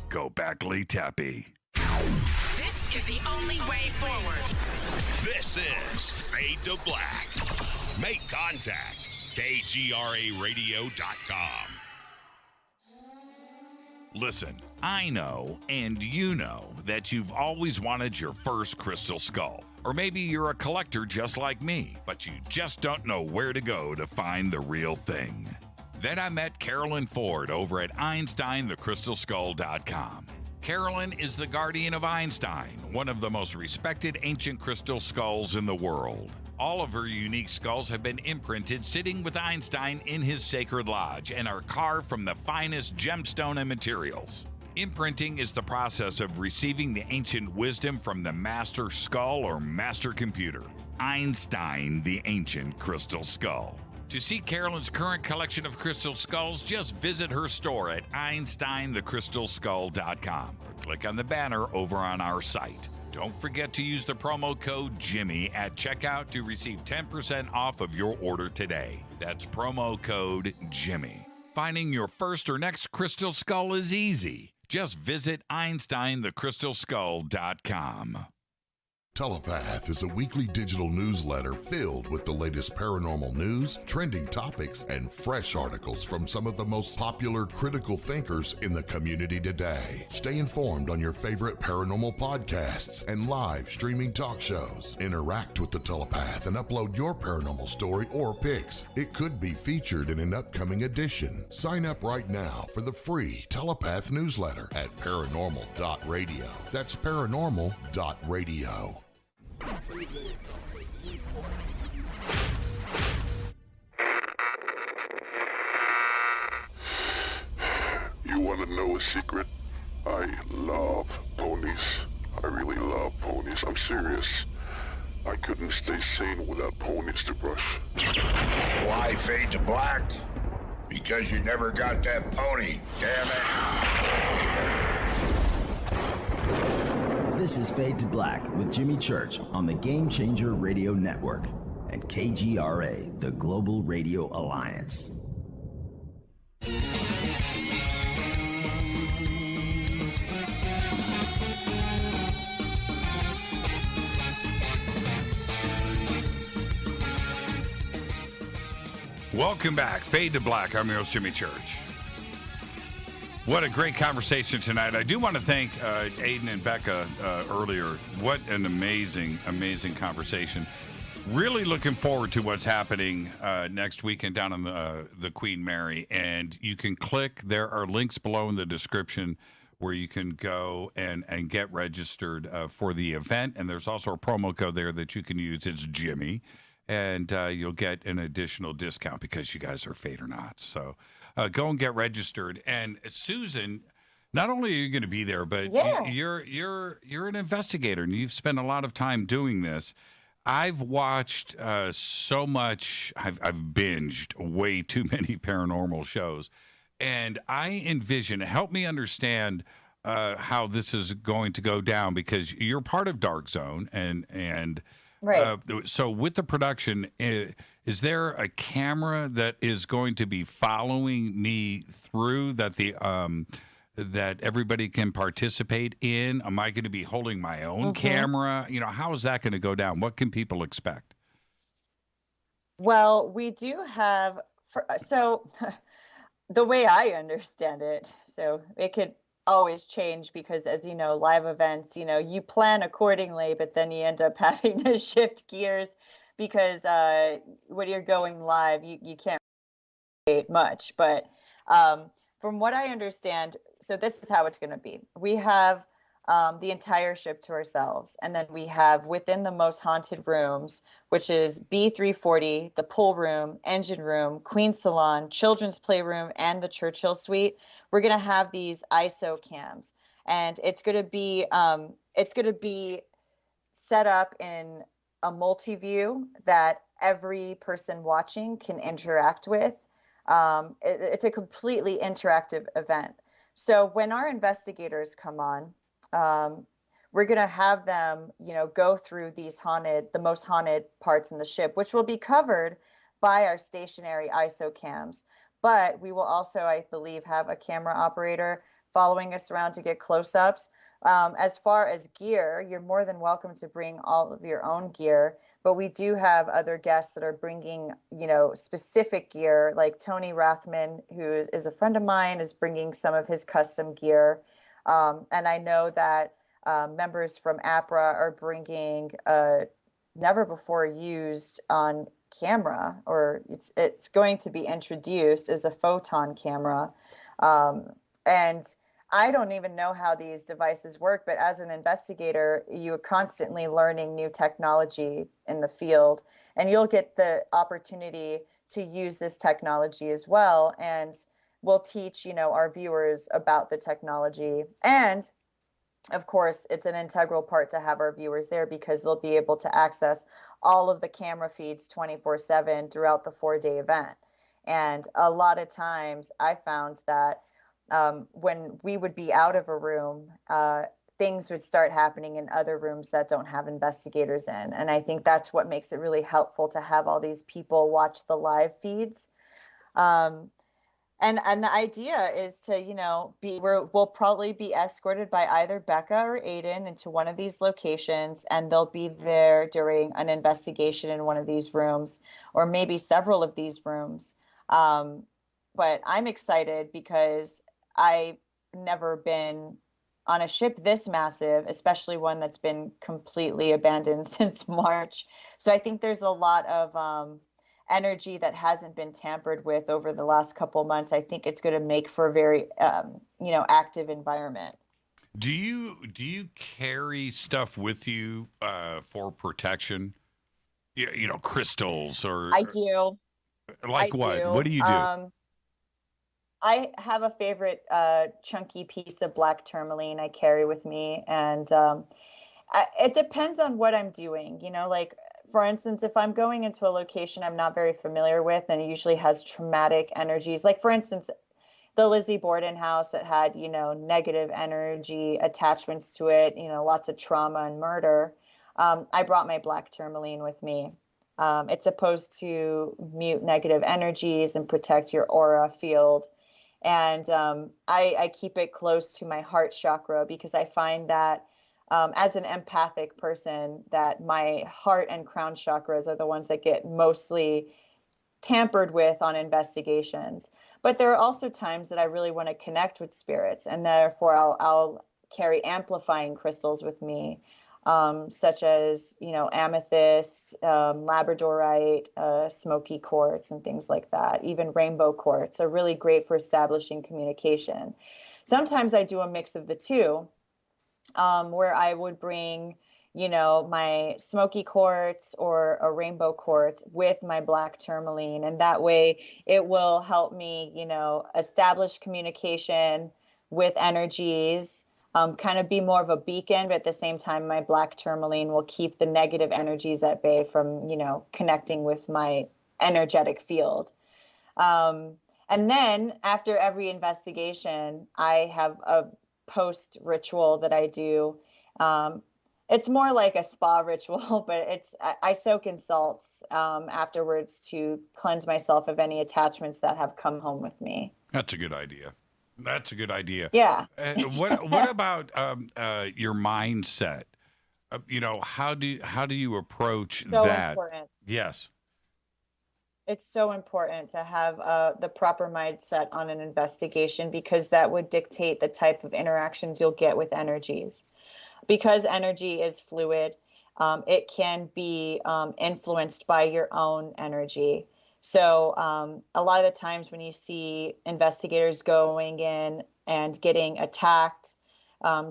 Speaker 3: Go back, Lee Tappy.
Speaker 17: This is the only way forward.
Speaker 9: This is Fade to Black. Make contact. KGRARadio.com.
Speaker 3: Listen, I know, and you know, that you've always wanted your first crystal skull. Or maybe you're a collector just like me, but you just don't know where to go to find the real thing. Then I met Carolyn Ford over at EinsteinTheCrystalSkull.com. Carolyn is the guardian of Einstein, one of the most respected ancient crystal skulls in the world. All of her unique skulls have been imprinted sitting with Einstein in his sacred lodge and are carved from the finest gemstone and materials. Imprinting is the process of receiving the ancient wisdom from the master skull or master computer. Einstein, the ancient crystal skull. To see Carolyn's current collection of crystal skulls, just visit her store at EinsteinTheCrystalSkull.com or click on the banner over on our site. Don't forget to use the promo code Jimmy at checkout to receive 10% off of your order today. That's promo code Jimmy. Finding your first or next crystal skull is easy. Just visit EinsteinTheCrystalSkull.com.
Speaker 19: Telepath is a weekly digital newsletter filled with the latest paranormal news, trending topics, and fresh articles from some of the most popular critical thinkers in the community today. Stay informed on your favorite paranormal podcasts and live streaming talk shows. Interact with the Telepath and upload your paranormal story or pics. It could be featured in an upcoming edition. Sign up right now for the free Telepath newsletter at paranormal.radio. That's paranormal.radio.
Speaker 24: You want to know a secret? I love ponies. I really love ponies. I'm serious. I couldn't stay sane without ponies to brush.
Speaker 25: Why fade to black? Because you never got that pony, damn it.
Speaker 26: This is Fade to Black with Jimmy Church on the Game Changer Radio Network and KGRA, the Global Radio Alliance.
Speaker 6: Welcome back. Fade to Black. I'm your host, Jimmy Church. What a great conversation tonight. I do want to thank Aiden and Becca earlier. What an amazing, amazing conversation. Really looking forward to what's happening next weekend down on the Queen Mary. And you can click. There are links below in the description where you can go and get registered for the event. And there's also a promo code there that you can use. It's Jimmy. And you'll get an additional discount because you guys are Fadernauts. So go and get registered. And Susan, not only are you going to be there, but you're an investigator, and you've spent a lot of time doing this. I've watched so much. I've binged way too many paranormal shows, and I envision. Help me understand how this is going to go down, because you're part of Dark Zone, and. Right. So with the production, is there a camera that is going to be following me through that that everybody can participate in? Am I going to be holding my own camera? How is that going to go down? What can people expect?
Speaker 10: Well, we do have, so the way I understand it, so it could always change because, as you know, live events, you plan accordingly, but then you end up having to shift gears because when you're going live, you can't wait much. But from what I understand, so this is how it's going to be. We have the entire ship to ourselves, and then we have within the most haunted rooms, which is B340, the pool room, engine room, Queen's Salon, children's playroom, and the Churchill Suite. We're going to have these ISO cams, and it's going to be set up in a multi-view that every person watching can interact with. It's a completely interactive event. So when our investigators come on, we're going to have them, go through the most haunted parts in the ship, which will be covered by our stationary ISO cams. But we will also, I believe, have a camera operator following us around to get close-ups. As far as gear, you're more than welcome to bring all of your own gear. But we do have other guests that are bringing, specific gear, like Tony Rathman, who is a friend of mine, is bringing some of his custom gear. And I know that members from APRA are bringing never before used on camera, or it's going to be introduced as a photon camera. And I don't even know how these devices work, but as an investigator, you are constantly learning new technology in the field, and you'll get the opportunity to use this technology as well. And we'll teach, our viewers about the technology. And of course, it's an integral part to have our viewers there because they'll be able to access all of the camera feeds 24/7 throughout the 4-day event. And a lot of times I found that when we would be out of a room, things would start happening in other rooms that don't have investigators in. And I think that's what makes it really helpful to have all these people watch the live feeds. And the idea is to, we'll probably be escorted by either Becca or Aiden into one of these locations, and they'll be there during an investigation in one of these rooms, or maybe several of these rooms. But I'm excited because I've never been on a ship this massive, especially one that's been completely abandoned since March. So I think there's a lot of energy that hasn't been tampered with over the last couple of months. I think it's going to make for a very, active environment.
Speaker 6: Do you carry stuff with you for protection? Crystals or?
Speaker 10: I do.
Speaker 6: Like what? What do you do?
Speaker 10: I have a favorite chunky piece of black tourmaline I carry with me, and it depends on what I'm doing. For instance, if I'm going into a location I'm not very familiar with and it usually has traumatic energies, like for instance, the Lizzie Borden house that had, negative energy attachments to it, lots of trauma and murder. I brought my black tourmaline with me. It's supposed to mute negative energies and protect your aura field. And I keep it close to my heart chakra because I find that as an empathic person, that my heart and crown chakras are the ones that get mostly tampered with on investigations. But there are also times that I really want to connect with spirits, and therefore I'll carry amplifying crystals with me, such as, amethyst, labradorite, smoky quartz, and things like that. Even rainbow quartz are really great for establishing communication. Sometimes I do a mix of the two, where I would bring, my smoky quartz or a rainbow quartz with my black tourmaline. And that way it will help me, establish communication with energies, kind of be more of a beacon, but at the same time, my black tourmaline will keep the negative energies at bay from, connecting with my energetic field. And then after every investigation, I have a post ritual that I do. It's more like a spa ritual, but I soak in salts afterwards to cleanse myself of any attachments that have come home with me.
Speaker 6: That's a good idea. That's a good idea.
Speaker 10: Yeah.
Speaker 6: What about your mindset? How do you approach that?
Speaker 10: Important.
Speaker 6: Yes.
Speaker 10: It's so important to have the proper mindset on an investigation, because that would dictate the type of interactions you'll get with energies. Because energy is fluid, it can be influenced by your own energy. So a lot of the times when you see investigators going in and getting attacked,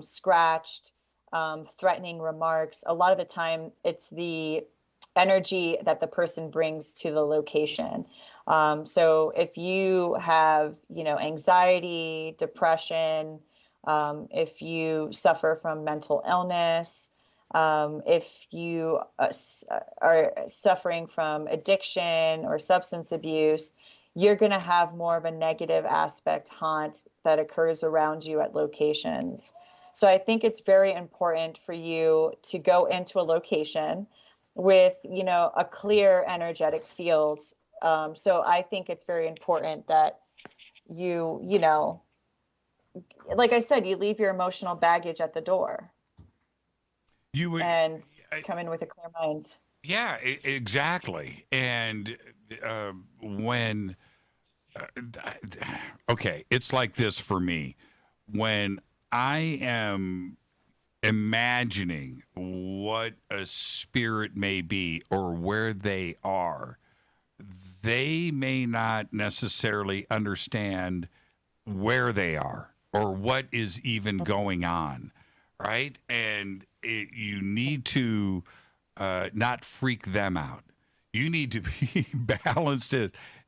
Speaker 10: scratched, threatening remarks, a lot of the time it's the energy that the person brings to the location. So if you have, anxiety, depression, if you suffer from mental illness, if you are suffering from addiction or substance abuse, you're going to have more of a negative aspect haunt that occurs around you at locations. So I think it's very important for you to go into a location with, a clear energetic field. So I think it's very important that you, like I said, you leave your emotional baggage at the door. And come in with a clear mind.
Speaker 6: Yeah, exactly. And it's like this for me. When I am imagining what a spirit may be or where they are, they may not necessarily understand where they are or what is even going on, right? And you need to not freak them out. You need to be balanced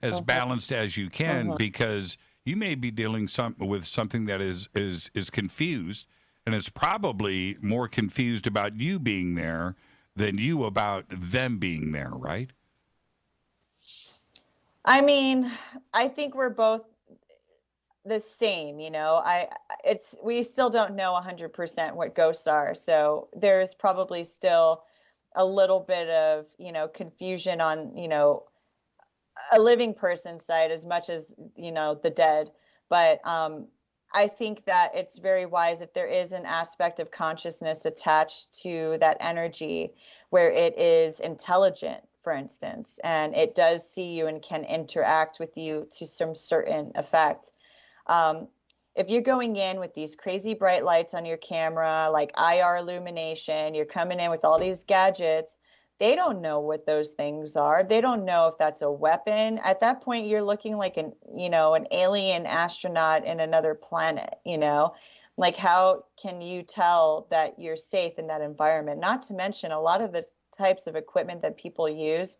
Speaker 6: as balanced as you can, because you may be dealing with something that is confused, and is probably more confused about you being there than you about them being there, right?
Speaker 10: I mean, I think we're both the same, we still don't know 100% what ghosts are. So there's probably still a little bit of, confusion on, a living person's side as much as, the dead. But I think that it's very wise if there is an aspect of consciousness attached to that energy where it is intelligent, for instance, and it does see you and can interact with you to some certain effect. If you're going in with these crazy bright lights on your camera, like IR illumination, you're coming in with all these gadgets, they don't know what those things are. They don't know if that's a weapon. At that point, you're looking like an alien astronaut in another planet, like how can you tell that you're safe in that environment? Not to mention a lot of the types of equipment that people use.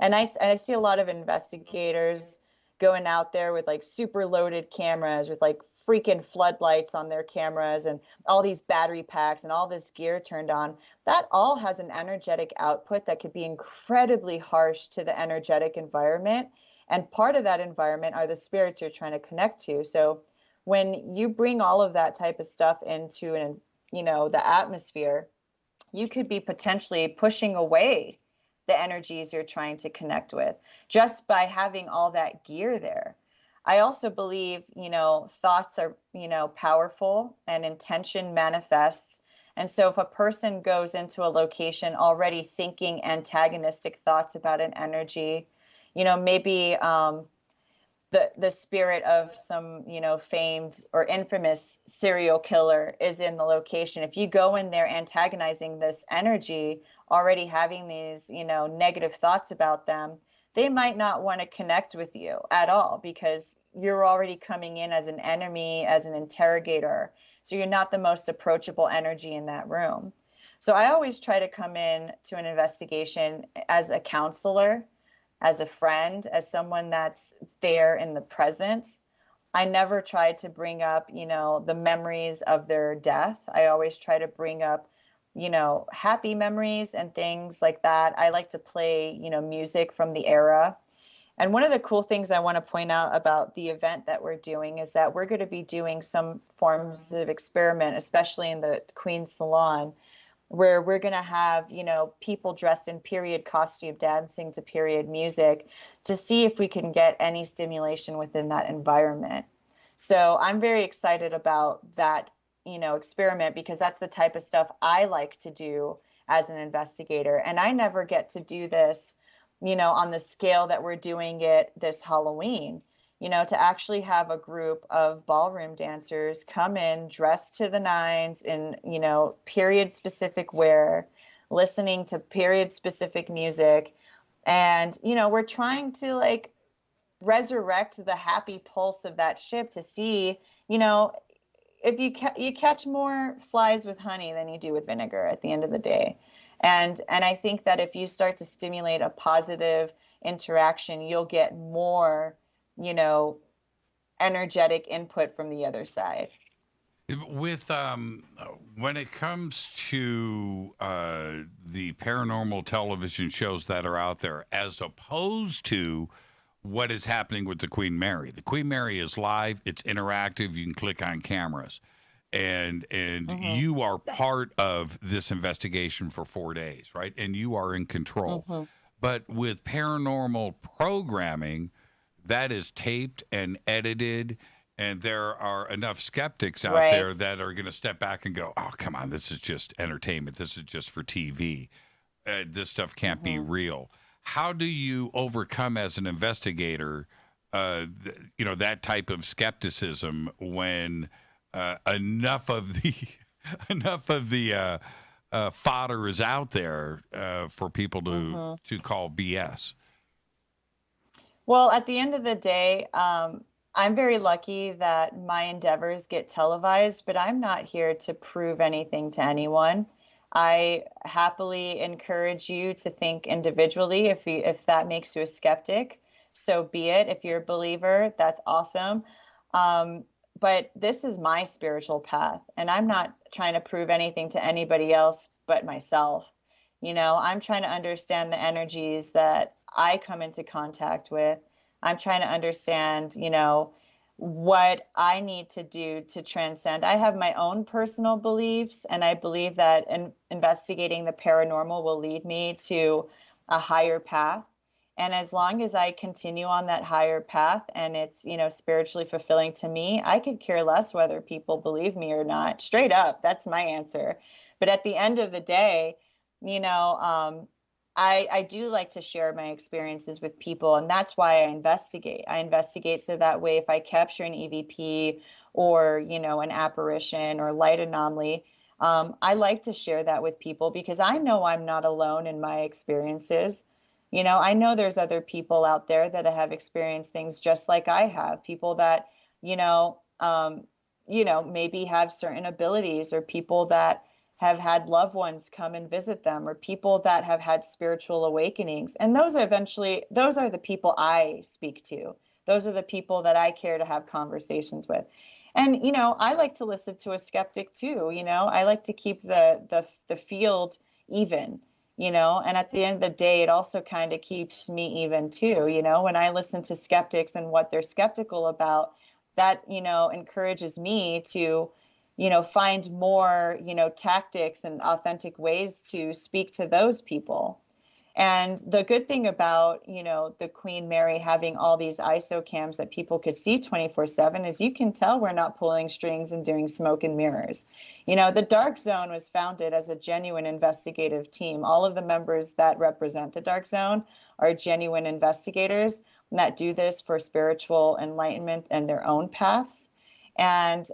Speaker 10: And I see a lot of investigators going out there with like super loaded cameras with like freaking floodlights on their cameras and all these battery packs and all this gear turned on. That all has an energetic output that could be incredibly harsh to the energetic environment. And part of that environment are the spirits you're trying to connect to. So when you bring all of that type of stuff into the atmosphere, you could be potentially pushing away the energies you're trying to connect with just by having all that gear there. I also believe, thoughts are, powerful and intention manifests. And so if a person goes into a location already thinking antagonistic thoughts about an energy, maybe the spirit of some, famed or infamous serial killer is in the location. If you go in there antagonizing this energy, already having these, negative thoughts about them, they might not want to connect with you at all because you're already coming in as an enemy, as an interrogator. So you're not the most approachable energy in that room. So I always try to come in to an investigation as a counselor, as a friend, as someone that's there in the present. I never try to bring up, the memories of their death. I always try to bring up, happy memories and things like that. I like to play, music from the era. And one of the cool things I want to point out about the event that we're doing is that we're going to be doing some forms of experiment, especially in the Queen's Salon, where we're going to have, people dressed in period costume dancing to period music to see if we can get any stimulation within that environment. So I'm very excited about that, experiment, because that's the type of stuff I like to do as an investigator. And I never get to do this, on the scale that we're doing it this Halloween. To actually have a group of ballroom dancers come in dressed to the nines in, period specific wear, listening to period specific music. And, we're trying to resurrect the happy pulse of that ship to see, if you catch more flies with honey than you do with vinegar at the end of the day. And I think that if you start to stimulate a positive interaction, you'll get more energetic input from the other side.
Speaker 6: With when it comes to the paranormal television shows that are out there, as opposed to what is happening with the Queen Mary. The Queen Mary is live, it's interactive, you can click on cameras. And you are part of this investigation for 4 days, right? And you are in control. But with paranormal programming, that is taped and edited, and there are enough skeptics out there that are going to step back and go, oh, come on, this is just entertainment. This is just for TV. This stuff can't be real. How do you overcome as an investigator, that type of skepticism when enough of the fodder is out there for people to call BS?
Speaker 10: Well, at the end of the day, I'm very lucky that my endeavors get televised, but I'm not here to prove anything to anyone. I happily encourage you to think individually. If that makes you a skeptic, so be it. If you're a believer, that's awesome. But this is my spiritual path, and I'm not trying to prove anything to anybody else but myself. I'm trying to understand the energies that I come into contact with. I'm trying to understand, what I need to do to transcend. I have my own personal beliefs, and I believe that investigating the paranormal will lead me to a higher path. And as long as I continue on that higher path and it's, spiritually fulfilling to me, I could care less whether people believe me or not. Straight up, that's my answer. But at the end of the day, I do like to share my experiences with people, and that's why I investigate. I investigate so that way if I capture an EVP or, an apparition or light anomaly, I like to share that with people because I know I'm not alone in my experiences. I know there's other people out there that have experienced things just like I have, people that, maybe have certain abilities, or people that have had loved ones come and visit them, or people that have had spiritual awakenings. And those are the people I speak to. Those are the people that I care to have conversations with. And, I like to listen to a skeptic too. I like to keep the field even, and at the end of the day, it also kind of keeps me even too. When I listen to skeptics and what they're skeptical about, that, encourages me to, find more, tactics and authentic ways to speak to those people. And the good thing about, the Queen Mary having all these ISO cams that people could see 24/7 is you can tell we're not pulling strings and doing smoke and mirrors. The Dark Zone was founded as a genuine investigative team. All of the members that represent the Dark Zone are genuine investigators that do this for spiritual enlightenment and their own paths. And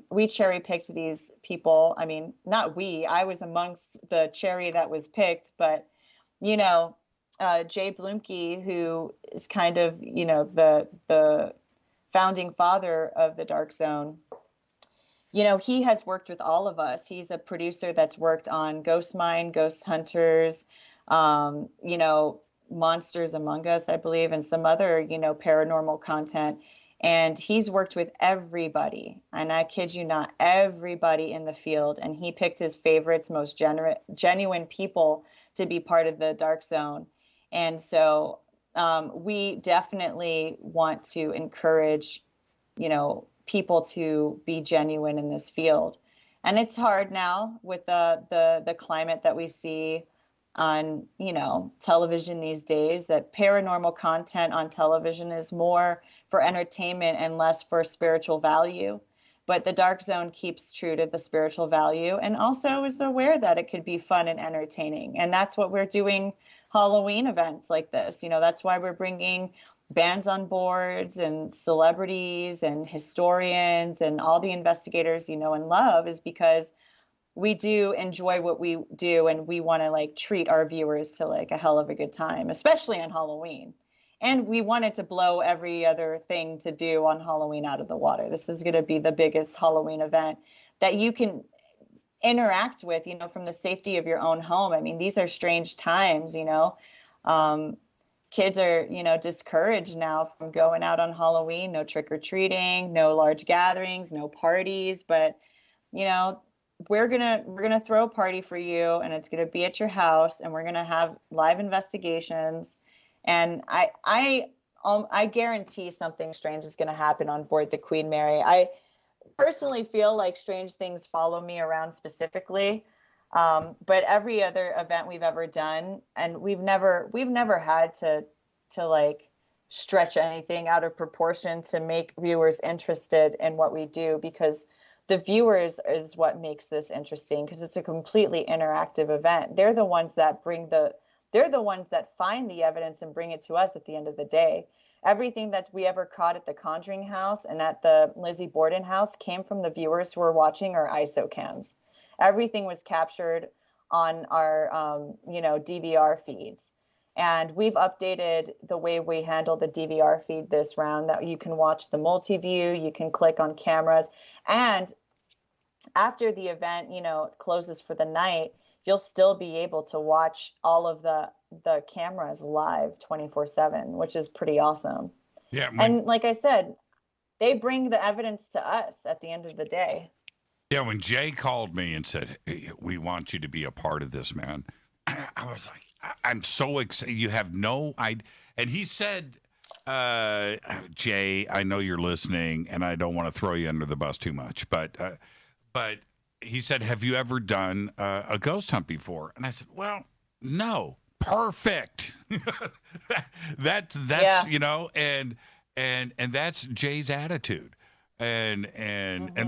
Speaker 10: we cherry picked these people. I mean, not we, I was amongst the cherry that was picked, but Jay Blumke, who is kind of, the founding father of the Dark Zone, he has worked with all of us. He's a producer that's worked on Ghost Mine, Ghost Hunters, Monsters Among Us, I believe, and some other, paranormal content. And he's worked with everybody, and I kid you not, everybody in the field. And he picked his favorites, most genuine people to be part of the Dark Zone. And so we definitely want to encourage, people to be genuine in this field. And it's hard now with the climate that we see on, television these days, that paranormal content on television is more for entertainment and less for spiritual value. But the Dark Zone keeps true to the spiritual value and also is aware that it could be fun and entertaining. And that's what we're doing Halloween events like this. That's why we're bringing bands on boards and celebrities and historians and all the investigators, and love, is because we do enjoy what we do and we want to treat our viewers to a hell of a good time, especially on Halloween. And we wanted to blow every other thing to do on Halloween out of the water. This is going to be the biggest Halloween event that you can interact with, from the safety of your own home. I mean, these are strange times, kids are, discouraged now from going out on Halloween, no trick-or-treating, no large gatherings, no parties. But, we're gonna throw a party for you, and it's gonna be at your house, and we're gonna have live investigations. And I guarantee something strange is going to happen on board the Queen Mary. I personally feel like strange things follow me around specifically, but every other event we've ever done, and we've never had to stretch anything out of proportion to make viewers interested in what we do, because the viewers is what makes this interesting, because it's a completely interactive event. They're the ones that find the evidence and bring it to us at the end of the day. Everything that we ever caught at the Conjuring House and at the Lizzie Borden house came from the viewers who were watching our ISO cams. Everything was captured on our, DVR feeds. And we've updated the way we handle the DVR feed this round, that you can watch the multi-view, you can click on cameras. And after the event, closes for the night, you'll still be able to watch all of the cameras live 24/7, which is pretty awesome.
Speaker 6: Yeah.
Speaker 10: And like I said, they bring the evidence to us at the end of the day.
Speaker 6: Yeah, when Jay called me and said, "Hey, we want you to be a part of this, man," I was like, I'm so excited. You have no idea. And he said, Jay, I know you're listening, and I don't want to throw you under the bus too much, but he said, have you ever done a ghost hunt before? And I said, well, no. Perfect. that's yeah. And that's Jay's attitude. And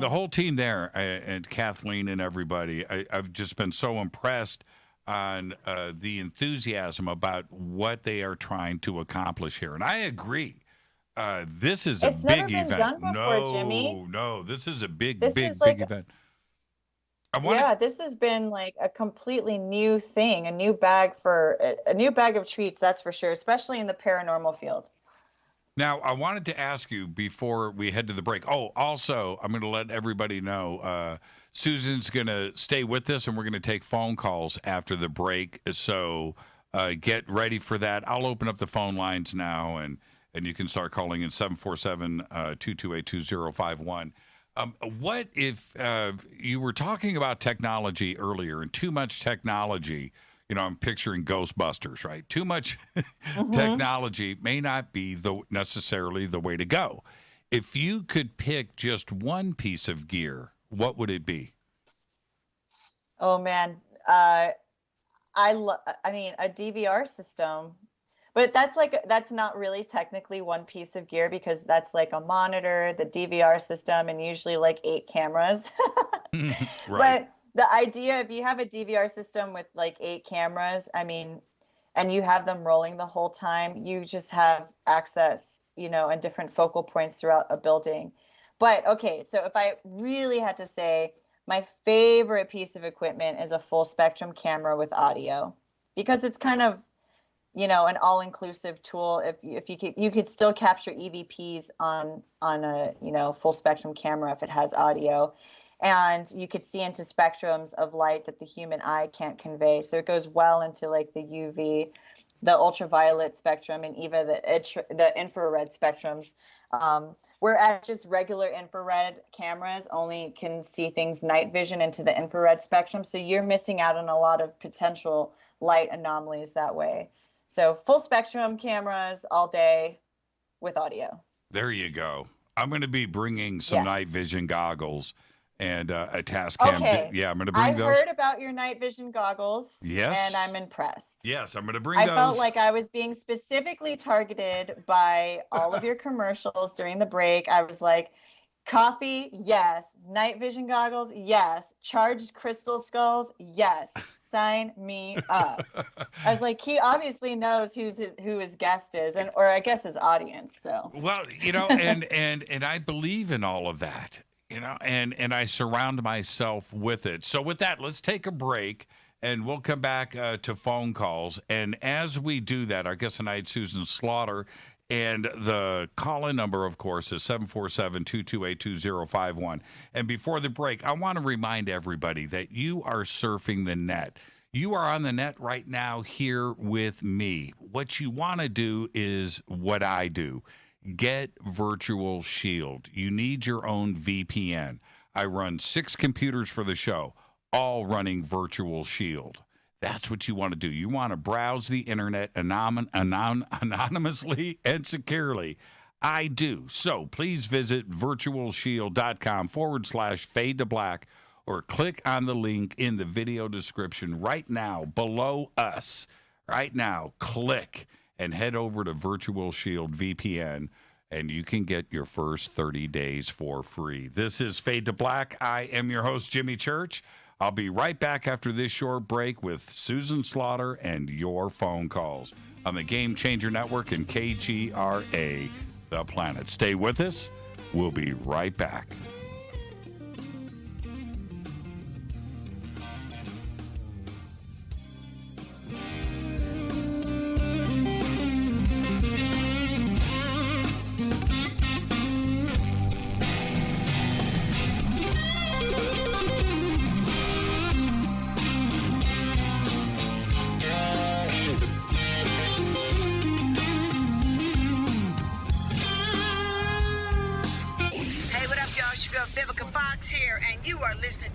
Speaker 6: the whole team there, and Kathleen and everybody, I've just been so impressed on the enthusiasm about what they are trying to accomplish here. And I agree. This is a big event.
Speaker 10: Done before, Jimmy.
Speaker 6: No, this is a big event. This has been like a completely new thing, a new bag of treats, that's for sure, especially in the paranormal field. Now, I wanted to ask you before we head to the break. Oh, also, I'm going to let everybody know Susan's going to stay with us, and we're going to take phone calls after the break. So get ready for that. I'll open up the phone lines now, and you can start calling in 747-228-2051. What if you were talking about technology earlier, and too much technology? I'm picturing Ghostbusters, right? Too much technology may not be necessarily the way to go. If you could pick just one piece of gear, what would it be? Oh, man.
Speaker 10: I mean, a DVR system, but that's not really technically one piece of gear, because that's like a monitor, the DVR system, and usually like 8 cameras.
Speaker 6: Right.
Speaker 10: But the idea, if you have a DVR system with like 8 cameras, I mean, and you have them rolling the whole time, you just have access, and different focal points throughout a building. But okay, so if I really had to say, my favorite piece of equipment is a full spectrum camera with audio, because it's kind of, an all-inclusive tool. If you could still capture EVPs on a, full spectrum camera if it has audio, and you could see into spectrums of light that the human eye can't convey. So it goes well into like the UV, the ultraviolet spectrum, and even the infrared spectrums. Whereas just regular infrared cameras only can see things night vision into the infrared spectrum. So you're missing out on a lot of potential light anomalies that way. So full spectrum cameras all day with audio.
Speaker 6: There you go. I'm going to be bringing some night vision goggles and a Tascam.
Speaker 10: Okay.
Speaker 6: Yeah, I'm going to bring those.
Speaker 10: I heard about your night vision goggles.
Speaker 6: Yes.
Speaker 10: And I'm impressed.
Speaker 6: Yes, I'm going to bring
Speaker 10: I
Speaker 6: those.
Speaker 10: felt like I was being specifically targeted by all of your commercials during the break. I was like, coffee, yes. Night vision goggles, yes. Charged crystal skulls, yes. Sign me up. I was like, he obviously knows who his guest is, or I guess his audience. So.
Speaker 6: Well, and I believe in all of that. And I surround myself with it. So with that, let's take a break, and we'll come back to phone calls. And as we do that, our guest tonight, Susan Slaughter, and the call-in number, of course, is 747-228-2051. And before the break, I want to remind everybody that you are surfing the net. You are on the net right now here with me. What you want to do is what I do. Get Virtual Shield. You need your own VPN. I run 6 computers for the show, all running Virtual Shield. That's what you want to do. You want to browse the internet anonymously and securely. I do. So please visit virtualshield.com/fade to black, or click on the link in the video description right now below us. Right now, click and head over to Virtual Shield VPN, and you can get your first 30 days for free. This is Fade to Black. I am your host, Jimmy Church. I'll be right back after this short break with Susan Slaughter and your phone calls on the Game Changer Network and KGRA, The Planet. Stay with us. We'll be right back.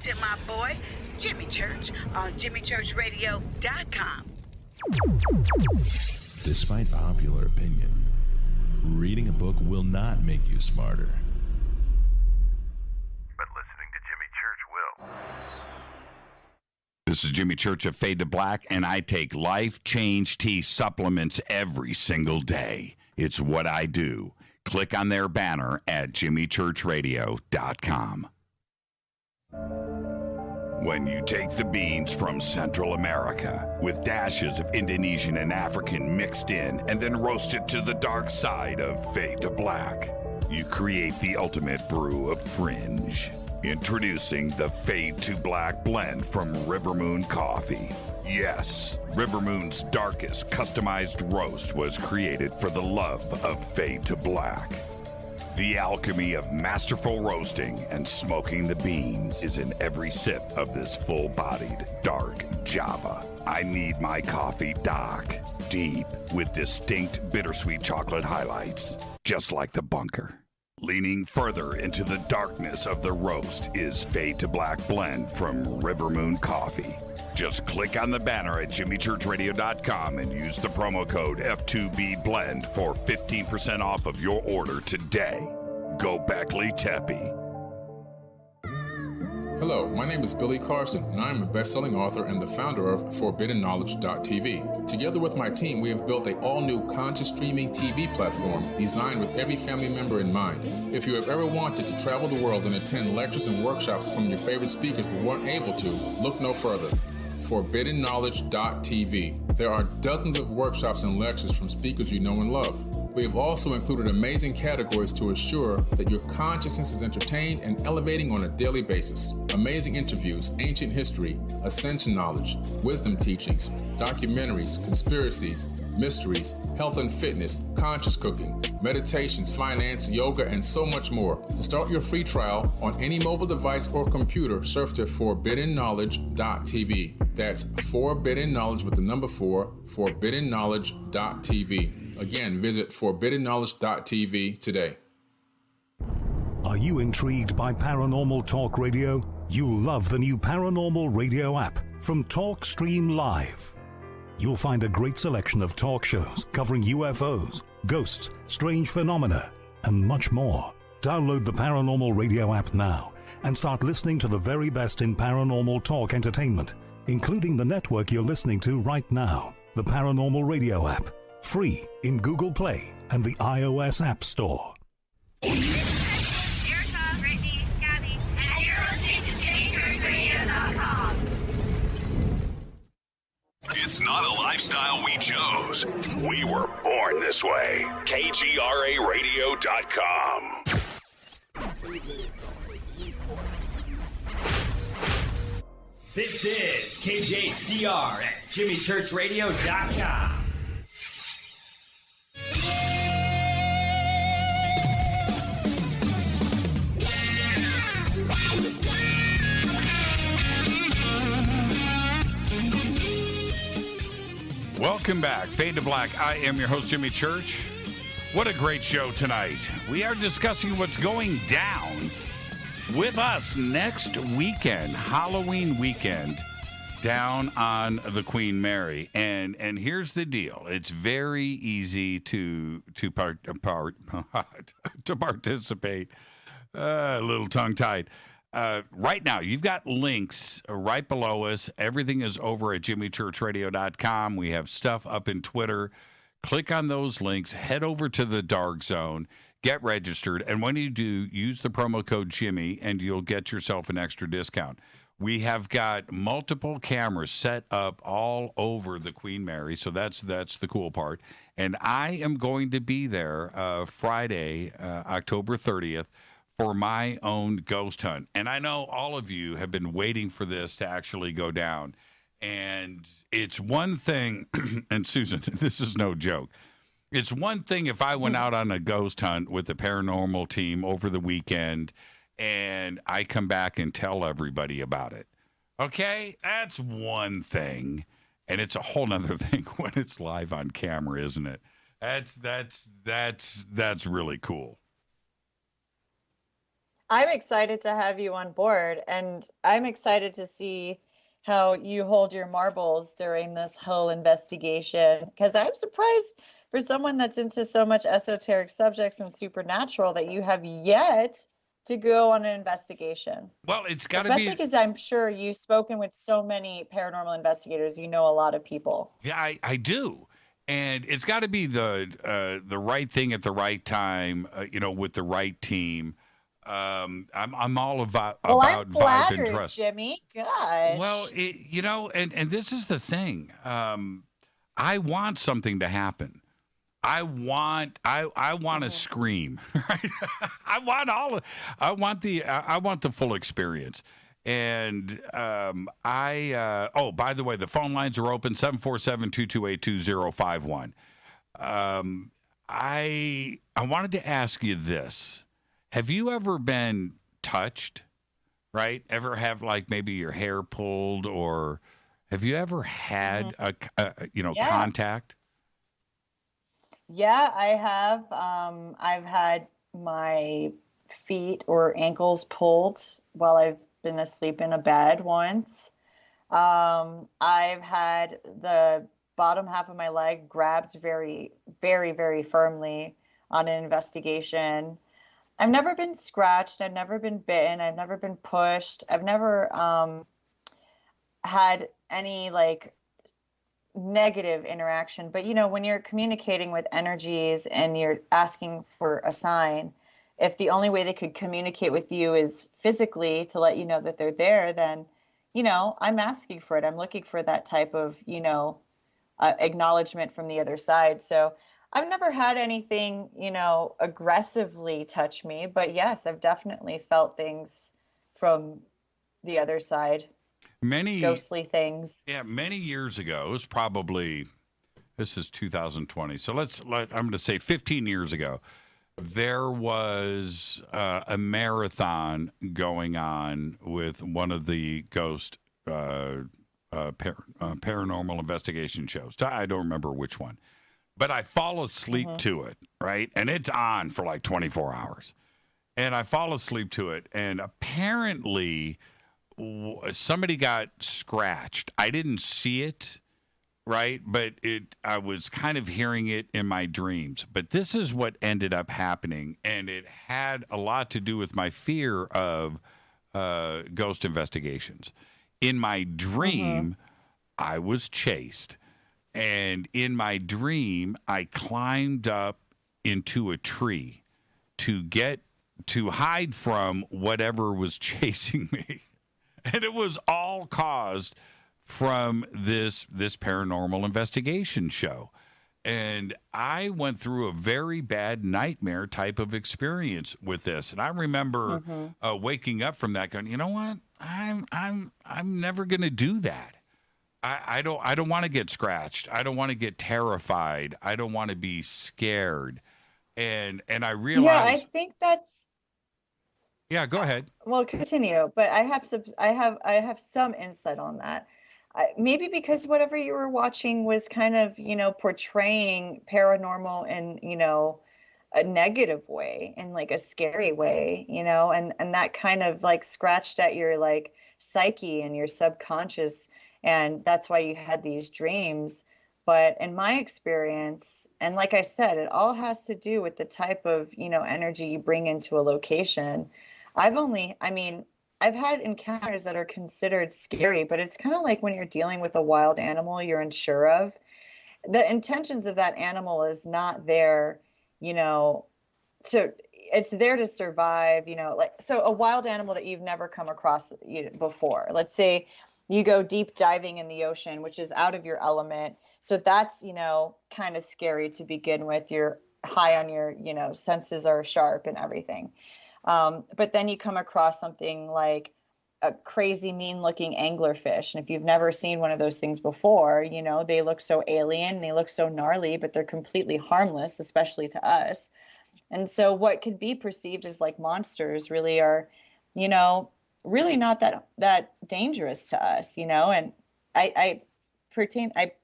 Speaker 17: To my boy, Jimmy Church, on JimmyChurchRadio.com.
Speaker 12: Despite popular opinion, reading a book will not make you smarter.
Speaker 19: But listening to Jimmy Church will.
Speaker 3: This is Jimmy Church of Fade to Black, and I take Life Change Tea supplements every single day. It's what I do. Click on their banner at JimmyChurchRadio.com. When you take the beans from Central America with dashes of Indonesian and African mixed in and then roast it to the dark side of Fade to Black, you create the ultimate brew of fringe. Introducing the Fade to Black blend from Rivermoon Coffee. Yes, Rivermoon's darkest customized roast was created for the love of Fade to Black. The alchemy of masterful roasting and smoking the beans is in every sip of this full-bodied, dark Java. I need my coffee dark, deep, with distinct bittersweet chocolate highlights, just like the bunker. Leaning further into the darkness of the roast is Fade to Black blend from Rivermoon Coffee. Just click on the banner at JimmyChurchRadio.com and use the promo code F2BBLEND for 15% off of your order today. Go Beckley Teppy.
Speaker 15: Hello, my name is Billy Carson, and I am a best-selling author and the founder of ForbiddenKnowledge.tv. Together with my team, we have built an all-new conscious streaming TV platform designed with every family member in mind. If you have ever wanted to travel the world and attend lectures and workshops from your favorite speakers but weren't able to, look no further. ForbiddenKnowledge.tv. There are dozens of workshops and lectures from speakers you know and love. We have also included amazing categories to assure that your consciousness is entertained and elevating on a daily basis. Amazing interviews, ancient history, ascension knowledge, wisdom teachings, documentaries, conspiracies, mysteries, health and fitness, conscious cooking, meditations, finance, yoga, and so much more. To start your free trial on any mobile device or computer, surf to ForbiddenKnowledge.tv. That's Forbidden Knowledge with the number 4, ForbiddenKnowledge.tv. Again, visit ForbiddenKnowledge.tv today.
Speaker 8: Are you intrigued by Paranormal Talk Radio? You'll love the new Paranormal Radio app from TalkStream Live. You'll find a great selection of talk shows covering UFOs, ghosts, strange phenomena, and much more. Download the Paranormal Radio app now and start listening to the very best in paranormal talk entertainment, including the network you're listening to right now, the Paranormal Radio app. Free in Google Play and the iOS App Store.
Speaker 18: Erica, Brittany, Gabby, and you're listening to JamieChurchRadio.com.
Speaker 9: It's not a lifestyle we chose. We were born this way. KGRARadio.com.
Speaker 20: This is KJCR at JimmyChurchRadio.com.
Speaker 6: Welcome back. Fade to Black. I am your host, Jimmy Church. What a great show tonight. We are discussing what's going down with us next weekend, Halloween weekend, down on the Queen Mary. And here's the deal. It's very easy to participate. A little tongue-tied. Right now, you've got links right below us. Everything is over at jimmychurchradio.com. We have stuff up in Twitter. Click on those links. Head over to the Dark Zone. Get registered. And when you do, use the promo code Jimmy, and you'll get yourself an extra discount. We have got multiple cameras set up all over the Queen Mary, so that's the cool part. And I am going to be there Friday, October 30th, for my own ghost hunt. And I know all of you have been waiting for this to actually go down. And it's one thing, and Susan, this is no joke. It's one thing if I went out on a ghost hunt with the paranormal team over the weekend and I come back and tell everybody about it. Okay? That's one thing. And it's a whole nother thing when it's live on camera, isn't it? That's really cool.
Speaker 10: I'm excited to have you on board, and I'm excited to see how you hold your marbles during this whole investigation, because I'm surprised for someone that's into so much esoteric subjects and supernatural that you have yet to go on an investigation.
Speaker 6: Well, it's got to be...
Speaker 10: Especially because I'm sure you've spoken with so many paranormal investigators. You know a lot of people.
Speaker 6: Yeah, I do. And it's got to be the right thing at the right time, with the right team. I'm all about
Speaker 10: I'm
Speaker 6: vibe and trust.
Speaker 10: Jimmy. Gosh.
Speaker 6: Well, and this is the thing. I want something to happen. I want to scream. Right? I want the full experience. And by the way, the phone lines are open, 747-228-2051. I wanted to ask you this. Have you ever been touched, right? Ever have like maybe your hair pulled, or have you ever had contact?
Speaker 10: Yeah, I have. I've had my feet or ankles pulled while I've been asleep in a bed once. I've had the bottom half of my leg grabbed very, very, very firmly on an investigation. I've never been scratched. I've never been bitten. I've never been pushed. I've never had any like negative interaction. But when you're communicating with energies and you're asking for a sign, if the only way they could communicate with you is physically to let you know that they're there, then I'm asking for it. I'm looking for that type of acknowledgement from the other side. So I've never had anything aggressively touch me, but yes, I've definitely felt things from the other side.
Speaker 6: Many
Speaker 10: ghostly things.
Speaker 6: Yeah, many years ago, it was probably, this is 2020. So I'm going to say 15 years ago, there was a marathon going on with one of the ghost paranormal investigation shows. I don't remember which one, but I fall asleep to it, right? And it's on for like 24 hours. And I fall asleep to it, and apparently somebody got scratched. I didn't see it, right? But I was kind of hearing it in my dreams. But this is what ended up happening, and it had a lot to do with my fear of ghost investigations. In my dream, I was chased. And in my dream, I climbed up into a tree to hide from whatever was chasing me. And it was all caused from this paranormal investigation show. And I went through a very bad nightmare type of experience with this. And I remember waking up from that going, you know what? I'm never going to do that. I don't want to get scratched. I don't want to get terrified. I don't want to be scared. And I realized.
Speaker 10: Yeah, I think that's.
Speaker 6: Yeah, go ahead.
Speaker 10: Well, continue. But I have some insight on that. Maybe because whatever you were watching was kind of, portraying paranormal in, a negative way, in like a scary way, and that kind of like scratched at your like psyche and your subconscious. And that's why you had these dreams. But in my experience, and like I said, it all has to do with the type of, energy you bring into a location. I've had encounters that are considered scary, but it's kind of like when you're dealing with a wild animal you're unsure of. The intentions of that animal is not there, so it's there to survive, so a wild animal that you've never come across before. Let's say you go deep diving in the ocean, which is out of your element. So that's, kind of scary to begin with. You're high on your, senses are sharp and everything. But then you come across something like a crazy mean looking anglerfish. And if you've never seen one of those things before, they look so alien, they look so gnarly, but they're completely harmless, especially to us. And so what could be perceived as like monsters really are, really not that dangerous to us, and I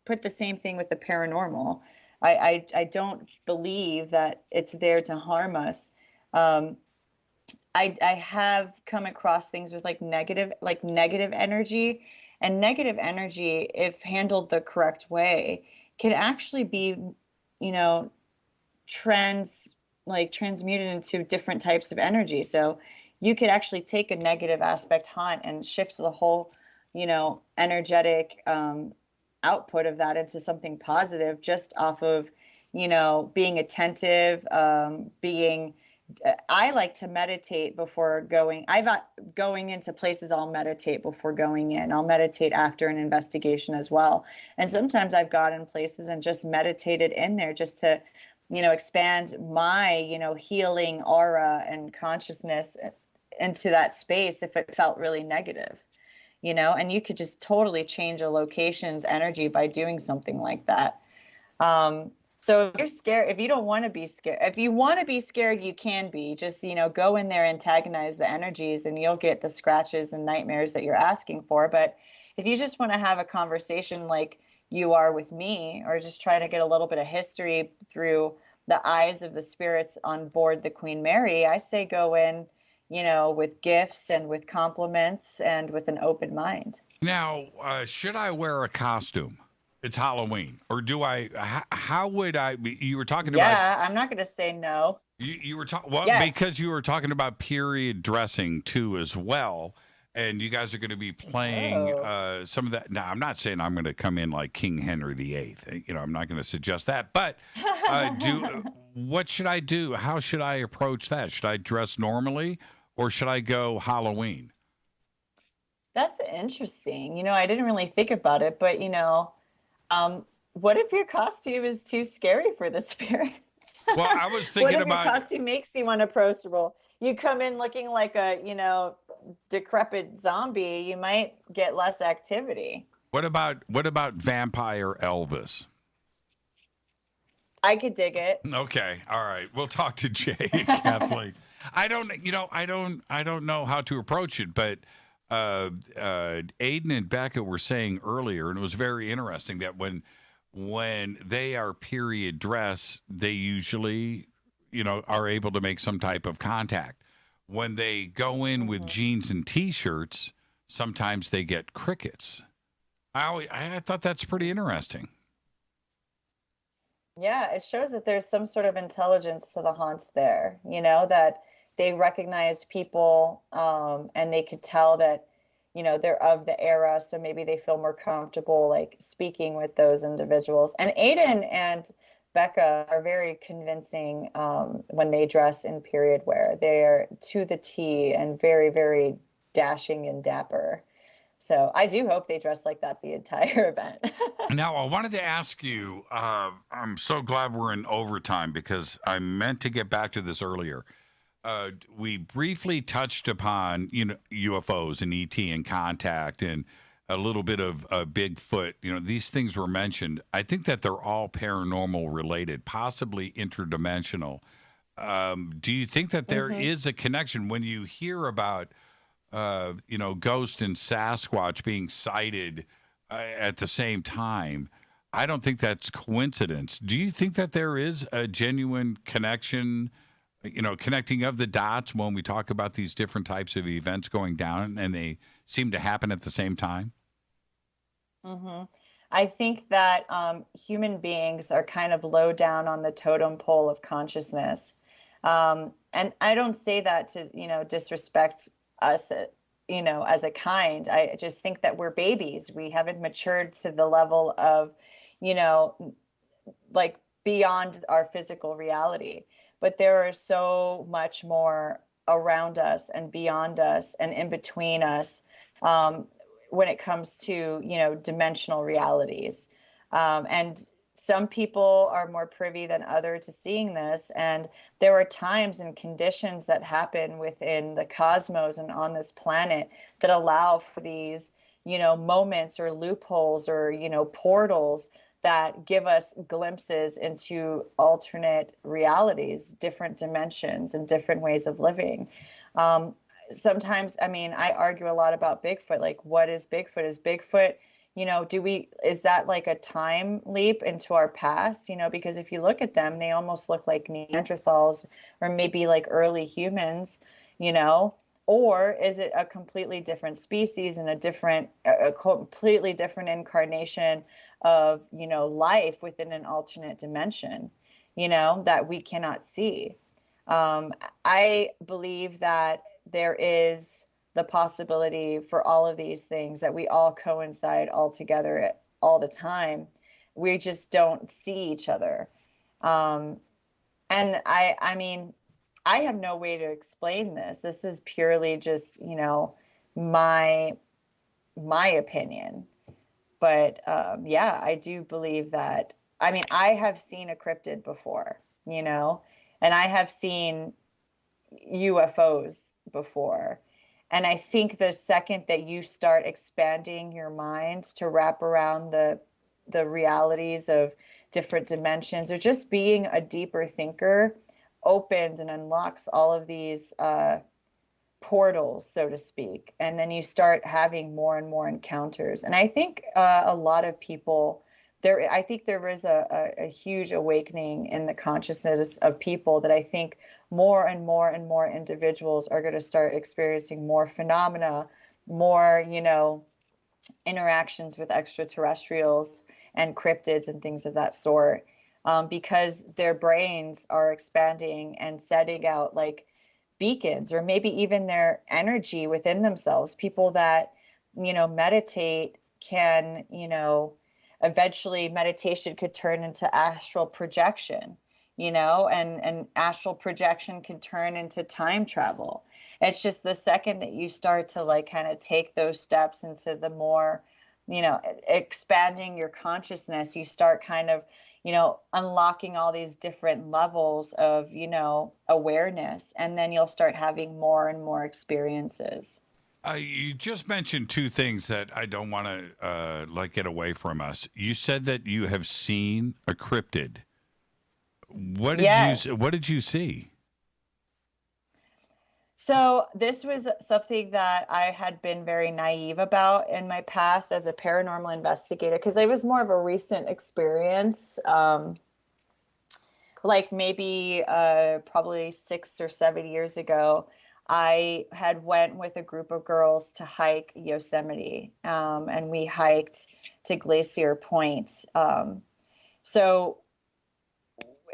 Speaker 10: put the same thing with the paranormal. I don't believe that it's there to harm us. I have come across things with negative energy, and negative energy, if handled the correct way, can actually be, transmuted into different types of energy. So you could actually take a negative aspect haunt and shift the whole, energetic output of that into something positive, just off of, being attentive, I like to meditate before going. Going into places, I'll meditate before going in. I'll meditate after an investigation as well. And sometimes I've gone in places and just meditated in there just to, expand my, healing aura and consciousness into that space if it felt really negative, and you could just totally change a location's energy by doing something like that. So if you're scared, if you don't want to be scared, if you want to be scared, you can be. Just, go in there, antagonize the energies, and you'll get the scratches and nightmares that you're asking for. But if you just want to have a conversation like you are with me, or just try to get a little bit of history through the eyes of the spirits on board the Queen Mary, I say go in, with gifts and with compliments and with an open mind.
Speaker 6: Now, should I wear a costume? It's Halloween. Or do I, how would I be? You were talking about.
Speaker 10: Yeah, I'm not going to say no.
Speaker 6: You were talking
Speaker 10: Yes.
Speaker 6: because you were talking about period dressing too as well, and you guys are going to be playing some of that. Now, I'm not saying I'm going to come in like King Henry VIII. You know, I'm not going to suggest that. But what should I do? How should I approach that? Should I dress normally, or should I go Halloween?
Speaker 10: That's interesting. You know, I didn't really think about it, but what if your costume is too scary for the spirits?
Speaker 6: Well, I was thinking
Speaker 10: what if
Speaker 6: about
Speaker 10: your costume makes you unapproachable? You come in looking like a, decrepit zombie, you might get less activity.
Speaker 6: what about vampire Elvis?
Speaker 10: I could dig it.
Speaker 6: Okay, all right. We'll talk to Jay and Kathleen. I don't know how to approach it, but Aiden and Becca were saying earlier, and it was very interesting that when they are period dress, they usually, are able to make some type of contact. When they go in with jeans and T-shirts, sometimes they get crickets. I thought that's pretty interesting.
Speaker 10: Yeah, it shows that there's some sort of intelligence to the haunts there, that they recognize people and they could tell that, they're of the era. So maybe they feel more comfortable like speaking with those individuals. And Aiden and Becca are very convincing when they dress in period wear. They're to the T and very, very dashing and dapper. So I do hope they dress like that the entire event.
Speaker 6: Now, I wanted to ask you, I'm so glad we're in overtime because I meant to get back to this earlier. We briefly touched upon, UFOs and ET and contact and a little bit of Bigfoot. These things were mentioned. I think that they're all paranormal related, possibly interdimensional. Do you think that there is a connection when you hear about, ghost and Sasquatch being sighted at the same time? I don't think that's coincidence. Do you think that there is a genuine connection, connecting of the dots when we talk about these different types of events going down and they seem to happen at the same time?
Speaker 10: I think that human beings are kind of low down on the totem pole of consciousness. And I don't say that to, disrespect us, as a kind. I just think that we're babies. We haven't matured to the level of, like beyond our physical reality. But there are so much more around us and beyond us and in between us when it comes to, dimensional realities. And some people are more privy than others to seeing this. And there are times and conditions that happen within the cosmos and on this planet that allow for these, moments or loopholes or, portals that give us glimpses into alternate realities, different dimensions and different ways of living. Sometimes, I argue a lot about Bigfoot. Like, what is Bigfoot? Is Bigfoot, is that like a time leap into our past? Because if you look at them, they almost look like Neanderthals or maybe like early humans, or is it a completely different species and a completely different incarnation of, life within an alternate dimension, that we cannot see? I believe that there is the possibility for all of these things, that we all coincide all together all the time. We just don't see each other. And I have no way to explain this. This is purely just, my opinion. But yeah, I do believe that. I have seen a cryptid before, and I have seen UFOs before. And I think the second that you start expanding your mind to wrap around the realities of different dimensions, or just being a deeper thinker, opens and unlocks all of these portals, so to speak. And then you start having more and more encounters. And I think a lot of people, I think there is a huge awakening in the consciousness of people, that I think more and more and more individuals are going to start experiencing more phenomena, more, interactions with extraterrestrials and cryptids and things of that sort. because their brains are expanding and setting out like beacons, or maybe even their energy within themselves. People that, meditate can, eventually meditation could turn into astral projection, and astral projection can turn into time travel. It's just the second that you start to like kind of take those steps into the more, expanding your consciousness, you start kind of, unlocking all these different levels of, awareness, and then you'll start having more and more experiences.
Speaker 6: You just mentioned two things that I don't want to get away from us. You said that you have seen a cryptid. What did you see?
Speaker 10: So this was something that I had been very naive about in my past as a paranormal investigator, because it was more of a recent experience. Like maybe probably 6 or 7 years ago, I had went with a group of girls to hike Yosemite, and we hiked to Glacier Point. So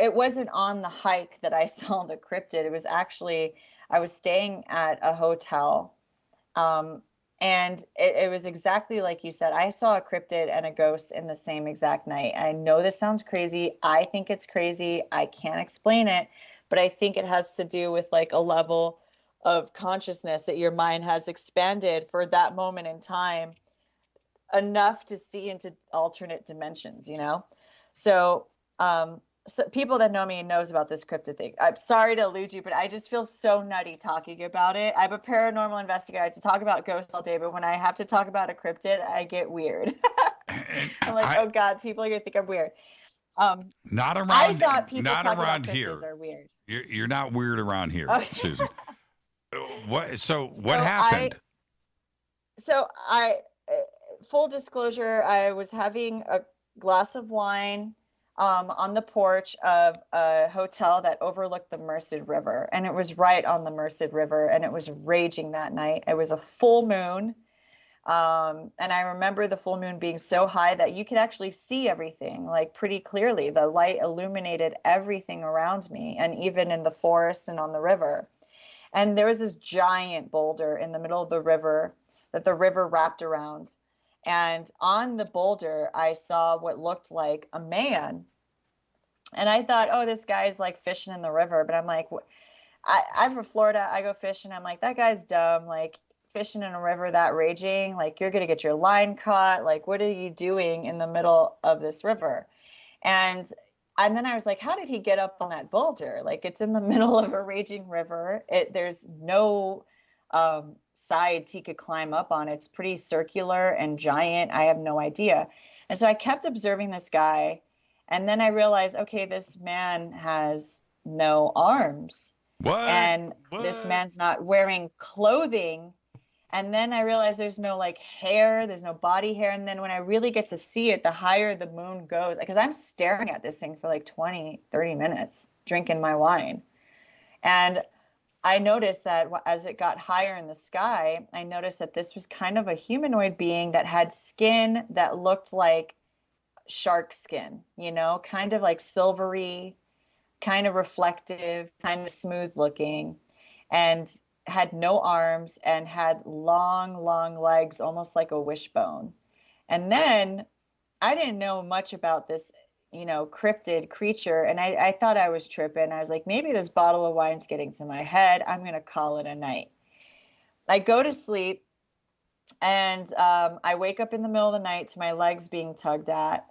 Speaker 10: it wasn't on the hike that I saw the cryptid. It was actually, I was staying at a hotel, and it was exactly like you said. I saw a cryptid and a ghost in the same exact night. I know this sounds crazy. I think it's crazy. I can't explain it, but I think it has to do with like a level of consciousness that your mind has expanded for that moment in time enough to see into alternate dimensions, So, so people that know me knows about this cryptid thing. I'm sorry to elude you, but I just feel so nutty talking about it. I'm a paranormal investigator. I have to talk about ghosts all day, but when I have to talk about a cryptid, I get weird. I'm like, oh God, people are gonna think I'm weird.
Speaker 6: Not around.
Speaker 10: I thought people
Speaker 6: not
Speaker 10: talking
Speaker 6: around
Speaker 10: about
Speaker 6: here.
Speaker 10: cryptids are weird.
Speaker 6: You're not weird around here,
Speaker 10: Okay.
Speaker 6: Susan. What happened?
Speaker 10: Full disclosure, I was having a glass of wine on the porch of a hotel that overlooked the Merced River, and it was right on the Merced River, and it was raging that night. It was a full moon, and I remember the full moon being so high that you could actually see everything like pretty clearly. The light illuminated everything around me, and even in the forest and on the river. And there was this giant boulder in the middle of the river that the river wrapped around. And on the boulder, I saw what looked like a man. And I thought, oh, this guy's like fishing in the river. But I'm like, I'm from Florida. I go fishing. I'm like, that guy's dumb. Like fishing in a river that raging, like you're going to get your line caught. Like, what are you doing in the middle of this river? And then I was like, how did he get up on that boulder? Like it's in the middle of a raging river. There's no sides he could climb up on. It's pretty circular and giant. I have no idea. And so I kept observing this guy. And then I realized, okay, this man has no arms.
Speaker 6: What?
Speaker 10: And this man's not wearing clothing. And then I realized there's no like hair, there's no body hair. And then when I really get to see it, the higher the moon goes, because I'm staring at this thing for like 20, 30 minutes, drinking my wine. And I noticed that as it got higher in the sky, I noticed that this was kind of a humanoid being that had skin that looked like shark skin, kind of like silvery, kind of reflective, kind of smooth looking, and had no arms and had long legs, almost like a wishbone. And then I didn't know much about this, cryptid creature. And I thought I was tripping. I was like, maybe this bottle of wine's getting to my head. I'm going to call it a night. I go to sleep, and I wake up in the middle of the night to my legs being tugged at.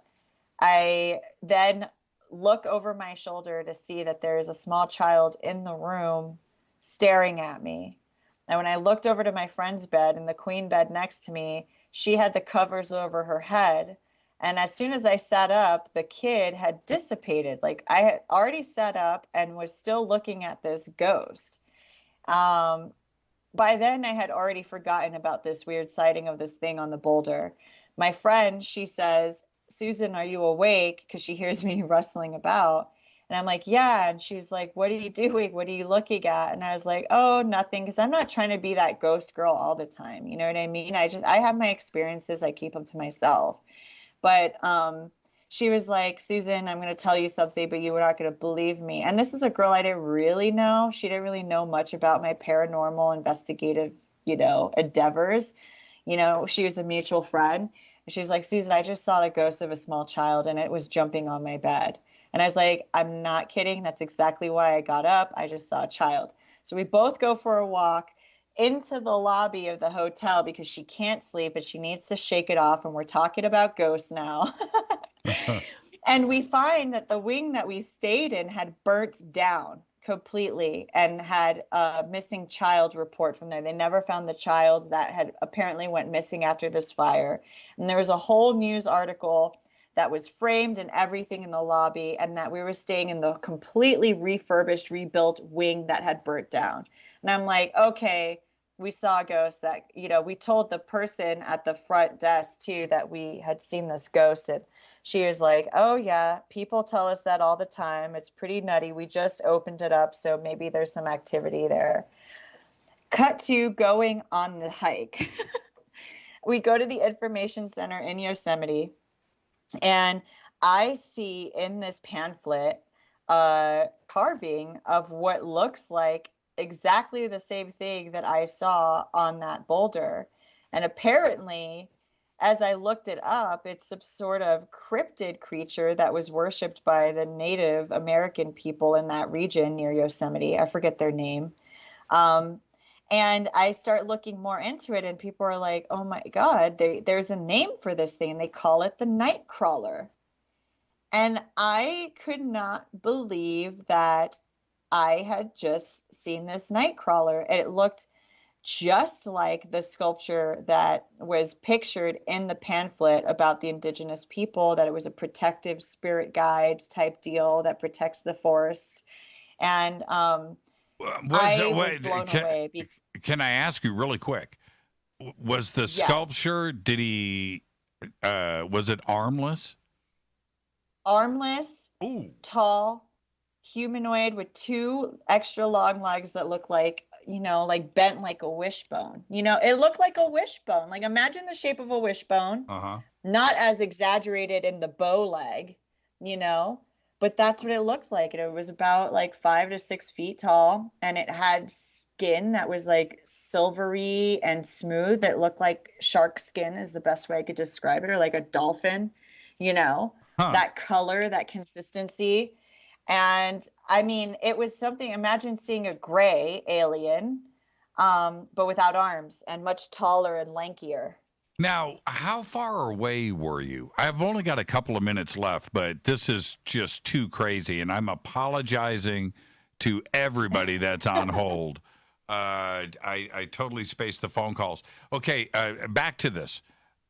Speaker 10: I then look over my shoulder to see that there is a small child in the room staring at me. And when I looked over to my friend's bed and the queen bed next to me, she had the covers over her head. And as soon as I sat up, the kid had dissipated. Like I had already sat up and was still looking at this ghost. By then I had already forgotten about this weird sighting of this thing on the boulder. My friend, she says, Susan, are you awake? Because she hears me rustling about. And I'm like, yeah. And she's like, what are you doing? What are you looking at? And I was like, oh, nothing. Because I'm not trying to be that ghost girl all the time. You know what I mean? I have my experiences. I keep them to myself. But she was like, Susan, I'm going to tell you something, but you were not going to believe me. And this is a girl I didn't really know. She didn't really know much about my paranormal investigative, endeavors. She was a mutual friend. And she's like, Susan, I just saw the ghost of a small child and it was jumping on my bed. And I was like, I'm not kidding. That's exactly why I got up. I just saw a child. So we both go for a walk into the lobby of the hotel because she can't sleep and she needs to shake it off. And we're talking about ghosts now. And we find that the wing that we stayed in had burnt down completely and had a missing child report from there. They never found the child that had apparently went missing after this fire. And there was a whole news article that was framed and everything in the lobby, and that we were staying in the completely refurbished, rebuilt wing that had burnt down. And I'm like, okay, we saw a ghost that, we told the person at the front desk too that we had seen this ghost, and she was like, oh yeah, people tell us that all the time. It's pretty nutty. We just opened it up, so maybe there's some activity there. Cut to going on the hike. We go to the information center in Yosemite, and I see in this pamphlet carving of what looks like exactly the same thing that I saw on that boulder. And apparently, as I looked it up, it's some sort of cryptid creature that was worshipped by the Native American people in that region near Yosemite. I forget their name. And I start looking more into it, and people are like, oh my God, there's a name for this thing. They call it the night crawler. And I could not believe that I had just seen this night crawler. It looked just like the sculpture that was pictured in the pamphlet about the indigenous people, that it was a protective spirit guide type deal that protects the forests. And I was blown away.
Speaker 6: Can I ask you really quick? Was the sculpture, was it armless?
Speaker 10: Armless,
Speaker 6: ooh,
Speaker 10: tall, humanoid with two extra long legs that look like, like bent like a wishbone. It looked like a wishbone. Like imagine the shape of a wishbone, not as exaggerated in the bow leg, but that's what it looked like. And it was about like 5 to 6 feet tall, and it had skin that was like silvery and smooth that looked like shark skin is the best way I could describe it, or like a dolphin, that color, that consistency. And I mean, it was something, imagine seeing a gray alien, but without arms and much taller and lankier.
Speaker 6: Now, how far away were you? I've only got a couple of minutes left, but this is just too crazy, and I'm apologizing to everybody that's on hold. I totally spaced the phone calls. Okay, back to this.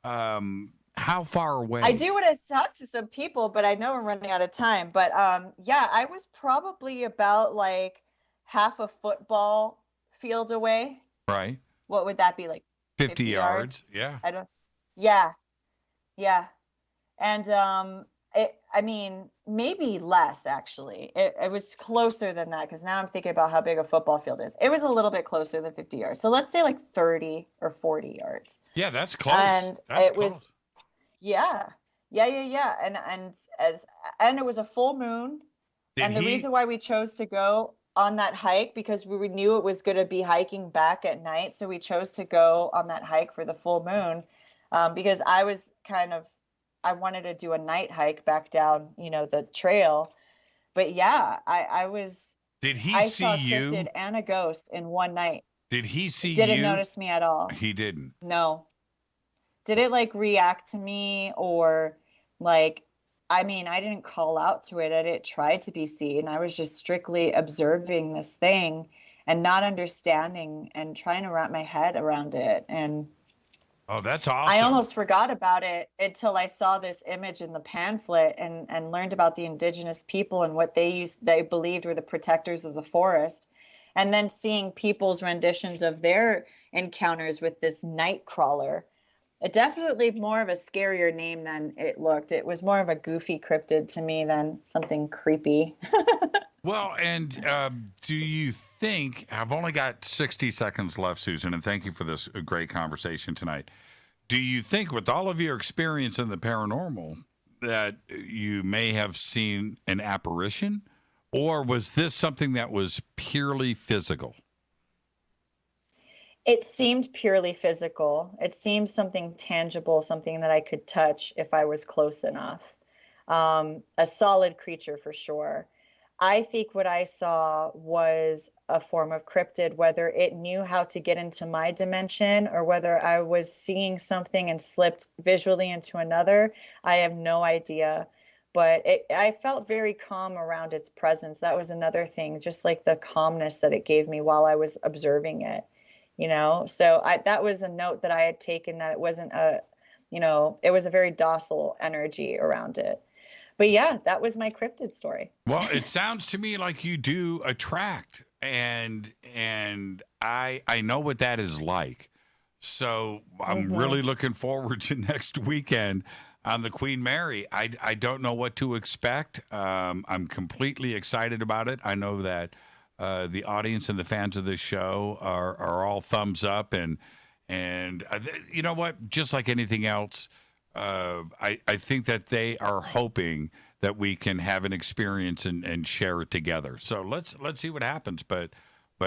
Speaker 6: How far away?
Speaker 10: I do want to talk to some people, but I know we're running out of time. But I was probably about like half a football field away.
Speaker 6: Right.
Speaker 10: What would that be, like
Speaker 6: 50 yards? Yeah.
Speaker 10: Yeah. And maybe less actually. It was closer than that, because now I'm thinking about how big a football field is. It was a little bit closer than 50 yards. So let's say like 30 or 40 yards.
Speaker 6: Yeah, that's close.
Speaker 10: And
Speaker 6: that's
Speaker 10: it
Speaker 6: close.
Speaker 10: was, yeah. And it was a full moon. The reason why we chose to go on that hike, because we knew it was going to be hiking back at night. So we chose to go on that hike for the full moon, because I wanted to do a night hike back down, the trail. But yeah, I was.
Speaker 6: Did he
Speaker 10: I
Speaker 6: see
Speaker 10: saw
Speaker 6: you?
Speaker 10: a cryptid and a ghost in one night.
Speaker 6: Did he see you?
Speaker 10: Didn't notice me at all.
Speaker 6: He didn't.
Speaker 10: No. Did it like react to me, or like, I didn't call out to it. I didn't try to be seen. I was just strictly observing this thing and not understanding and trying to wrap my head around it. And
Speaker 6: oh, that's awesome.
Speaker 10: I almost forgot about it until I saw this image in the pamphlet and learned about the indigenous people and what they believed were the protectors of the forest. And then seeing people's renditions of their encounters with this night crawler. It definitely more of a scarier name than it looked. It was more of a goofy cryptid to me than something creepy.
Speaker 6: Well, and do you think, I've only got 60 seconds left, Susan, and thank you for this great conversation tonight. Do you think, with all of your experience in the paranormal, that you may have seen an apparition, or was this something that was purely physical?
Speaker 10: It seemed purely physical. It seemed something tangible, something that I could touch if I was close enough. A solid creature for sure. I think what I saw was a form of cryptid, whether it knew how to get into my dimension or whether I was seeing something and slipped visually into another. I have no idea. But I felt very calm around its presence. That was another thing, just like the calmness that it gave me while I was observing it, So that was a note that I had taken, that it wasn't it was a very docile energy around it. But yeah, that was my cryptid story.
Speaker 6: Well, it sounds to me like you do attract, and I know what that is like. So I'm really looking forward to next weekend on the Queen Mary. I don't know what to expect. I'm completely excited about it. I know that the audience and the fans of this show are all thumbs up, and you know what? Just like anything else, I think that they are hoping that we can have an experience and share it together. So let's see what happens. But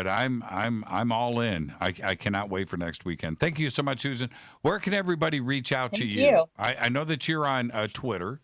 Speaker 6: I'm all in. I cannot wait for next weekend. Thank you so much, Susan. Where can everybody reach out to you?
Speaker 10: You.
Speaker 6: I know that you're on Twitter.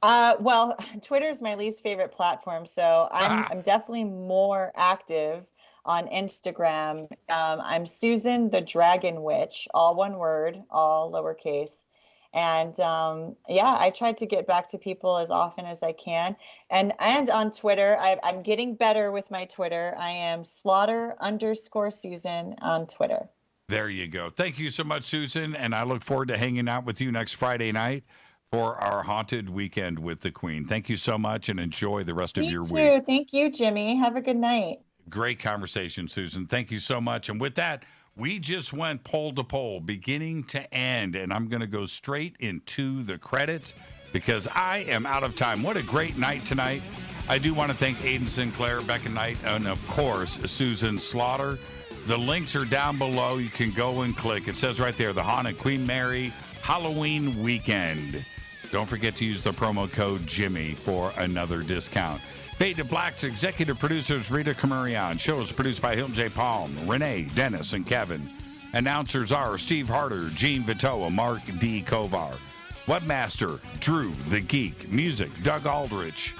Speaker 10: Well, Twitter is my least favorite platform, so I'm definitely more active on Instagram. I'm Susan the Dragon Witch, all one word, all lowercase. And I try to get back to people as often as I can. And on Twitter, I'm getting better with my Twitter. I am Slaughter_Susan on Twitter.
Speaker 6: There you go. Thank you so much, Susan. And I look forward to hanging out with you next Friday night for our haunted weekend with the Queen. Thank you so much, and enjoy the rest of your week.
Speaker 10: Me too. Thank you, Jimmy. Have a good night.
Speaker 6: Great conversation, Susan. Thank you so much. And with that, we just went pole to pole, beginning to end, and I'm going to go straight into the credits because I am out of time. What a great night tonight. I do want to thank Aiden Sinclair, Becca Knight, and, of course, Susan Slaughter. The links are down below. You can go and click. It says right there, the Haunted Queen Mary Halloween Weekend. Don't forget to use the promo code Jimmy for another discount. Fade to Black's executive producers Rita Camarion. Show is produced by Hilton J. Palm, Renee, Dennis, and Kevin. Announcers are Steve Harder, Gene Vitoa, Mark D. Kovar. Webmaster, Drew the Geek. Music, Doug Aldrich.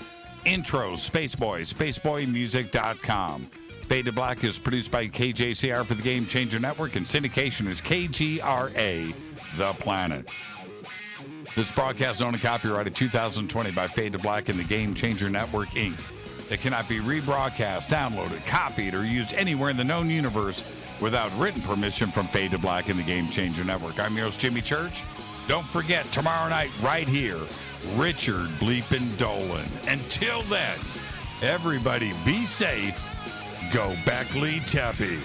Speaker 6: Intro, Spaceboy, spaceboymusic.com. Fade to Black is produced by KJCR for the Game Changer Network, and syndication is KGRA, The Planet. This broadcast is owned and copyrighted 2020 by Fade to Black and the Game Changer Network, Inc. It cannot be rebroadcast, downloaded, copied, or used anywhere in the known universe without written permission from Fade to Black and the Game Changer Network. I'm your host, Jimmy Church. Don't forget, tomorrow night, right here, Richard Bleepin' Dolan. Until then, everybody be safe. Go Beckley Teppy.